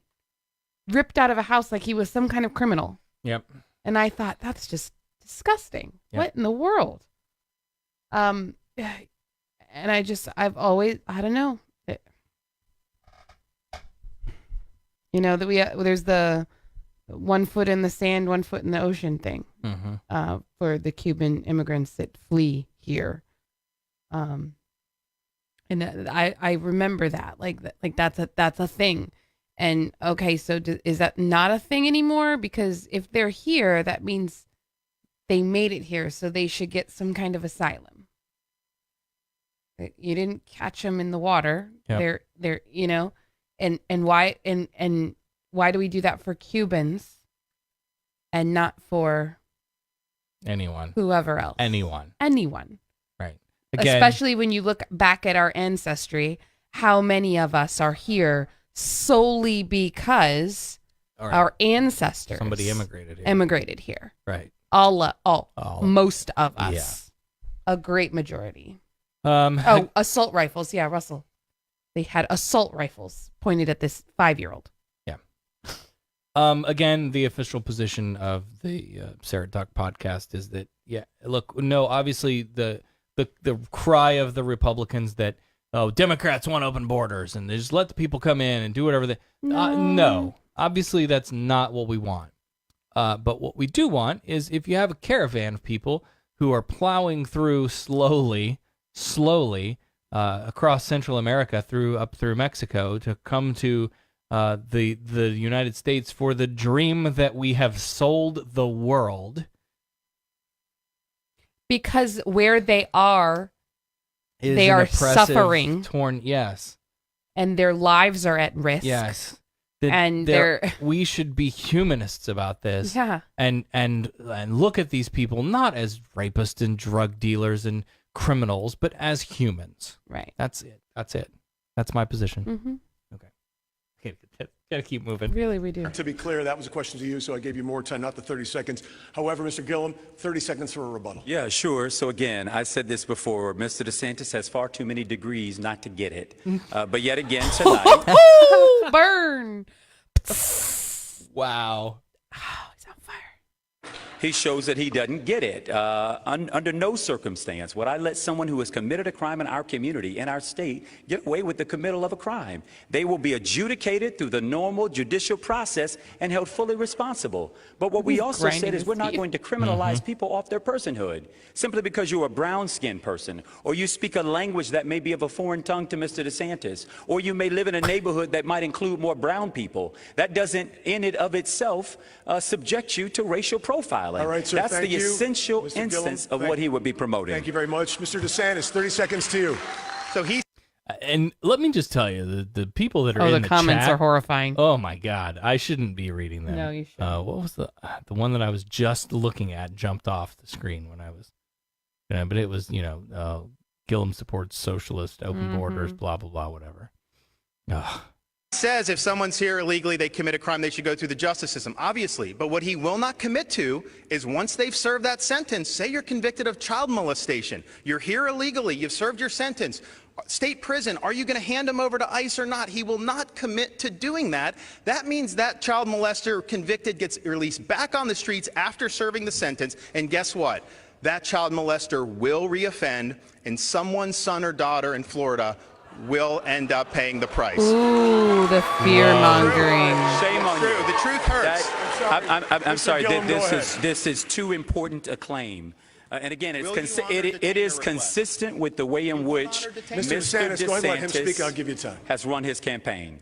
ripped out of a house like he was some kind of criminal. Yep. And I thought, that's just disgusting. Yep. What in the world? And I've always, I don't know. That there's the 1 foot in the sand, 1 foot in the ocean thing for the Cuban immigrants that flee here. And I remember that, that's a thing. And okay, so is that not a thing anymore? Because if they're here, that means they made it here, so they should get some kind of asylum. You didn't catch them in the water. Yep. They're and why why do we do that for Cubans and not for anyone, whoever else? Anyone. Right. Again, especially when you look back at our ancestry, how many of us are here solely because our ancestors, somebody immigrated here. Right. Most of us. Yeah. A great majority. Assault rifles. Yeah, Russell. They had assault rifles pointed at this 5-year-old. Yeah. Again, the official position of the SarahTalk podcast is that, obviously the cry of the Republicans that, Democrats want open borders and they just let the people come in and do whatever they... No, obviously that's not what we want. But what we do want is if you have a caravan of people who are plowing through slowly, across Central America up through Mexico to come to the United States for the dream that we have sold the world. Because where they are, they are suffering. Torn, yes. And their lives are at risk. Yes. We should be humanists about this. Yeah. And look at these people not as rapists and drug dealers and criminals, but as humans. Right. That's it. That's my position. Mm-hmm. Okay. Gotta keep moving. Really, we do. To be clear, that was a question to you, so I gave you more time, not the 30 seconds. However, Mr. Gillum, 30 seconds for a rebuttal. Yeah, sure. So again, I said this before, Mr. DeSantis has far too many degrees not to get it. But yet again tonight... Burn! Wow. Oh, he's on fire. He shows that he doesn't get it. Under no circumstance would I let someone who has committed a crime in our community, in our state, get away with the committal of a crime. They will be adjudicated through the normal judicial process and held fully responsible. But what we also said is we're not going to criminalize people off their personhood. Simply because you're a brown-skinned person, or you speak a language that may be of a foreign tongue to Mr. DeSantis, or you may live in a neighborhood that might include more brown people, that doesn't in and of itself subject you to racial profiling. All right, sir, that's the essential instance of what he would be promoting. Thank you very much. Mr. DeSantis, 30 seconds to you. So he's... And let me just tell you, the people that are in the comments chat, are horrifying. Oh my God, I shouldn't be reading them. No, you shouldn't. What was the one that I was just looking at jumped off the screen when I was, but it was Gillum supports socialist, open borders, blah blah blah, whatever. Ugh. Says if someone's here illegally, they commit a crime, they should go through the justice system, obviously. But what he will not commit to is once they've served that sentence, say you're convicted of child molestation, you're here illegally, you've served your sentence, state prison, are you going to hand them over to ICE or not? He will not commit to doing that. That means that child molester convicted gets released back on the streets after serving the sentence. And guess what? That child molester will reoffend, and someone's son or daughter in Florida will end up paying the price. Ooh, the fear-mongering. Shame on you. The truth hurts. I'm sorry. This is too important a claim. And again, it is consistent with the way in which Mr. DeSantis go ahead and let him speak. I'll give you time. Has run his campaign.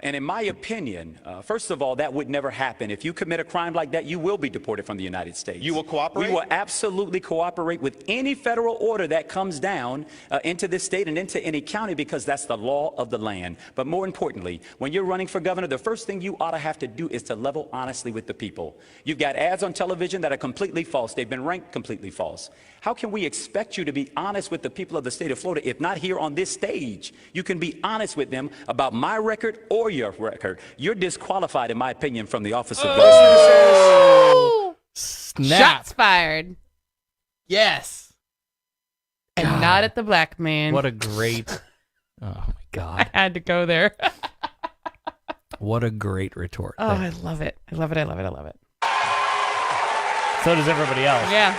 And in my opinion, first of all, that would never happen. If you commit a crime like that, you will be deported from the United States. You will cooperate? We will absolutely cooperate with any federal order that comes down into this state and into any county, because that's the law of the land. But more importantly, when you're running for governor, the first thing you ought to have to do is to level honestly with the people. You've got ads on television that are completely false. They've been ranked completely false. How can we expect you to be honest with the people of the state of Florida if not here on this stage? You can be honest with them about my record for your record, you're disqualified, in my opinion, from the office of Snap. Shots fired. Yes. And God. not at the black man. What a great. Oh, my God. I had to go there. What a great retort. Oh, I love it. I love it. I love it. I love it. So does everybody else. Yeah.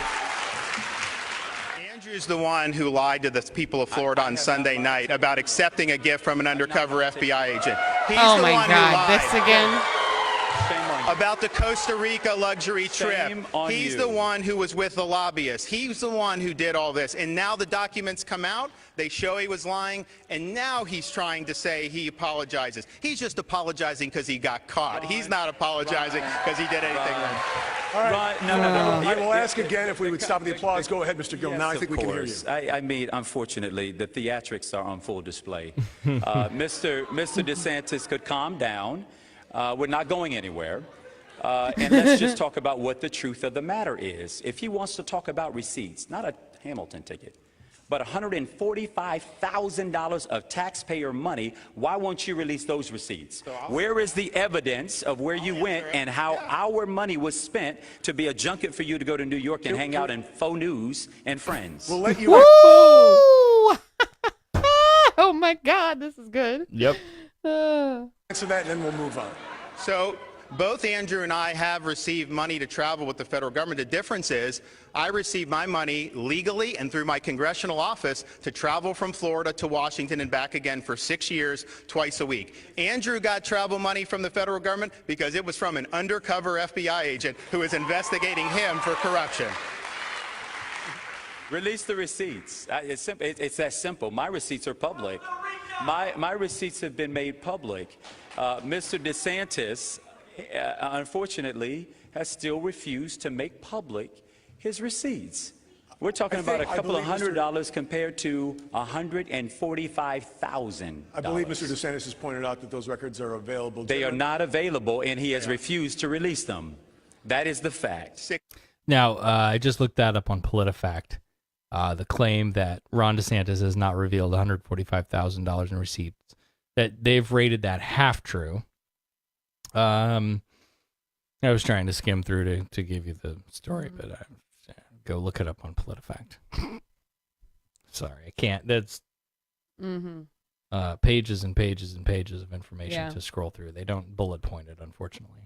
Andrew's the one who lied to the people of Florida on Sunday night about accepting a gift from an undercover FBI agent. He's Oh the my one God. who lied. This again? About the Costa Rica luxury trip. Shame on He's you. the one who was with the lobbyists. He's the one who did all this. And now the documents come out. They show he was lying. And now he's trying to say he apologizes. He's just apologizing because he got caught. He's not apologizing because he did anything wrong. All right. Ron, no. I will ask again if we would stop the applause. Go ahead, Mr. Gillum. Yes, Now I think of we can hear you. course. I mean, unfortunately, the theatrics are on full display. Mr. DeSantis could calm down. We're not going anywhere. And let's just talk about what the truth of the matter is. If he wants to talk about receipts, not a Hamilton ticket, but $145,000 of taxpayer money, why won't you release those receipts? Where is the evidence of where you went and how our money was spent to be a junket for you to go to New York and hang out in faux news and friends? We'll let you. Woo! Oh my God, this is good. Yep. Answer that, and then we'll move on. So both Andrew and I have received money to travel with the federal government. The difference is I received my money legally and through my congressional office to travel from Florida to Washington and back again for 6 years, twice a week. Andrew got travel money from the federal government because it was from an undercover FBI agent who is investigating him for corruption. Release the receipts. It's that simple. My receipts are public. My receipts have been made public. Mr. DeSantis, unfortunately, has still refused to make public his receipts. We're talking about a couple of $100 compared to $145,000. I believe Mr. DeSantis has pointed out that those records are available. They are not available, and he has refused to release them. That is the fact. Now, I just looked that up on PolitiFact. The claim that Ron DeSantis has not revealed $145,000 in receipts, that they've rated that half true. I was trying to skim through to give you the story, but go look it up on PolitiFact. Sorry, I can't. That's pages and pages and pages of information to scroll through. They don't bullet point it, unfortunately.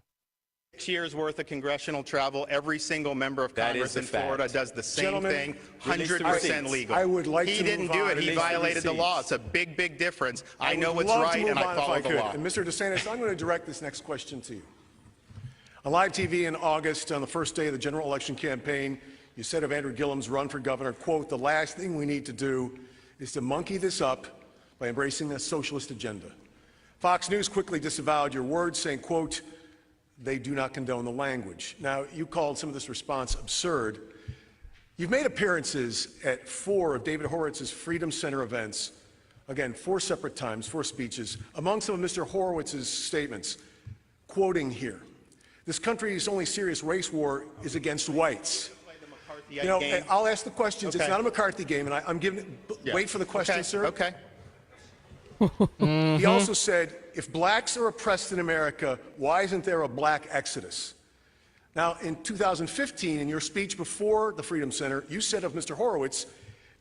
6 years worth of congressional travel. Every single member of Congress in Florida does the same thing, 100% legal. I would like he to didn't move do on. it. He violated the law. It's a big, big difference. I know would what's love to right, move and I on if follow the could. law. And Mr. DeSantis, I'm going to direct this next question to you. On live TV in August, on the first day of the general election campaign, you said of Andrew Gillum's run for governor, quote, "The last thing we need to do is to monkey this up by embracing a socialist agenda." Fox News quickly disavowed your words, saying, quote, "They do not condone the language." Now, you called some of this response absurd. You've made appearances at 4 of David Horowitz's Freedom Center events. Again, 4 separate times, 4 speeches. Among some of Mr. Horowitz's statements, quoting here, "This country's only serious race war is against whites." You know, I'll ask the questions. Okay. It's not a McCarthy game, and I'm giving it. Wait for the question, sir. Okay. He also said, if blacks are oppressed in America, why isn't there a black exodus? Now, in 2015, in your speech before the Freedom Center, you said of Mr. Horowitz,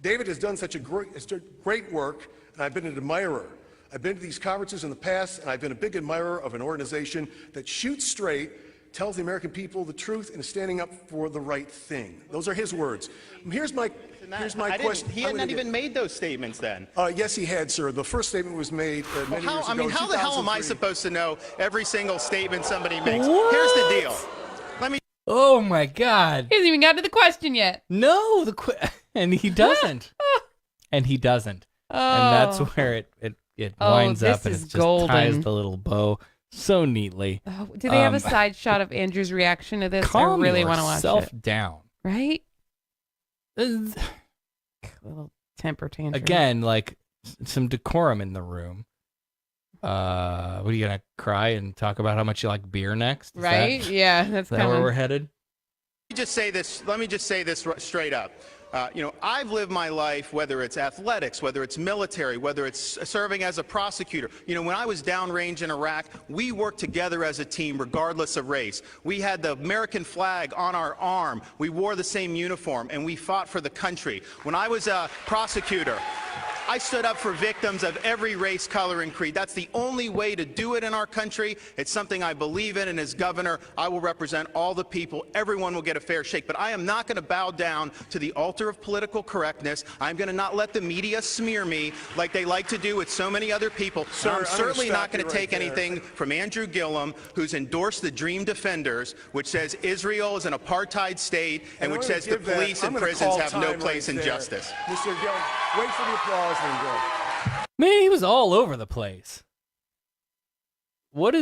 "David has done such a great work, and I've been an admirer. I've been to these conferences in the past, and I've been a big admirer of an organization that shoots straight, tells the American people the truth, and is standing up for the right thing." Those are his words. Here's my question. He had not even made those statements then. Yes, he had, sir. The first statement was made many years ago. I mean, how the hell am I 2003. supposed to know every single statement somebody makes? Here's the deal. Let me. Oh my God! He hasn't even gotten to the question yet. No, and he doesn't, and he doesn't, and that's where it winds up, and it just ties the little bow so neatly. Oh, do they have a side shot of Andrew's reaction to this? I really want to watch it. Down, right? Little temper tantrum. Again, like some decorum in the room. What are you gonna cry and talk about how much you like beer next? Right? Yeah, that's where we're headed. Let me just say this straight up. I've lived my life, whether it's athletics, whether it's military, whether it's serving as a prosecutor. When I was downrange in Iraq, we worked together as a team regardless of race. We had the American flag on our arm. We wore the same uniform, and we fought for the country. When I was a prosecutor, I stood up for victims of every race, color, and creed. That's the only way to do it in our country. It's something I believe in, and as governor, I will represent all the people. Everyone will get a fair shake. But I am not going to bow down to the altar of political correctness. I'm going to not let the media smear me like they like to do with so many other people. Sir, I'm certainly not going to take there. anything from Andrew Gillum, who's endorsed the Dream Defenders, which says Israel is an apartheid state, and which says the police and prisons have no place in justice. Mr. Gillum, wait for the applause and go. Man, he was all over the place. What?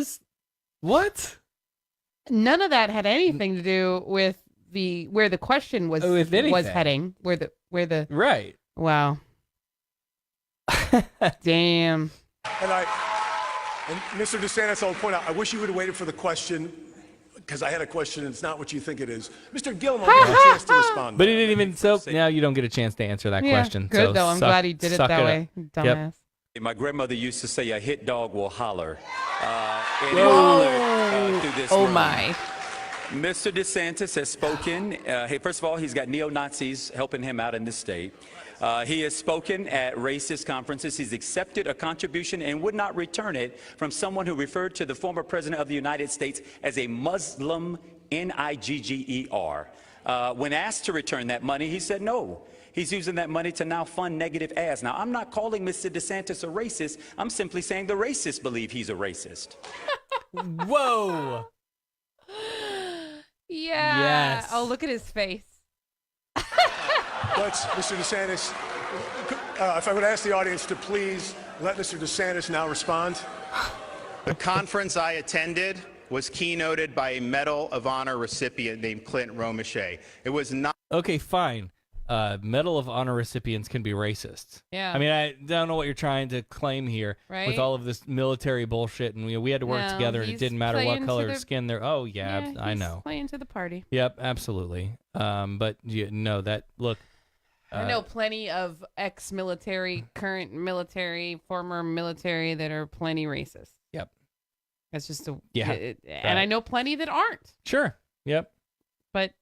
None of that had anything to do with where the question was heading. Where the right. Wow. Damn. And Mr. DeSantis, I'll point out, I wish you would have waited for the question, because I had a question and it's not what you think it is. Mr. Gillum, I'll give you a chance to respond. But he didn't even. So now you don't get a chance to answer that question. Good so though. I'm glad he did it that way. Dumbass. Yep. My grandmother used to say, "A hit dog will holler." Through this room. My. Mr. DeSantis has spoken. First of all, he's got neo-Nazis helping him out in this state. He has spoken at racist conferences. He's accepted a contribution and would not return it from someone who referred to the former president of the United States as a Muslim, Nigger. When asked to return that money, he said no. He's using that money to now fund negative ads. Now, I'm not calling Mr. DeSantis a racist. I'm simply saying the racists believe he's a racist. Whoa. Yeah. Yes. Oh, look at his face. Mr. DeSantis, if I would ask the audience to please let Mr. DeSantis now respond. The conference I attended was keynoted by a Medal of Honor recipient named Clint Romeshay. It was not. Okay, fine. Medal of Honor recipients can be racist. Yeah. I mean, I don't know what you're trying to claim here Right? with all of this military bullshit, and we had to work No, together, and it he's didn't matter what playing to color the- skin they're. Oh yeah, I he's know. Playing to the party. Yep, absolutely. But look. I know plenty of ex-military, current military, former military that are plenty racist. Yep. That's just and I know plenty that aren't. Sure. Yep. But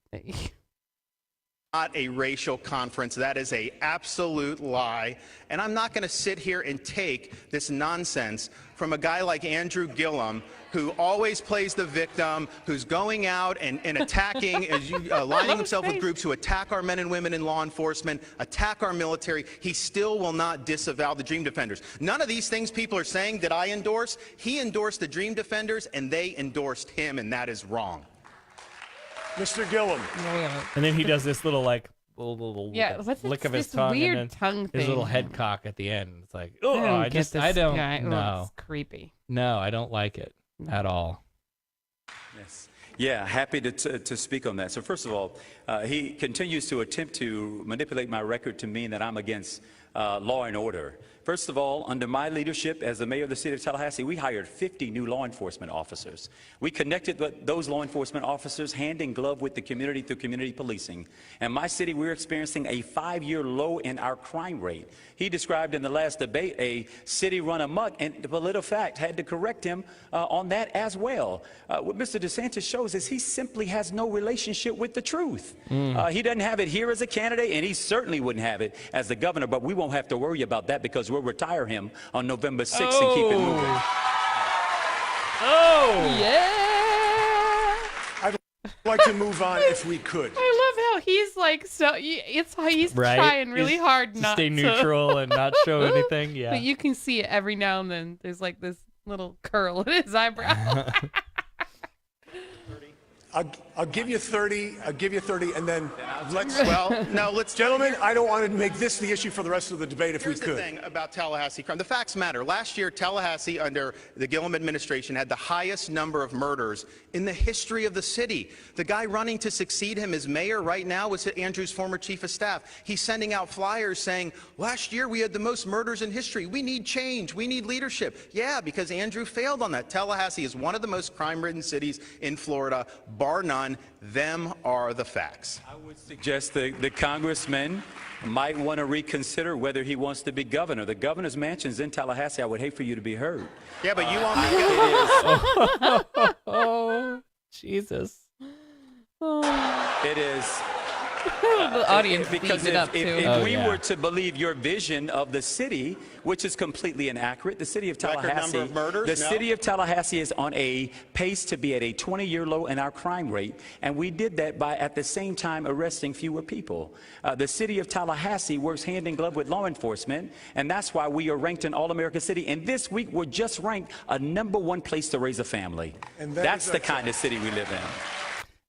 not a racial conference. That is an absolute lie. And I'm not going to sit here and take this nonsense from a guy like Andrew Gillum, who always plays the victim, who's going out and attacking, aligning himself with groups who attack our men and women in law enforcement, attack our military. He still will not disavow the Dream Defenders. None of these things people are saying that I endorse. He endorsed the Dream Defenders, and they endorsed him, and that is wrong. Mr. Gillum. And then he does this little lick what's of his this tongue, weird and then tongue his thing? little head cock at the end. It's like, I don't know. It's creepy. No, I don't like it at all. Yes. Yeah, happy to speak on that. So first of all, he continues to attempt to manipulate my record to mean that I'm against law and order. First of all, under my leadership as the mayor of the city of Tallahassee, we hired 50 new law enforcement officers. We connected those law enforcement officers hand in glove with the community through community policing. In my city, we're experiencing a 5-year low in our crime rate. He described in the last debate a city run amok, and the PolitiFact had to correct him on that as well. What Mr. DeSantis shows is he simply has no relationship with the truth. He doesn't have it here as a candidate, and he certainly wouldn't have it as the governor, but we won't have to worry about that because we'll retire him on November 6th and keep it moving. Yeah. I'd like to move on if we could. I love how he's like he's trying really He's hard to not stay to neutral and not show anything. Yeah. But you can see it every now and then. There's like this little curl in his eyebrow. I'll give you 30. I'll give you 30, and then let's. Gentlemen, I don't want to make this the issue for the rest of the debate if Here's we could. the thing about Tallahassee crime. The facts matter. Last year, Tallahassee, under the Gillum administration, had the highest number of murders in the history of the city. The guy running to succeed him as mayor right now was Andrew's former chief of staff. He's sending out flyers saying, last year we had the most murders in history. We need change. We need leadership. Yeah, because Andrew failed on that. Tallahassee is one of the most crime-ridden cities in Florida, bar none. one. Them are the facts. I would suggest the congressman might want to reconsider whether he wants to be governor. The governor's mansion's in Tallahassee. I would hate for you to be heard. Yeah, but you want me to. Oh, Jesus. It is. The audience because beating it up, too. if we were to believe your vision of the city, which is completely inaccurate, the city of Record Tallahassee, number of murders? the No. city of Tallahassee is on a pace to be at a 20-year low in our crime rate, and we did that by at the same time arresting fewer people. The city of Tallahassee works hand in glove with law enforcement, and that's why we are ranked an all-American city. And this week, we're just ranked a #1 place to raise a family. And that's the kind of city we live in.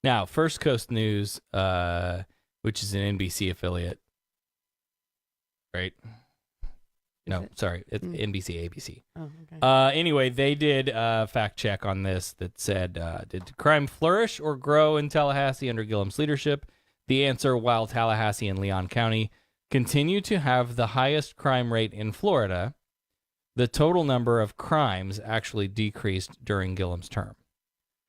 Now, First Coast News, which is an NBC affiliate, right? No, sorry, it's NBC, ABC. Oh, okay. Anyway, they did a fact check on this that said, did crime flourish or grow in Tallahassee under Gillum's leadership? The answer, while Tallahassee and Leon County continue to have the highest crime rate in Florida, the total number of crimes actually decreased during Gillum's term.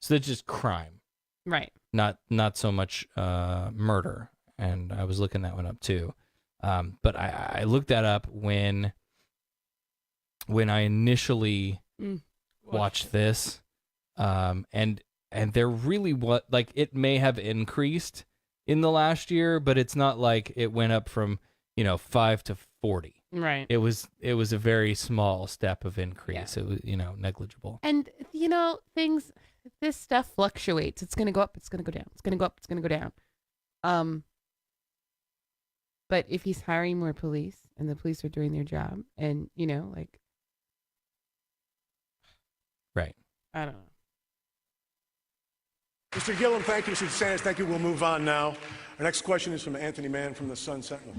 So that's just crime. Right. Not so much murder. And I was looking that one up too. But I looked that up when I initially watched this. And there really was, like, it may have increased in the last year, but it's not like it went up from, 5 to 40. Right. It was a very small step of increase. Yeah. It was, negligible. And, this stuff fluctuates. It's going to go up. It's going to go down. It's going to go up. It's going to go down. But if he's hiring more police and the police are doing their job and, right. I don't know. Mr. Gillum, thank you. Mr. DeSantis, thank you. We'll move on now. Our next question is from Anthony Mann from the Sun Sentinel.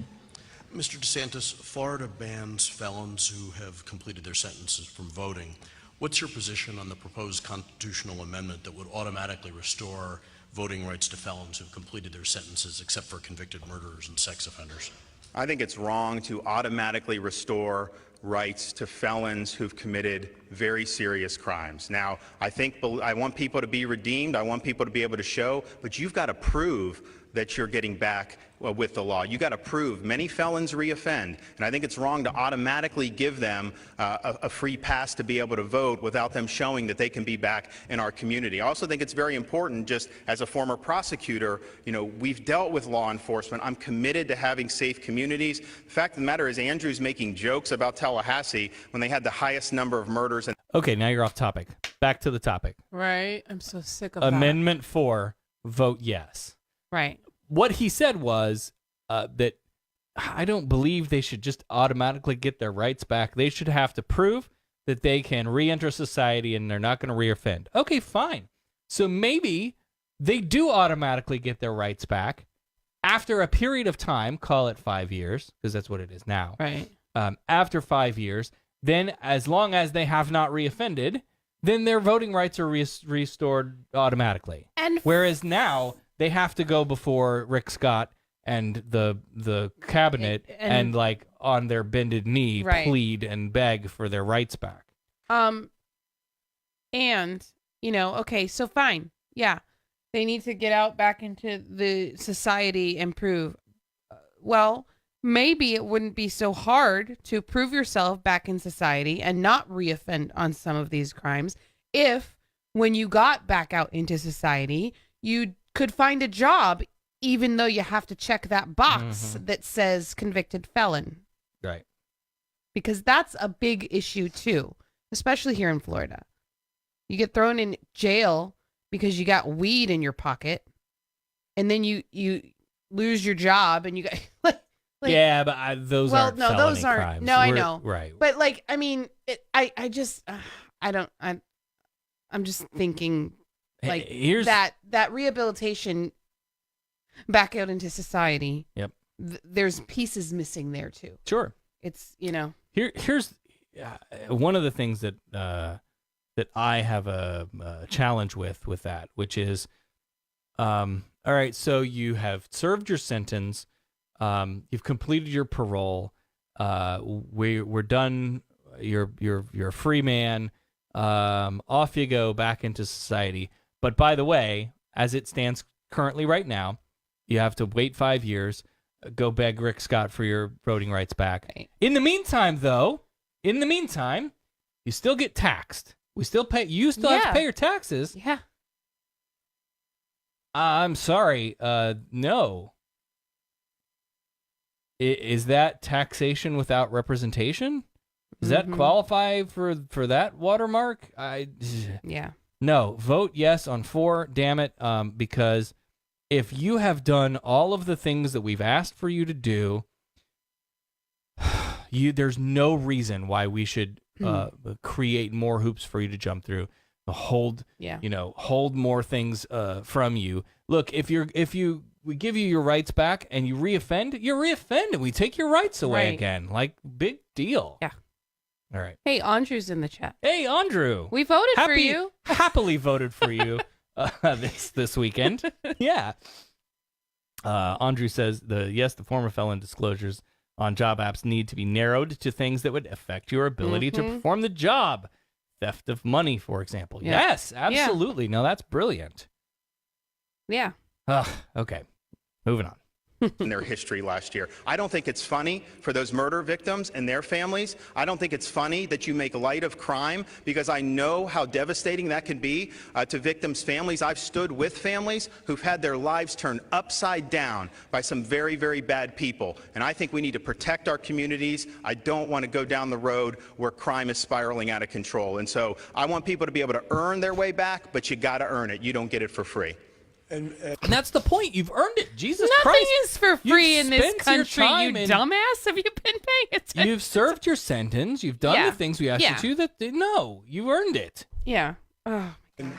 Mr. DeSantis, Florida bans felons who have completed their sentences from voting. What's your position on the proposed constitutional amendment that would automatically restore voting rights to felons who've completed their sentences except for convicted murderers and sex offenders? I think it's wrong to automatically restore rights to felons who've committed very serious crimes. Now, I want people to be redeemed. I want people to be able to show, but you've got to prove that you're getting back with the law. You got to prove. Many felons reoffend, and I think it's wrong to automatically give them a free pass to be able to vote without them showing that they can be back in our community. I also think it's very important, just as a former prosecutor, we've dealt with law enforcement. I'm committed to having safe communities. The fact of the matter is, Andrew's making jokes about Tallahassee when they had the highest number of murders. Okay, now you're off topic. Back to the topic. Right. I'm so sick of Amendment 4, vote yes. Right. What he said was that I don't believe they should just automatically get their rights back. They should have to prove that they can re-enter society and they're not going to reoffend. Okay, fine. So maybe they do automatically get their rights back after a period of time, call it 5 years, because that's what it is now. Right. After 5 years, then as long as they have not reoffended, then their voting rights are restored automatically. And whereas now they have to go before Rick Scott and the cabinet and like on their bended knee plead and beg for their rights back. And okay, so fine, yeah, they need to get out back into the society and prove. Well, maybe it wouldn't be so hard to prove yourself back in society and not reoffend on some of these crimes if, when you got back out into society, you could find a job, even though you have to check that box that says convicted felon. Right. Because that's a big issue too, especially here in Florida. You get thrown in jail because you got weed in your pocket, and then you lose your job, and you got like yeah, but those aren't felony crimes. No, I know. Right. But I mean, I'm just thinking. Like here's that rehabilitation back out into society. Yep. There's pieces missing there too. Sure. It's here's one of the things that I have a challenge with that, which is all right. So you have served your sentence. You've completed your parole. We're done. You're a free man. Off you go back into society. But by the way, as it stands currently right now, you have to wait 5 years, go beg Rick Scott for your voting rights back. Right. In the meantime, though, you still get taxed. You still have to pay your taxes. Yeah. I'm sorry. No. Is that taxation without representation? Does that qualify for that watermark? Yeah. No. Vote yes on 4. Damn it. Because if you have done all of the things that we've asked for you to do, there's no reason why we should create more hoops for you to jump through. Hold more things from you. Look, we give you your rights back and you reoffend, and we take your rights away again. Like, big deal. Yeah. All right. Hey, Andrew's in the chat. Hey, Andrew. We voted for you. Happily voted for you this weekend. Yeah. Andrew says the former felon disclosures on job apps need to be narrowed to things that would affect your ability to perform the job. Theft of money, for example. Yeah. Yes, absolutely. No, that's brilliant. Yeah. Okay. Moving on. In their history last year. I don't think it's funny for those murder victims and their families. I don't think it's funny that you make light of crime, because I know how devastating that can be to victims' families. I've stood with families who've had their lives turned upside down by some very, very bad people. And I think we need to protect our communities. I don't want to go down the road where crime is spiraling out of control. And so I want people to be able to earn their way back, but you got to earn it. You don't get it for free. And that's the point. You've earned it. Jesus Nothing Christ. is for free You've in this spent your country, you time dumbass. Have you been paying attention? You've served your sentence. You've done the things we asked you to. No, you earned it. Yeah. Oh. And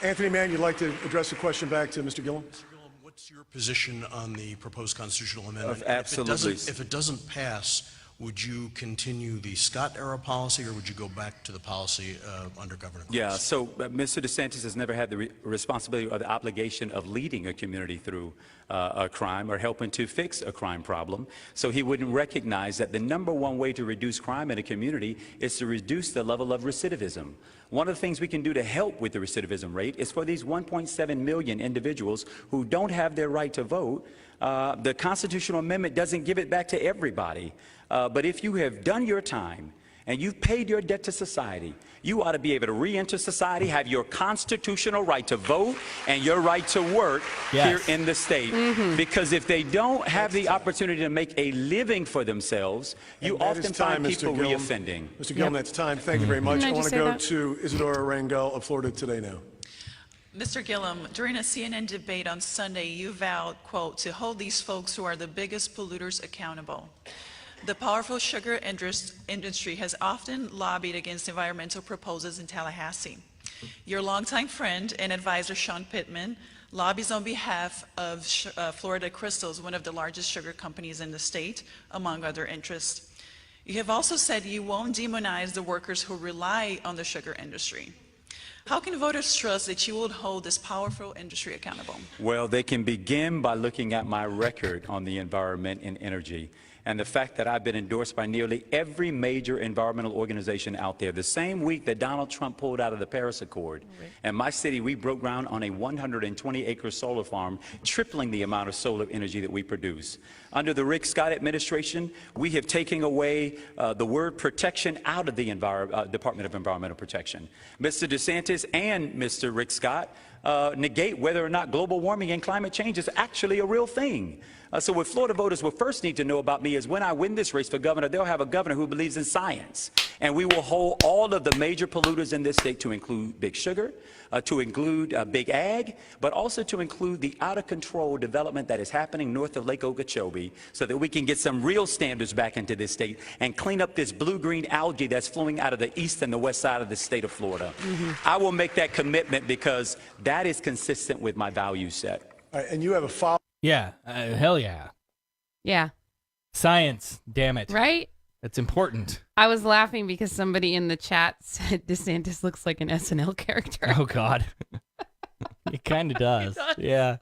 Anthony Mann, you'd like to address a question back to Mr. Gillum? Mr. Gillum, what's your position on the proposed constitutional amendment? Absolutely. If it doesn't pass, would you continue the Scott-era policy, or would you go back to the policy under Governor Cruz? Yeah, so Mr. DeSantis has never had the responsibility or the obligation of leading a community through a crime or helping to fix a crime problem. So he wouldn't recognize that the number one way to reduce crime in a community is to reduce the level of recidivism. One of the things we can do to help with the recidivism rate is for these 1.7 million individuals who don't have their right to vote. The constitutional amendment doesn't give it back to everybody. But if you have done your time and you've paid your debt to society, you ought to be able to re-enter society, have your constitutional right to vote and your right to work here in the state. Because if they don't have the opportunity to make a living for themselves, you often find people reoffending. Mr. Gillum, that's time. Thank you very much. I want to go to Isadora Rangel of Florida Today now. Mr. Gillum, during a CNN debate on Sunday, you vowed, quote, to hold these folks who are the biggest polluters accountable. The powerful sugar industry has often lobbied against environmental proposals in Tallahassee. Your longtime friend and advisor, Sean Pittman, lobbies on behalf of Florida Crystals, one of the largest sugar companies in the state, among other interests. You have also said you won't demonize the workers who rely on the sugar industry. How can voters trust that you will hold this powerful industry accountable? Well, they can begin by looking at my record on the environment and energy, and the fact that I've been endorsed by nearly every major environmental organization out there. The same week that Donald Trump pulled out of the Paris Accord, in my city, we broke ground on a 120-acre solar farm, tripling the amount of solar energy that we produce. Under the Rick Scott administration, we have taken away the word protection out of the Department of Environmental Protection. Mr. DeSantis and Mr. Rick Scott negate whether or not global warming and climate change is actually a real thing. So what Florida voters will first need to know about me is when I win this race for governor, they'll have a governor who believes in science. And we will hold all of the major polluters in this state, to include big sugar, to include big ag, but also to include the out-of-control development that is happening north of Lake Okeechobee, so that we can get some real standards back into this state and clean up this blue-green algae that's flowing out of the east and the west side of the state of Florida. I will make that commitment because that is consistent with my value set. All right, and you have a follow. Yeah, hell yeah. Yeah. Science, damn it. Right? That's important. I was laughing because somebody in the chat said DeSantis looks like an SNL character. Oh, God. It kind of does. Yeah.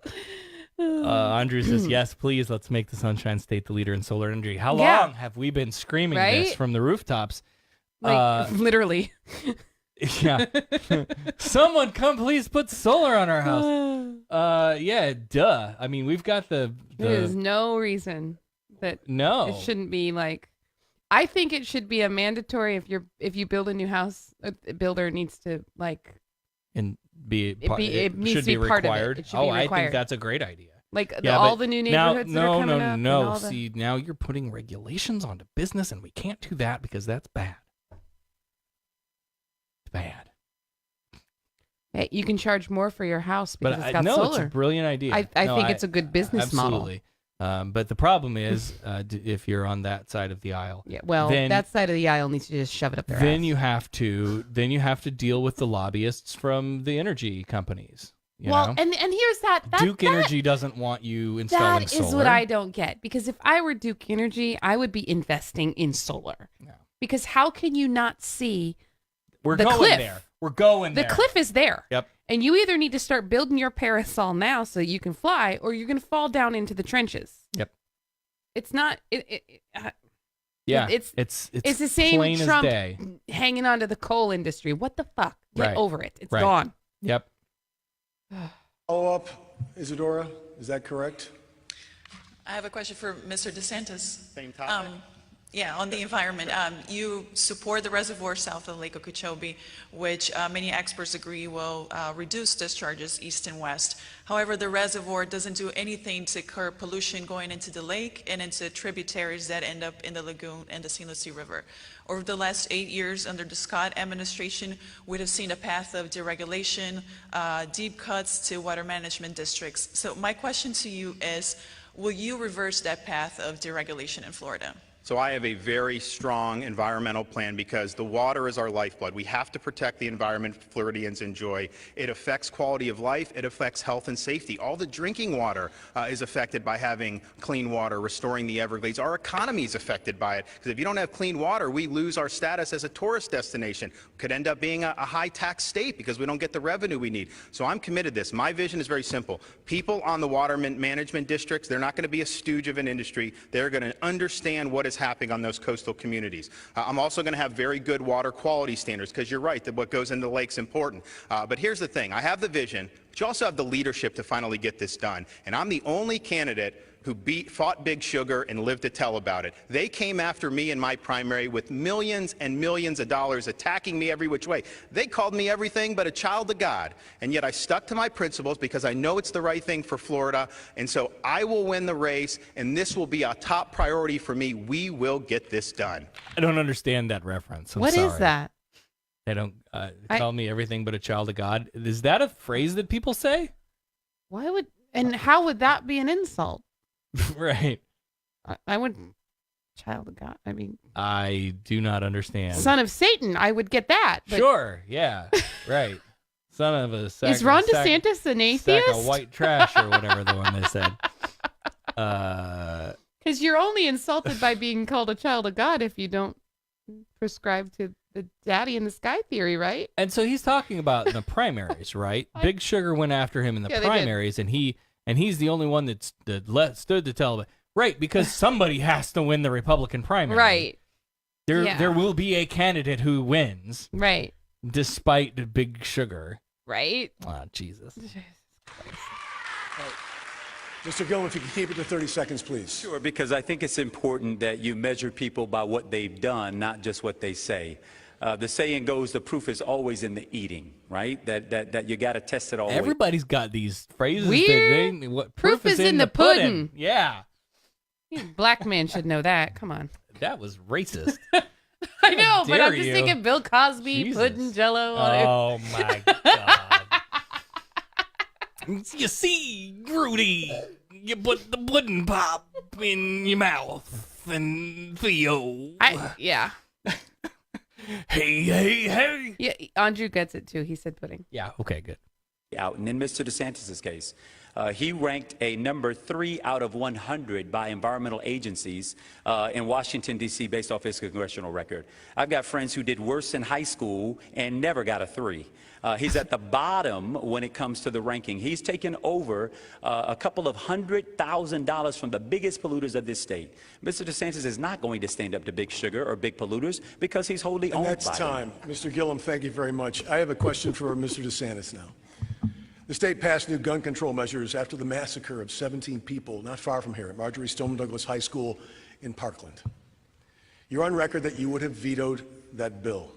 Andrew says, yes, please, let's make the Sunshine State the leader in solar energy. How long have we been screaming this from the rooftops? Like, literally. Yeah. Someone come please put solar on our house. Yeah, duh. I mean, we've got the There's no reason that it shouldn't be like. I think it should be a mandatory if you build a new house, a builder needs to like and it needs should to be part required. of it. It should be required. I think that's a great idea. Like all the new neighborhoods that are coming up. No. See, now you're putting regulations onto business, and we can't do that because that's bad. It's bad. Hey, you can charge more for your house because it's got solar. It's a brilliant idea. I think it's a good business model. Absolutely. But the problem is, if you're on that side of the aisle, then that side of the aisle needs to just shove it up their then ass. you have to deal with the lobbyists from the energy companies. You know? And here's that Duke Energy doesn't want you installing solar. That is what I don't get, because if I were Duke Energy, I would be investing in solar. No. Because how can you not see We're the going cliff? there. We're going there. The cliff is there. Yep. And you either need to start building your parasol now so you can fly, or you're going to fall down into the trenches. Yep. It's not. Yeah. It's the same plain Trump as day. hanging on to the coal industry. What the fuck? Get over it. It's Right. gone. Yep. Follow up, Isadora, is that correct? I have a question for Mr. DeSantis. Same topic. On the environment. You support the reservoir south of Lake Okeechobee, which many experts agree will reduce discharges east and west. However, the reservoir doesn't do anything to curb pollution going into the lake and into tributaries that end up in the lagoon and the St. Lucie River. Over the last 8 years under the Scott administration, we have seen a path of deregulation, deep cuts to water management districts. So my question to you is, will you reverse that path of deregulation in Florida? So I have a very strong environmental plan because the water is our lifeblood. We have to protect the environment Floridians enjoy. It affects quality of life. It affects health and safety. All the drinking water is affected by having clean water, restoring the Everglades. Our economy is affected by it because if you don't have clean water, we lose our status as a tourist destination. Could end up being a high-tax state because we don't get the revenue we need. So I'm committed to this. My vision is very simple. People on the water management districts, they're not going to be a stooge of an industry. They're going to understand what is happening on those coastal communities. I'm also going to have very good water quality standards because you're right that what goes into the lake's important. But here's the thing. I have the vision, but you also have the leadership to finally get this done. And I'm the only candidate who fought Big Sugar and lived to tell about it. They came after me in my primary with millions and millions of dollars, attacking me every which way. They called me everything but a child of God, and yet I stuck to my principles because I know it's the right thing for Florida, and so I will win the race, and this will be a top priority for me. We will get this done. I don't understand that reference. What is that? They don't call me everything but a child of God. Is that a phrase that people say? How would that be an insult? Right. I would, child of God. I mean, I do not understand. Son of Satan. I would get that. But sure. Yeah. Right. Son of a sack. Is Ron DeSantis an atheist? Sack of white trash or whatever the one they said. Because you're only insulted by being called a child of God if you don't prescribe to the daddy in the sky theory, right? And so he's talking about in the primaries, right? Big Sugar went after him in the primaries, and he's the only one that stood to tell. Right, because somebody has to win the Republican primary. Right. There will be a candidate who wins. Right. Despite Big Sugar. Right. Oh, Jesus. Mr. Gillum, if you could keep it to 30 seconds, please. Sure, because I think it's important that you measure people by what they've done, not just what they say. The saying goes, the proof is always in the eating, right? That you got to test it all. Everybody's got these phrases. Weird. Proof is in the pudding. Yeah. Black man should know that. Come on. That was racist. I know, but I'm dare just you. thinking Bill Cosby, Jesus. pudding, Jello. Oh my God. You see, Rudy, you put the pudding pop in your mouth, and Theo. Yeah. Hey. Yeah, Andrew gets it too. He said pudding. Yeah. Okay. Good. out. And in Mr. DeSantis' case, He ranked a number 3 out of 100 by environmental agencies in Washington, D.C., based off his congressional record. I've got friends who did worse in high school and never got a 3. He's at the bottom when it comes to the ranking. He's taken over a couple of $100,000 from the biggest polluters of this state. Mr. DeSantis is not going to stand up to big sugar or big polluters because he's wholly owned by them. That's time. Mr. Gillum, thank you very much. I have a question for Mr. DeSantis now. The state passed new gun control measures after the massacre of 17 people not far from here at Marjorie Stoneman Douglas High School in Parkland. You're on record that you would have vetoed that bill.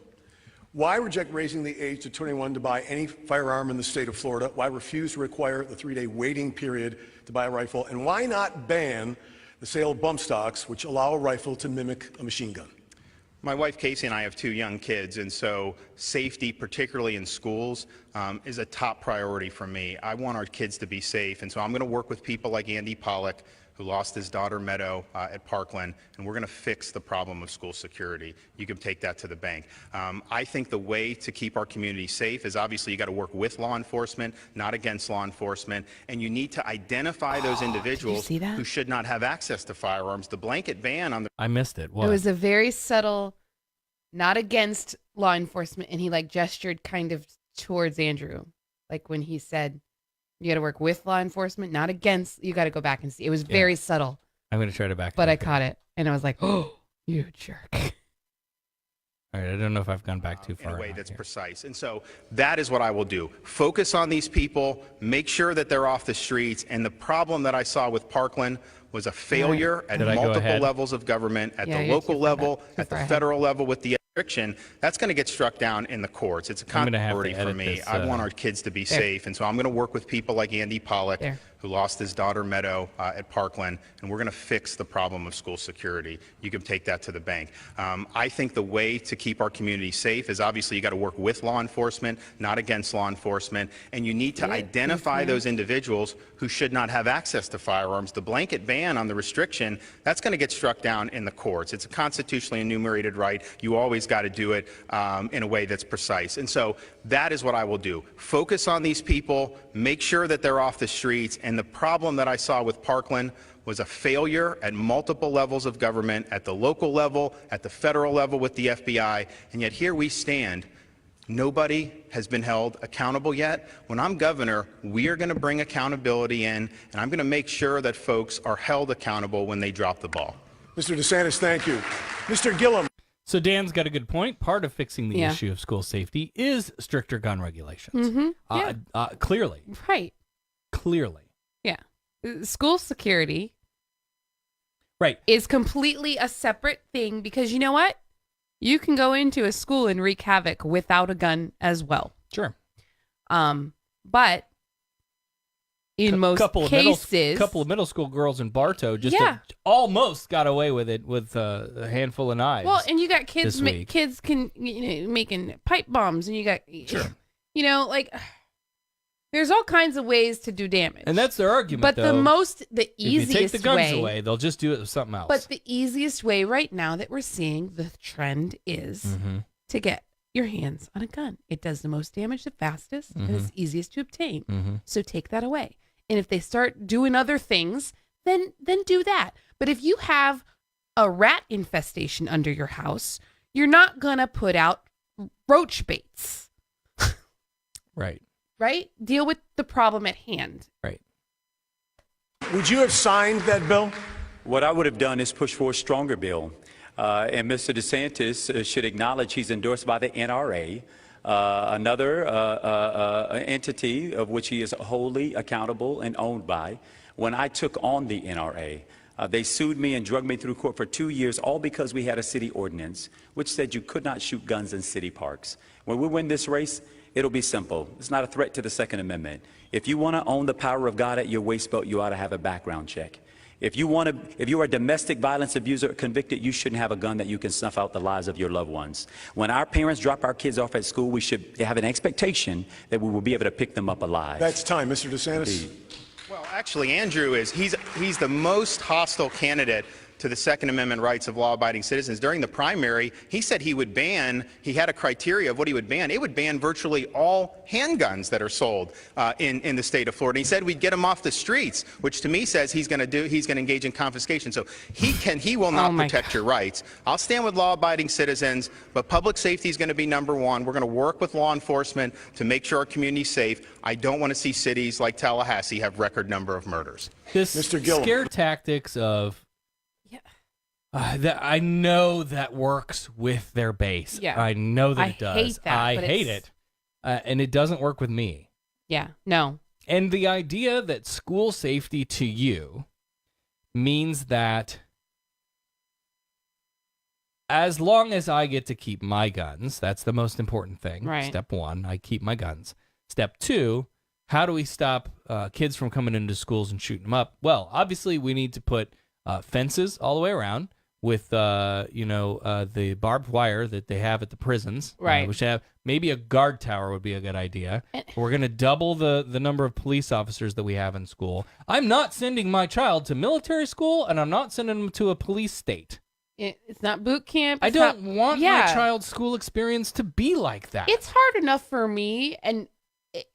Why reject raising the age to 21 to buy any firearm in the state of Florida? Why refuse to require the 3-day waiting period to buy a rifle? And why not ban the sale of bump stocks, which allow a rifle to mimic a machine gun? My wife Casey and I have 2 young kids, and so safety, particularly in schools, is a top priority for me. I want our kids to be safe, and so I'm going to work with people like Andy Pollack, who lost his daughter Meadow at Parkland, and we're going to fix the problem of school security. You can take that to the bank. I think the way to keep our community safe is obviously you got to work with law enforcement, not against law enforcement, and you need to identify those individuals who should not have access to firearms. The blanket ban on the— I missed it. What? It was a very subtle, not against law enforcement, and he like gestured kind of towards Andrew, like when he said, you got to work with law enforcement, not against. You got to go back and see. It was very subtle. I'm going to try to back. But I caught it, and I was like, "Oh, you jerk!" All right, I don't know if I've gone back too far. In a way that's precise, and so that is what I will do. Focus on these people, make sure that they're off the streets. And the problem that I saw with Parkland was a failure at multiple levels of government, at the local level, at the federal level with the restriction. That's going to get struck down in the courts. It's a priority for me. I want our kids to be safe, and so I'm going to work with people like Andy Pollack, who lost his daughter Meadow at Parkland, and we're going to fix the problem of school security. You can take that to the bank. I think the way to keep our community safe is obviously you got to work with law enforcement, not against law enforcement, and you need to identify those individuals who should not have access to firearms. The blanket ban on the restriction, that's going to get struck down in the courts. It's a constitutionally enumerated right. You always got to do it in a way that's precise. And so that is what I will do. Focus on these people, make sure that they're off the streets. And the problem that I saw with Parkland was a failure at multiple levels of government, at the local level, at the federal level with the FBI. And yet here we stand. Nobody has been held accountable yet. When I'm governor, we are going to bring accountability in, and I'm going to make sure that folks are held accountable when they drop the ball. Mr. DeSantis, thank you. Mr. Gillum. So Dan's got a good point. Part of fixing the issue of school safety is stricter gun regulations. Clearly. Right. Clearly. Yeah. School security right. is completely a separate thing because you know what? You can go into a school and wreak havoc without a gun as well. Sure. But in most cases, couple of middle school girls in Bartow just almost got away with it with a handful of knives. Well, and you got kids, kids can making pipe bombs, and you got like there's all kinds of ways to do damage. And that's their argument. But though, the easiest if you take the guns way away, they'll just do it with something else. But the easiest way right now that we're seeing the trend is to get your hands on a gun. It does the most damage the fastest, and it's easiest to obtain. So take that away. And if they start doing other things, then do that. But if you have a rat infestation under your house, you're not gonna put out roach baits. Right. Right? Deal with the problem at hand. Right. Would you have signed that bill? What I would have done is push for a stronger bill. And Mr. DeSantis should acknowledge he's endorsed by the NRA, another entity of which he is wholly accountable and owned by. When I took on the NRA, they sued me and drugged me through court for 2 years, all because we had a city ordinance which said you could not shoot guns in city parks. When we win this race, it'll be simple. It's not a threat to the Second Amendment. If you want to own the power of God at your waist belt, you ought to have a background check. If you are a domestic violence abuser convicted, you shouldn't have a gun that you can snuff out the lives of your loved ones. When our parents drop our kids off at school, we should have an expectation that we will be able to pick them up alive. That's time, Mr. DeSantis. Well, actually, Andrew he's the most hostile candidate to the Second Amendment rights of law-abiding citizens. During the primary, he said he had a criteria of what he would ban. It would ban virtually all handguns that are sold in the state of Florida. He said we'd get them off the streets, which to me says he's going to engage in confiscation. So he will not protect your rights. I'll stand with law-abiding citizens, but public safety is going to be number one. We're going to work with law enforcement to make sure our community is safe. I don't want to see cities like Tallahassee have record number of murders. This Mr. Gillum. scare tactics of that I know that works with their base. Yeah. I know that I it does. hate that, I but hate it. And it doesn't work with me. Yeah, no. And the idea that school safety to you means that as long as I get to keep my guns, that's the most important thing. Right. Step one, I keep my guns. Step two, how do we stop kids from coming into schools and shooting them up? Well, obviously we need to put fences all the way around with, the barbed wire that they have at the prisons. Right. Which have maybe a guard tower would be a good idea. We're going to double the number of police officers that we have in school. I'm not sending my child to military school, and I'm not sending them to a police state. It's not boot camp. I don't want yeah. my child's school experience to be like that. It's hard enough for me, and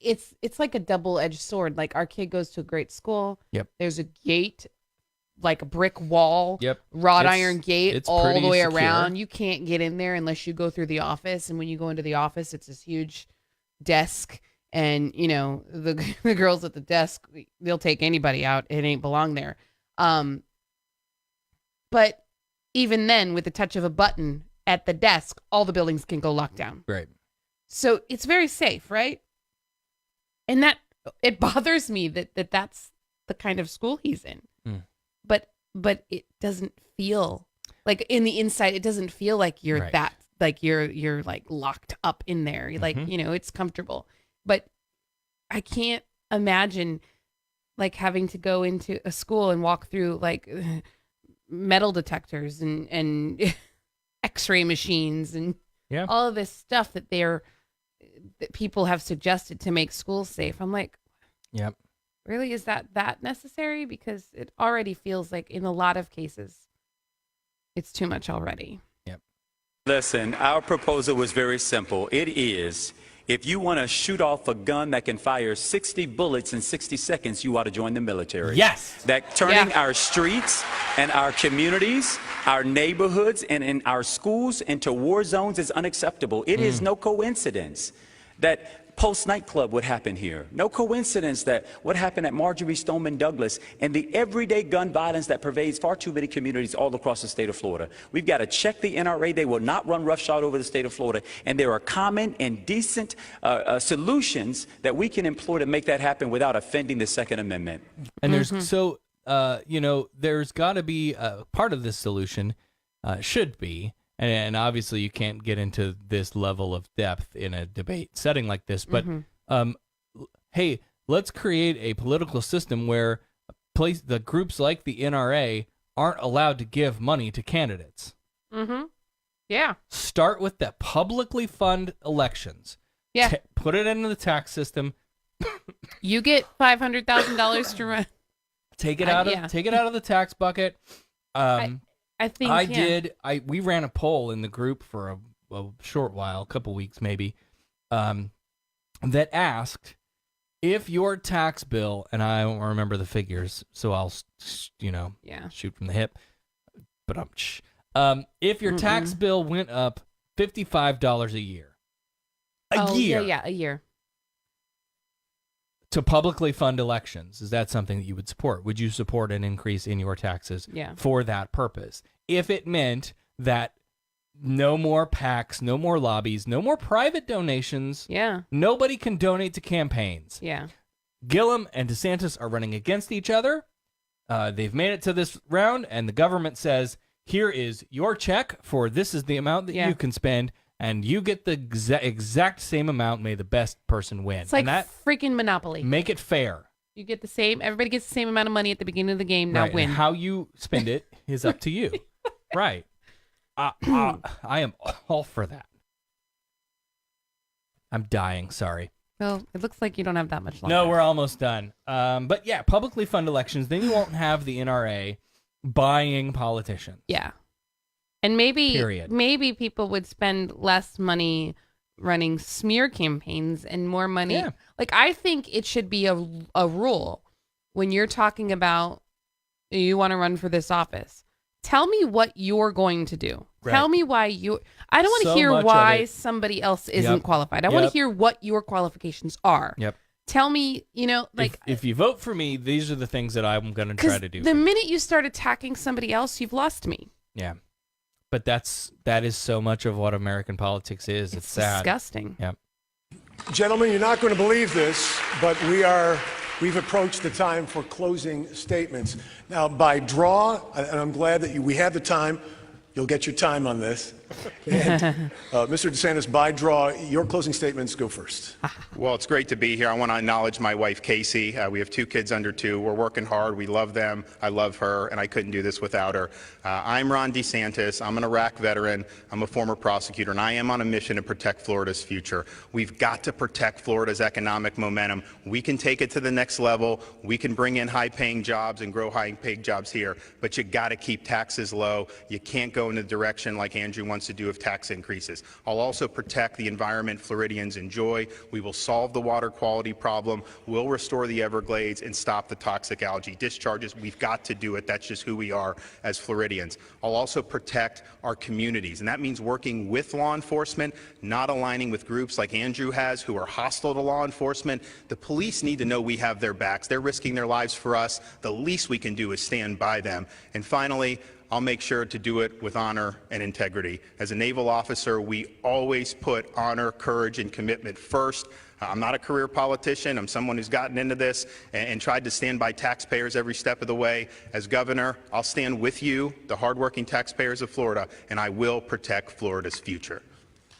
it's like a double-edged sword. Like, our kid goes to a great school. Yep. There's a gate, like a brick wall. Yep. Wrought iron gate it's all pretty the way secure. around. You can't get in there unless you go through the office. And when you go into the office, it's this huge desk. And, the girls at the desk, they'll take anybody out. It ain't belong there. But even then, with the touch of a button at the desk, all the buildings can go locked down. Right. So it's very safe, right? And that it bothers me that that's the kind of school he's in. Mm. But it doesn't feel like in the inside. It doesn't feel like you're Right. that like you're like locked up in there. You're like it's comfortable. But I can't imagine like having to go into a school and walk through like metal detectors and X-ray machines and all of this stuff that people have suggested to make schools safe. I'm like, yep. Really, is that necessary? Because it already feels like in a lot of cases, it's too much already. Yep. Listen, our proposal was very simple. It is, if you want to shoot off a gun that can fire 60 bullets in 60 seconds, you ought to join the military. Yes. That turning our streets and our communities, our neighborhoods, and in our schools into war zones is unacceptable. It is no coincidence that Pulse nightclub would happen here. No coincidence that what happened at Marjorie Stoneman Douglas and the everyday gun violence that pervades far too many communities all across the state of Florida. We've got to check the NRA. They will not run roughshod over the state of Florida. And there are common and decent solutions that we can employ to make that happen without offending the Second Amendment. And there's there's got to be part of this solution should be. And obviously, you can't get into this level of depth in a debate setting like this. But, hey, let's create a political system where the groups like the NRA aren't allowed to give money to candidates. Mm-hmm. Yeah. Start with the publicly fund elections. Yeah. Put it into the tax system. You get $500,000 to run. Take it out of the tax bucket. I think we ran a poll in the group for a short while, a couple weeks maybe, that asked if your tax bill, and I don't remember the figures, so I'll shoot from the hip, but if your tax bill went up $55 a year, a year to publicly fund elections, is that something that you would support? Would you support an increase in your taxes for that purpose? If it meant that no more PACs, no more lobbies, no more private donations, nobody can donate to campaigns. Yeah. Gillum and DeSantis are running against each other. They've made it to this round, and the government says, here is your check for this is the amount that you can spend. And you get the exact same amount. May the best person win. It's like and that, freaking Monopoly. Make it fair. You get the same. Everybody gets the same amount of money at the beginning of the game. Now win. And how you spend it is up to you. Right. I am all for that. I'm dying. Sorry. Well, it looks like you don't have that much longer. No, we're almost done. But yeah, publicly fund elections. Then you won't have the NRA buying politicians. Yeah. And Period. maybe people would spend less money running smear campaigns and more money. Yeah. Like, I think it should be a rule when you're talking about you want to run for this office. Tell me what you're going to do. Right. Tell me why you. I don't want to So hear much of why it- somebody else isn't Yep. qualified. I want Yep. to hear what your qualifications are. Yep. Tell me, like, if you vote for me, these are the things that I'm going to try to do. the minute you start attacking somebody else, you've lost me. Yeah. But that is so much of what American politics is. It's sad. Disgusting. Yeah. Gentlemen, you're not going to believe this, but we've approached the time for closing statements. Now, by draw, and I'm glad that we have the time. You'll get your time on this. And, Mr. DeSantis, by draw, your closing statements go first. Well, it's great to be here. I want to acknowledge my wife, Casey. We have 2 kids under 2. We're working hard. We love them. I love her, and I couldn't do this without her. I'm Ron DeSantis. I'm an Iraq veteran. I'm a former prosecutor, and I am on a mission to protect Florida's future. We've got to protect Florida's economic momentum. We can take it to the next level. We can bring in high-paying jobs and grow high-paying jobs here, but you got to keep taxes low. You can't go in the direction like Andrew wants to do of tax increases. I'll also protect the environment Floridians enjoy. We will solve the water quality problem. We'll restore the Everglades and stop the toxic algae discharges. We've got to do it. That's just who we are as Floridians. I'll also protect our communities, and that means working with law enforcement, not aligning with groups like Andrew has who are hostile to law enforcement. The police need to know we have their backs. They're risking their lives for us. The least we can do is stand by them. And finally, I'll make sure to do it with honor and integrity. As a naval officer, we always put honor, courage, and commitment first. I'm not a career politician. I'm someone who's gotten into this and tried to stand by taxpayers every step of the way. As governor, I'll stand with you, the hardworking taxpayers of Florida, and I will protect Florida's future.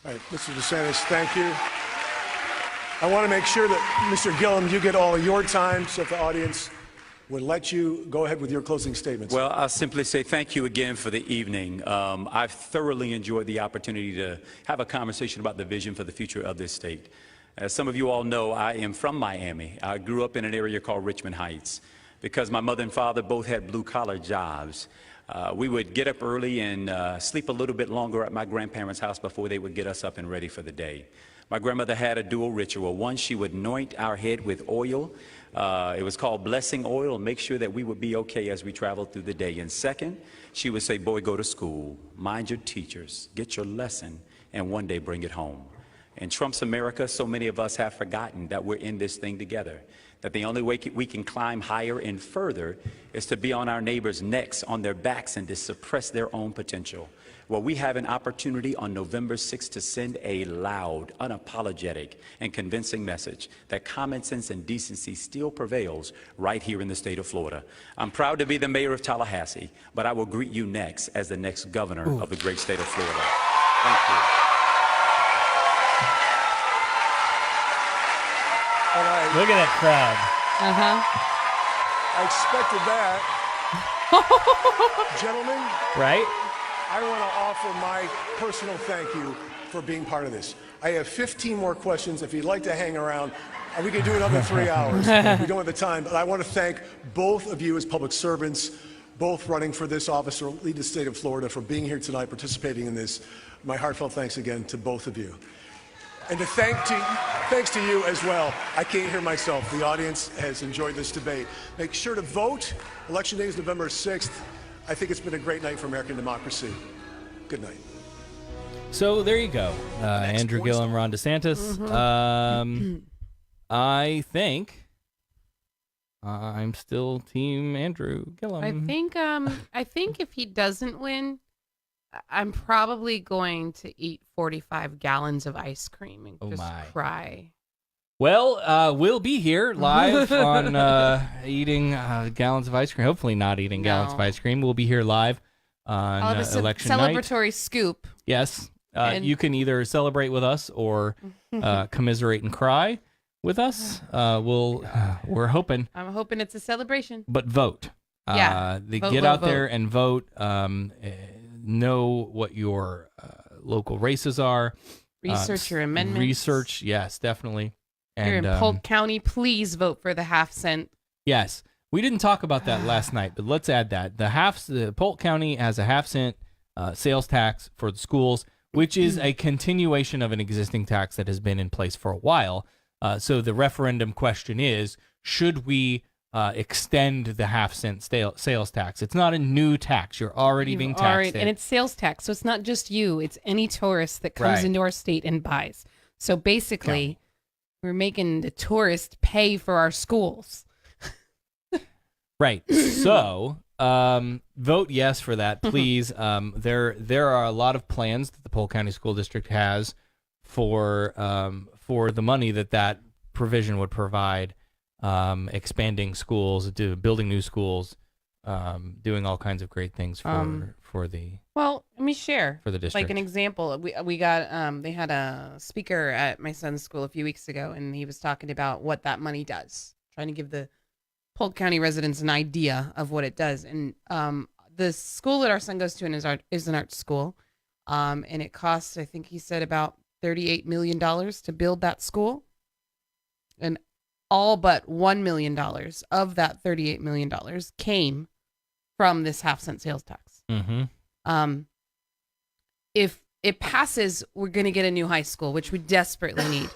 All right, Mr. DeSantis, thank you. I want to make sure that, Mr. Gillum, you get all of your time, so if the audience would let you go ahead with your closing statements. Well, I'll simply say thank you again for the evening. I've thoroughly enjoyed the opportunity to have a conversation about the vision for the future of this state. As some of you all know, I am from Miami. I grew up in an area called Richmond Heights. Because my mother and father both had blue-collar jobs, we would get up early and sleep a little bit longer at my grandparents' house before they would get us up and ready for the day. My grandmother had a dual ritual. One, she would anoint our head with oil. It was called blessing oil, make sure that we would be okay as we traveled through the day. And second, she would say, boy, go to school, mind your teachers, get your lesson, and one day bring it home. In Trump's America, so many of us have forgotten that we're in this thing together, that the only way we can climb higher and further is to be on our neighbors' necks, on their backs, and to suppress their own potential. Well, we have an opportunity on November 6th to send a loud, unapologetic, and convincing message that common sense and decency still prevails right here in the state of Florida. I'm proud to be the mayor of Tallahassee, but I will greet you next as the next governor of the great state of Florida. Thank you. All right. Look at that crowd. I expected that. Gentlemen, Right? I want to offer my personal thank you for being part of this. I have 15 more questions. If you'd like to hang around, we can do another 3 hours. We don't have the time, but I want to thank both of you as public servants, both running for this office or lead the state of Florida, for being here tonight, participating in this. My heartfelt thanks again to both of you. And thanks to you as well. I can't hear myself. The audience has enjoyed this debate. Make sure to vote. Election day is November 6th. I think it's been a great night for American democracy. Good night. So there you go. Andrew Gillum, Ron DeSantis. I think I'm still Team Andrew Gillum. I think if he doesn't win, I'm probably going to eat 45 gallons of ice cream and just cry. Well, we'll be here live on eating gallons of ice cream. Hopefully not eating gallons of ice cream. We'll be here live on I'll have a election night. celebratory scoop. Yes. You can either celebrate with us or commiserate and cry with us. We're hoping. I'm hoping it's a celebration. But vote. Get out there and vote. Know what your local races are. Research your amendments. Research, yes, definitely. You're in Polk County, please vote for the half cent. Yes. We didn't talk about that last night, but let's add that. The Polk County has a half-cent sales tax for the schools, which is a continuation of an existing tax that has been in place for a while. So the referendum question is, should we extend the half-cent sales tax? It's not a new tax. You're already being taxed. And it's sales tax, so it's not just you. It's any tourist that comes into our state and buys. So basically, we're making the tourist pay for our schools. Right. So vote yes for that, please. There are a lot of plans that the Polk County School District has for the money that provision would provide, expanding schools, building new schools, doing all kinds of great things for the. Well, let me share for the district. Like an example. We got they had a speaker at my son's school a few weeks ago, and he was talking about what that money does, trying to give the Polk County residents an idea of what it does. And the school that our son goes to is an art school, and it costs, I think he said, about $38 million to build that school, and all but $1 million of that $38 million came from this half-cent sales tax. If it passes, we're going to get a new high school, which we desperately need.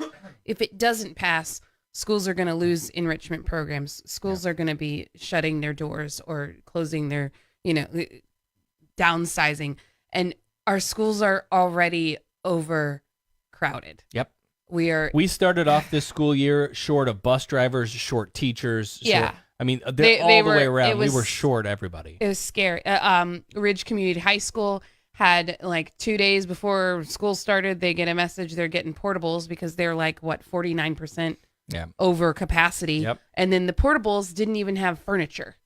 If it doesn't pass, schools are going to lose enrichment programs. Schools are going to be shutting their doors or closing their, downsizing. And our schools are already overcrowded. Yep. We started off this school year short of bus drivers, short teachers. Yeah. I mean, they're all the way around. We were short everybody. It was scary. Ridge Community High School had like 2 days before school started, they get a message they're getting portables because they're like, 49% over capacity. Yep. And then the portables didn't even have furniture.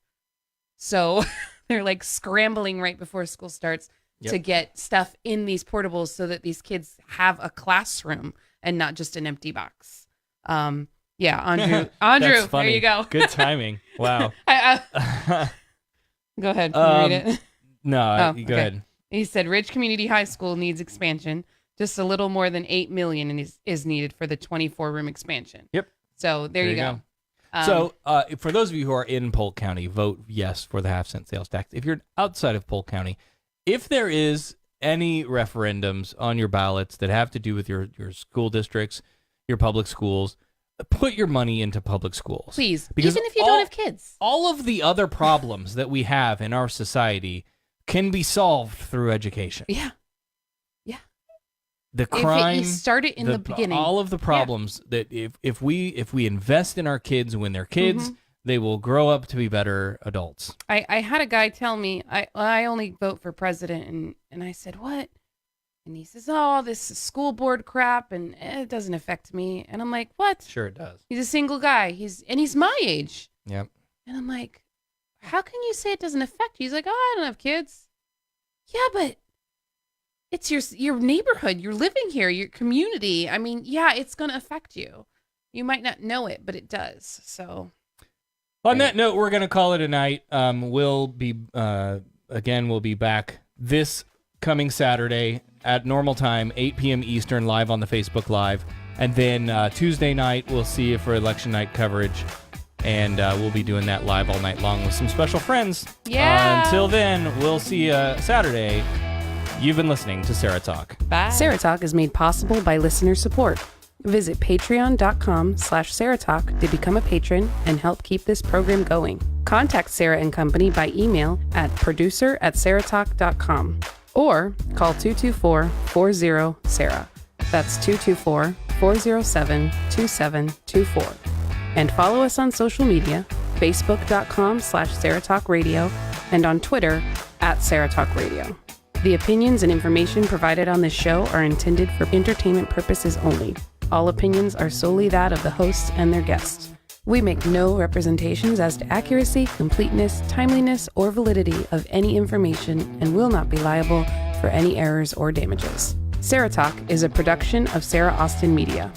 So they're like scrambling right before school starts to get stuff in these portables so that these kids have a classroom and not just an empty box. Andrew, That's funny. there you go. Good timing. Wow. Go ahead. Can you read it? No, go ahead. He said Ridge Community High School needs expansion. Just a little more than $8 million is needed for the 24-room expansion. Yep. So there you go. So for those of you who are in Polk County, vote yes for the half-cent sales tax. If you're outside of Polk County, if there is any referendums on your ballots that have to do with your school districts, your public schools, put your money into public schools. Please, because even if you don't have kids. All of the other problems that we have in our society can be solved through education. Yeah. The crime, you start it in the beginning. All of the problems that if we invest in our kids when they're kids, they will grow up to be better adults. I had a guy tell me, I only vote for president, and I said, what? And he says, oh, this is school board crap, and it doesn't affect me. And I'm like, what? Sure it does. He's a single guy. He's my age. Yep. And I'm like, how can you say it doesn't affect you? He's like, oh, I don't have kids. Yeah, but it's your neighborhood. You're living here, your community. I mean, yeah, it's going to affect you. You might not know it, but it does. So on that note, we're going to call it a night. We'll be back this coming Saturday at normal time, 8 p.m. Eastern, live on the Facebook Live. And then Tuesday night, we'll see you for election night coverage. And we'll be doing that live all night long with some special friends. Yeah. Until then, we'll see you Saturday. You've been listening to Sarah Talk. Bye. Sarah Talk is made possible by listener support. Visit patreon.com/SarahTalk to become a patron and help keep this program going. Contact Sarah and Company by email at producer@sarahtalk.com or call 224-40-SARAH. That's 224-407-2724. And follow us on social media, facebook.com/SarahTalkRadio and on Twitter @SarahTalkRadio. The opinions and information provided on this show are intended for entertainment purposes only. All opinions are solely that of the hosts and their guests. We make no representations as to accuracy, completeness, timeliness, or validity of any information and will not be liable for any errors or damages. Sarah Talk is a production of Sarah Austin Media.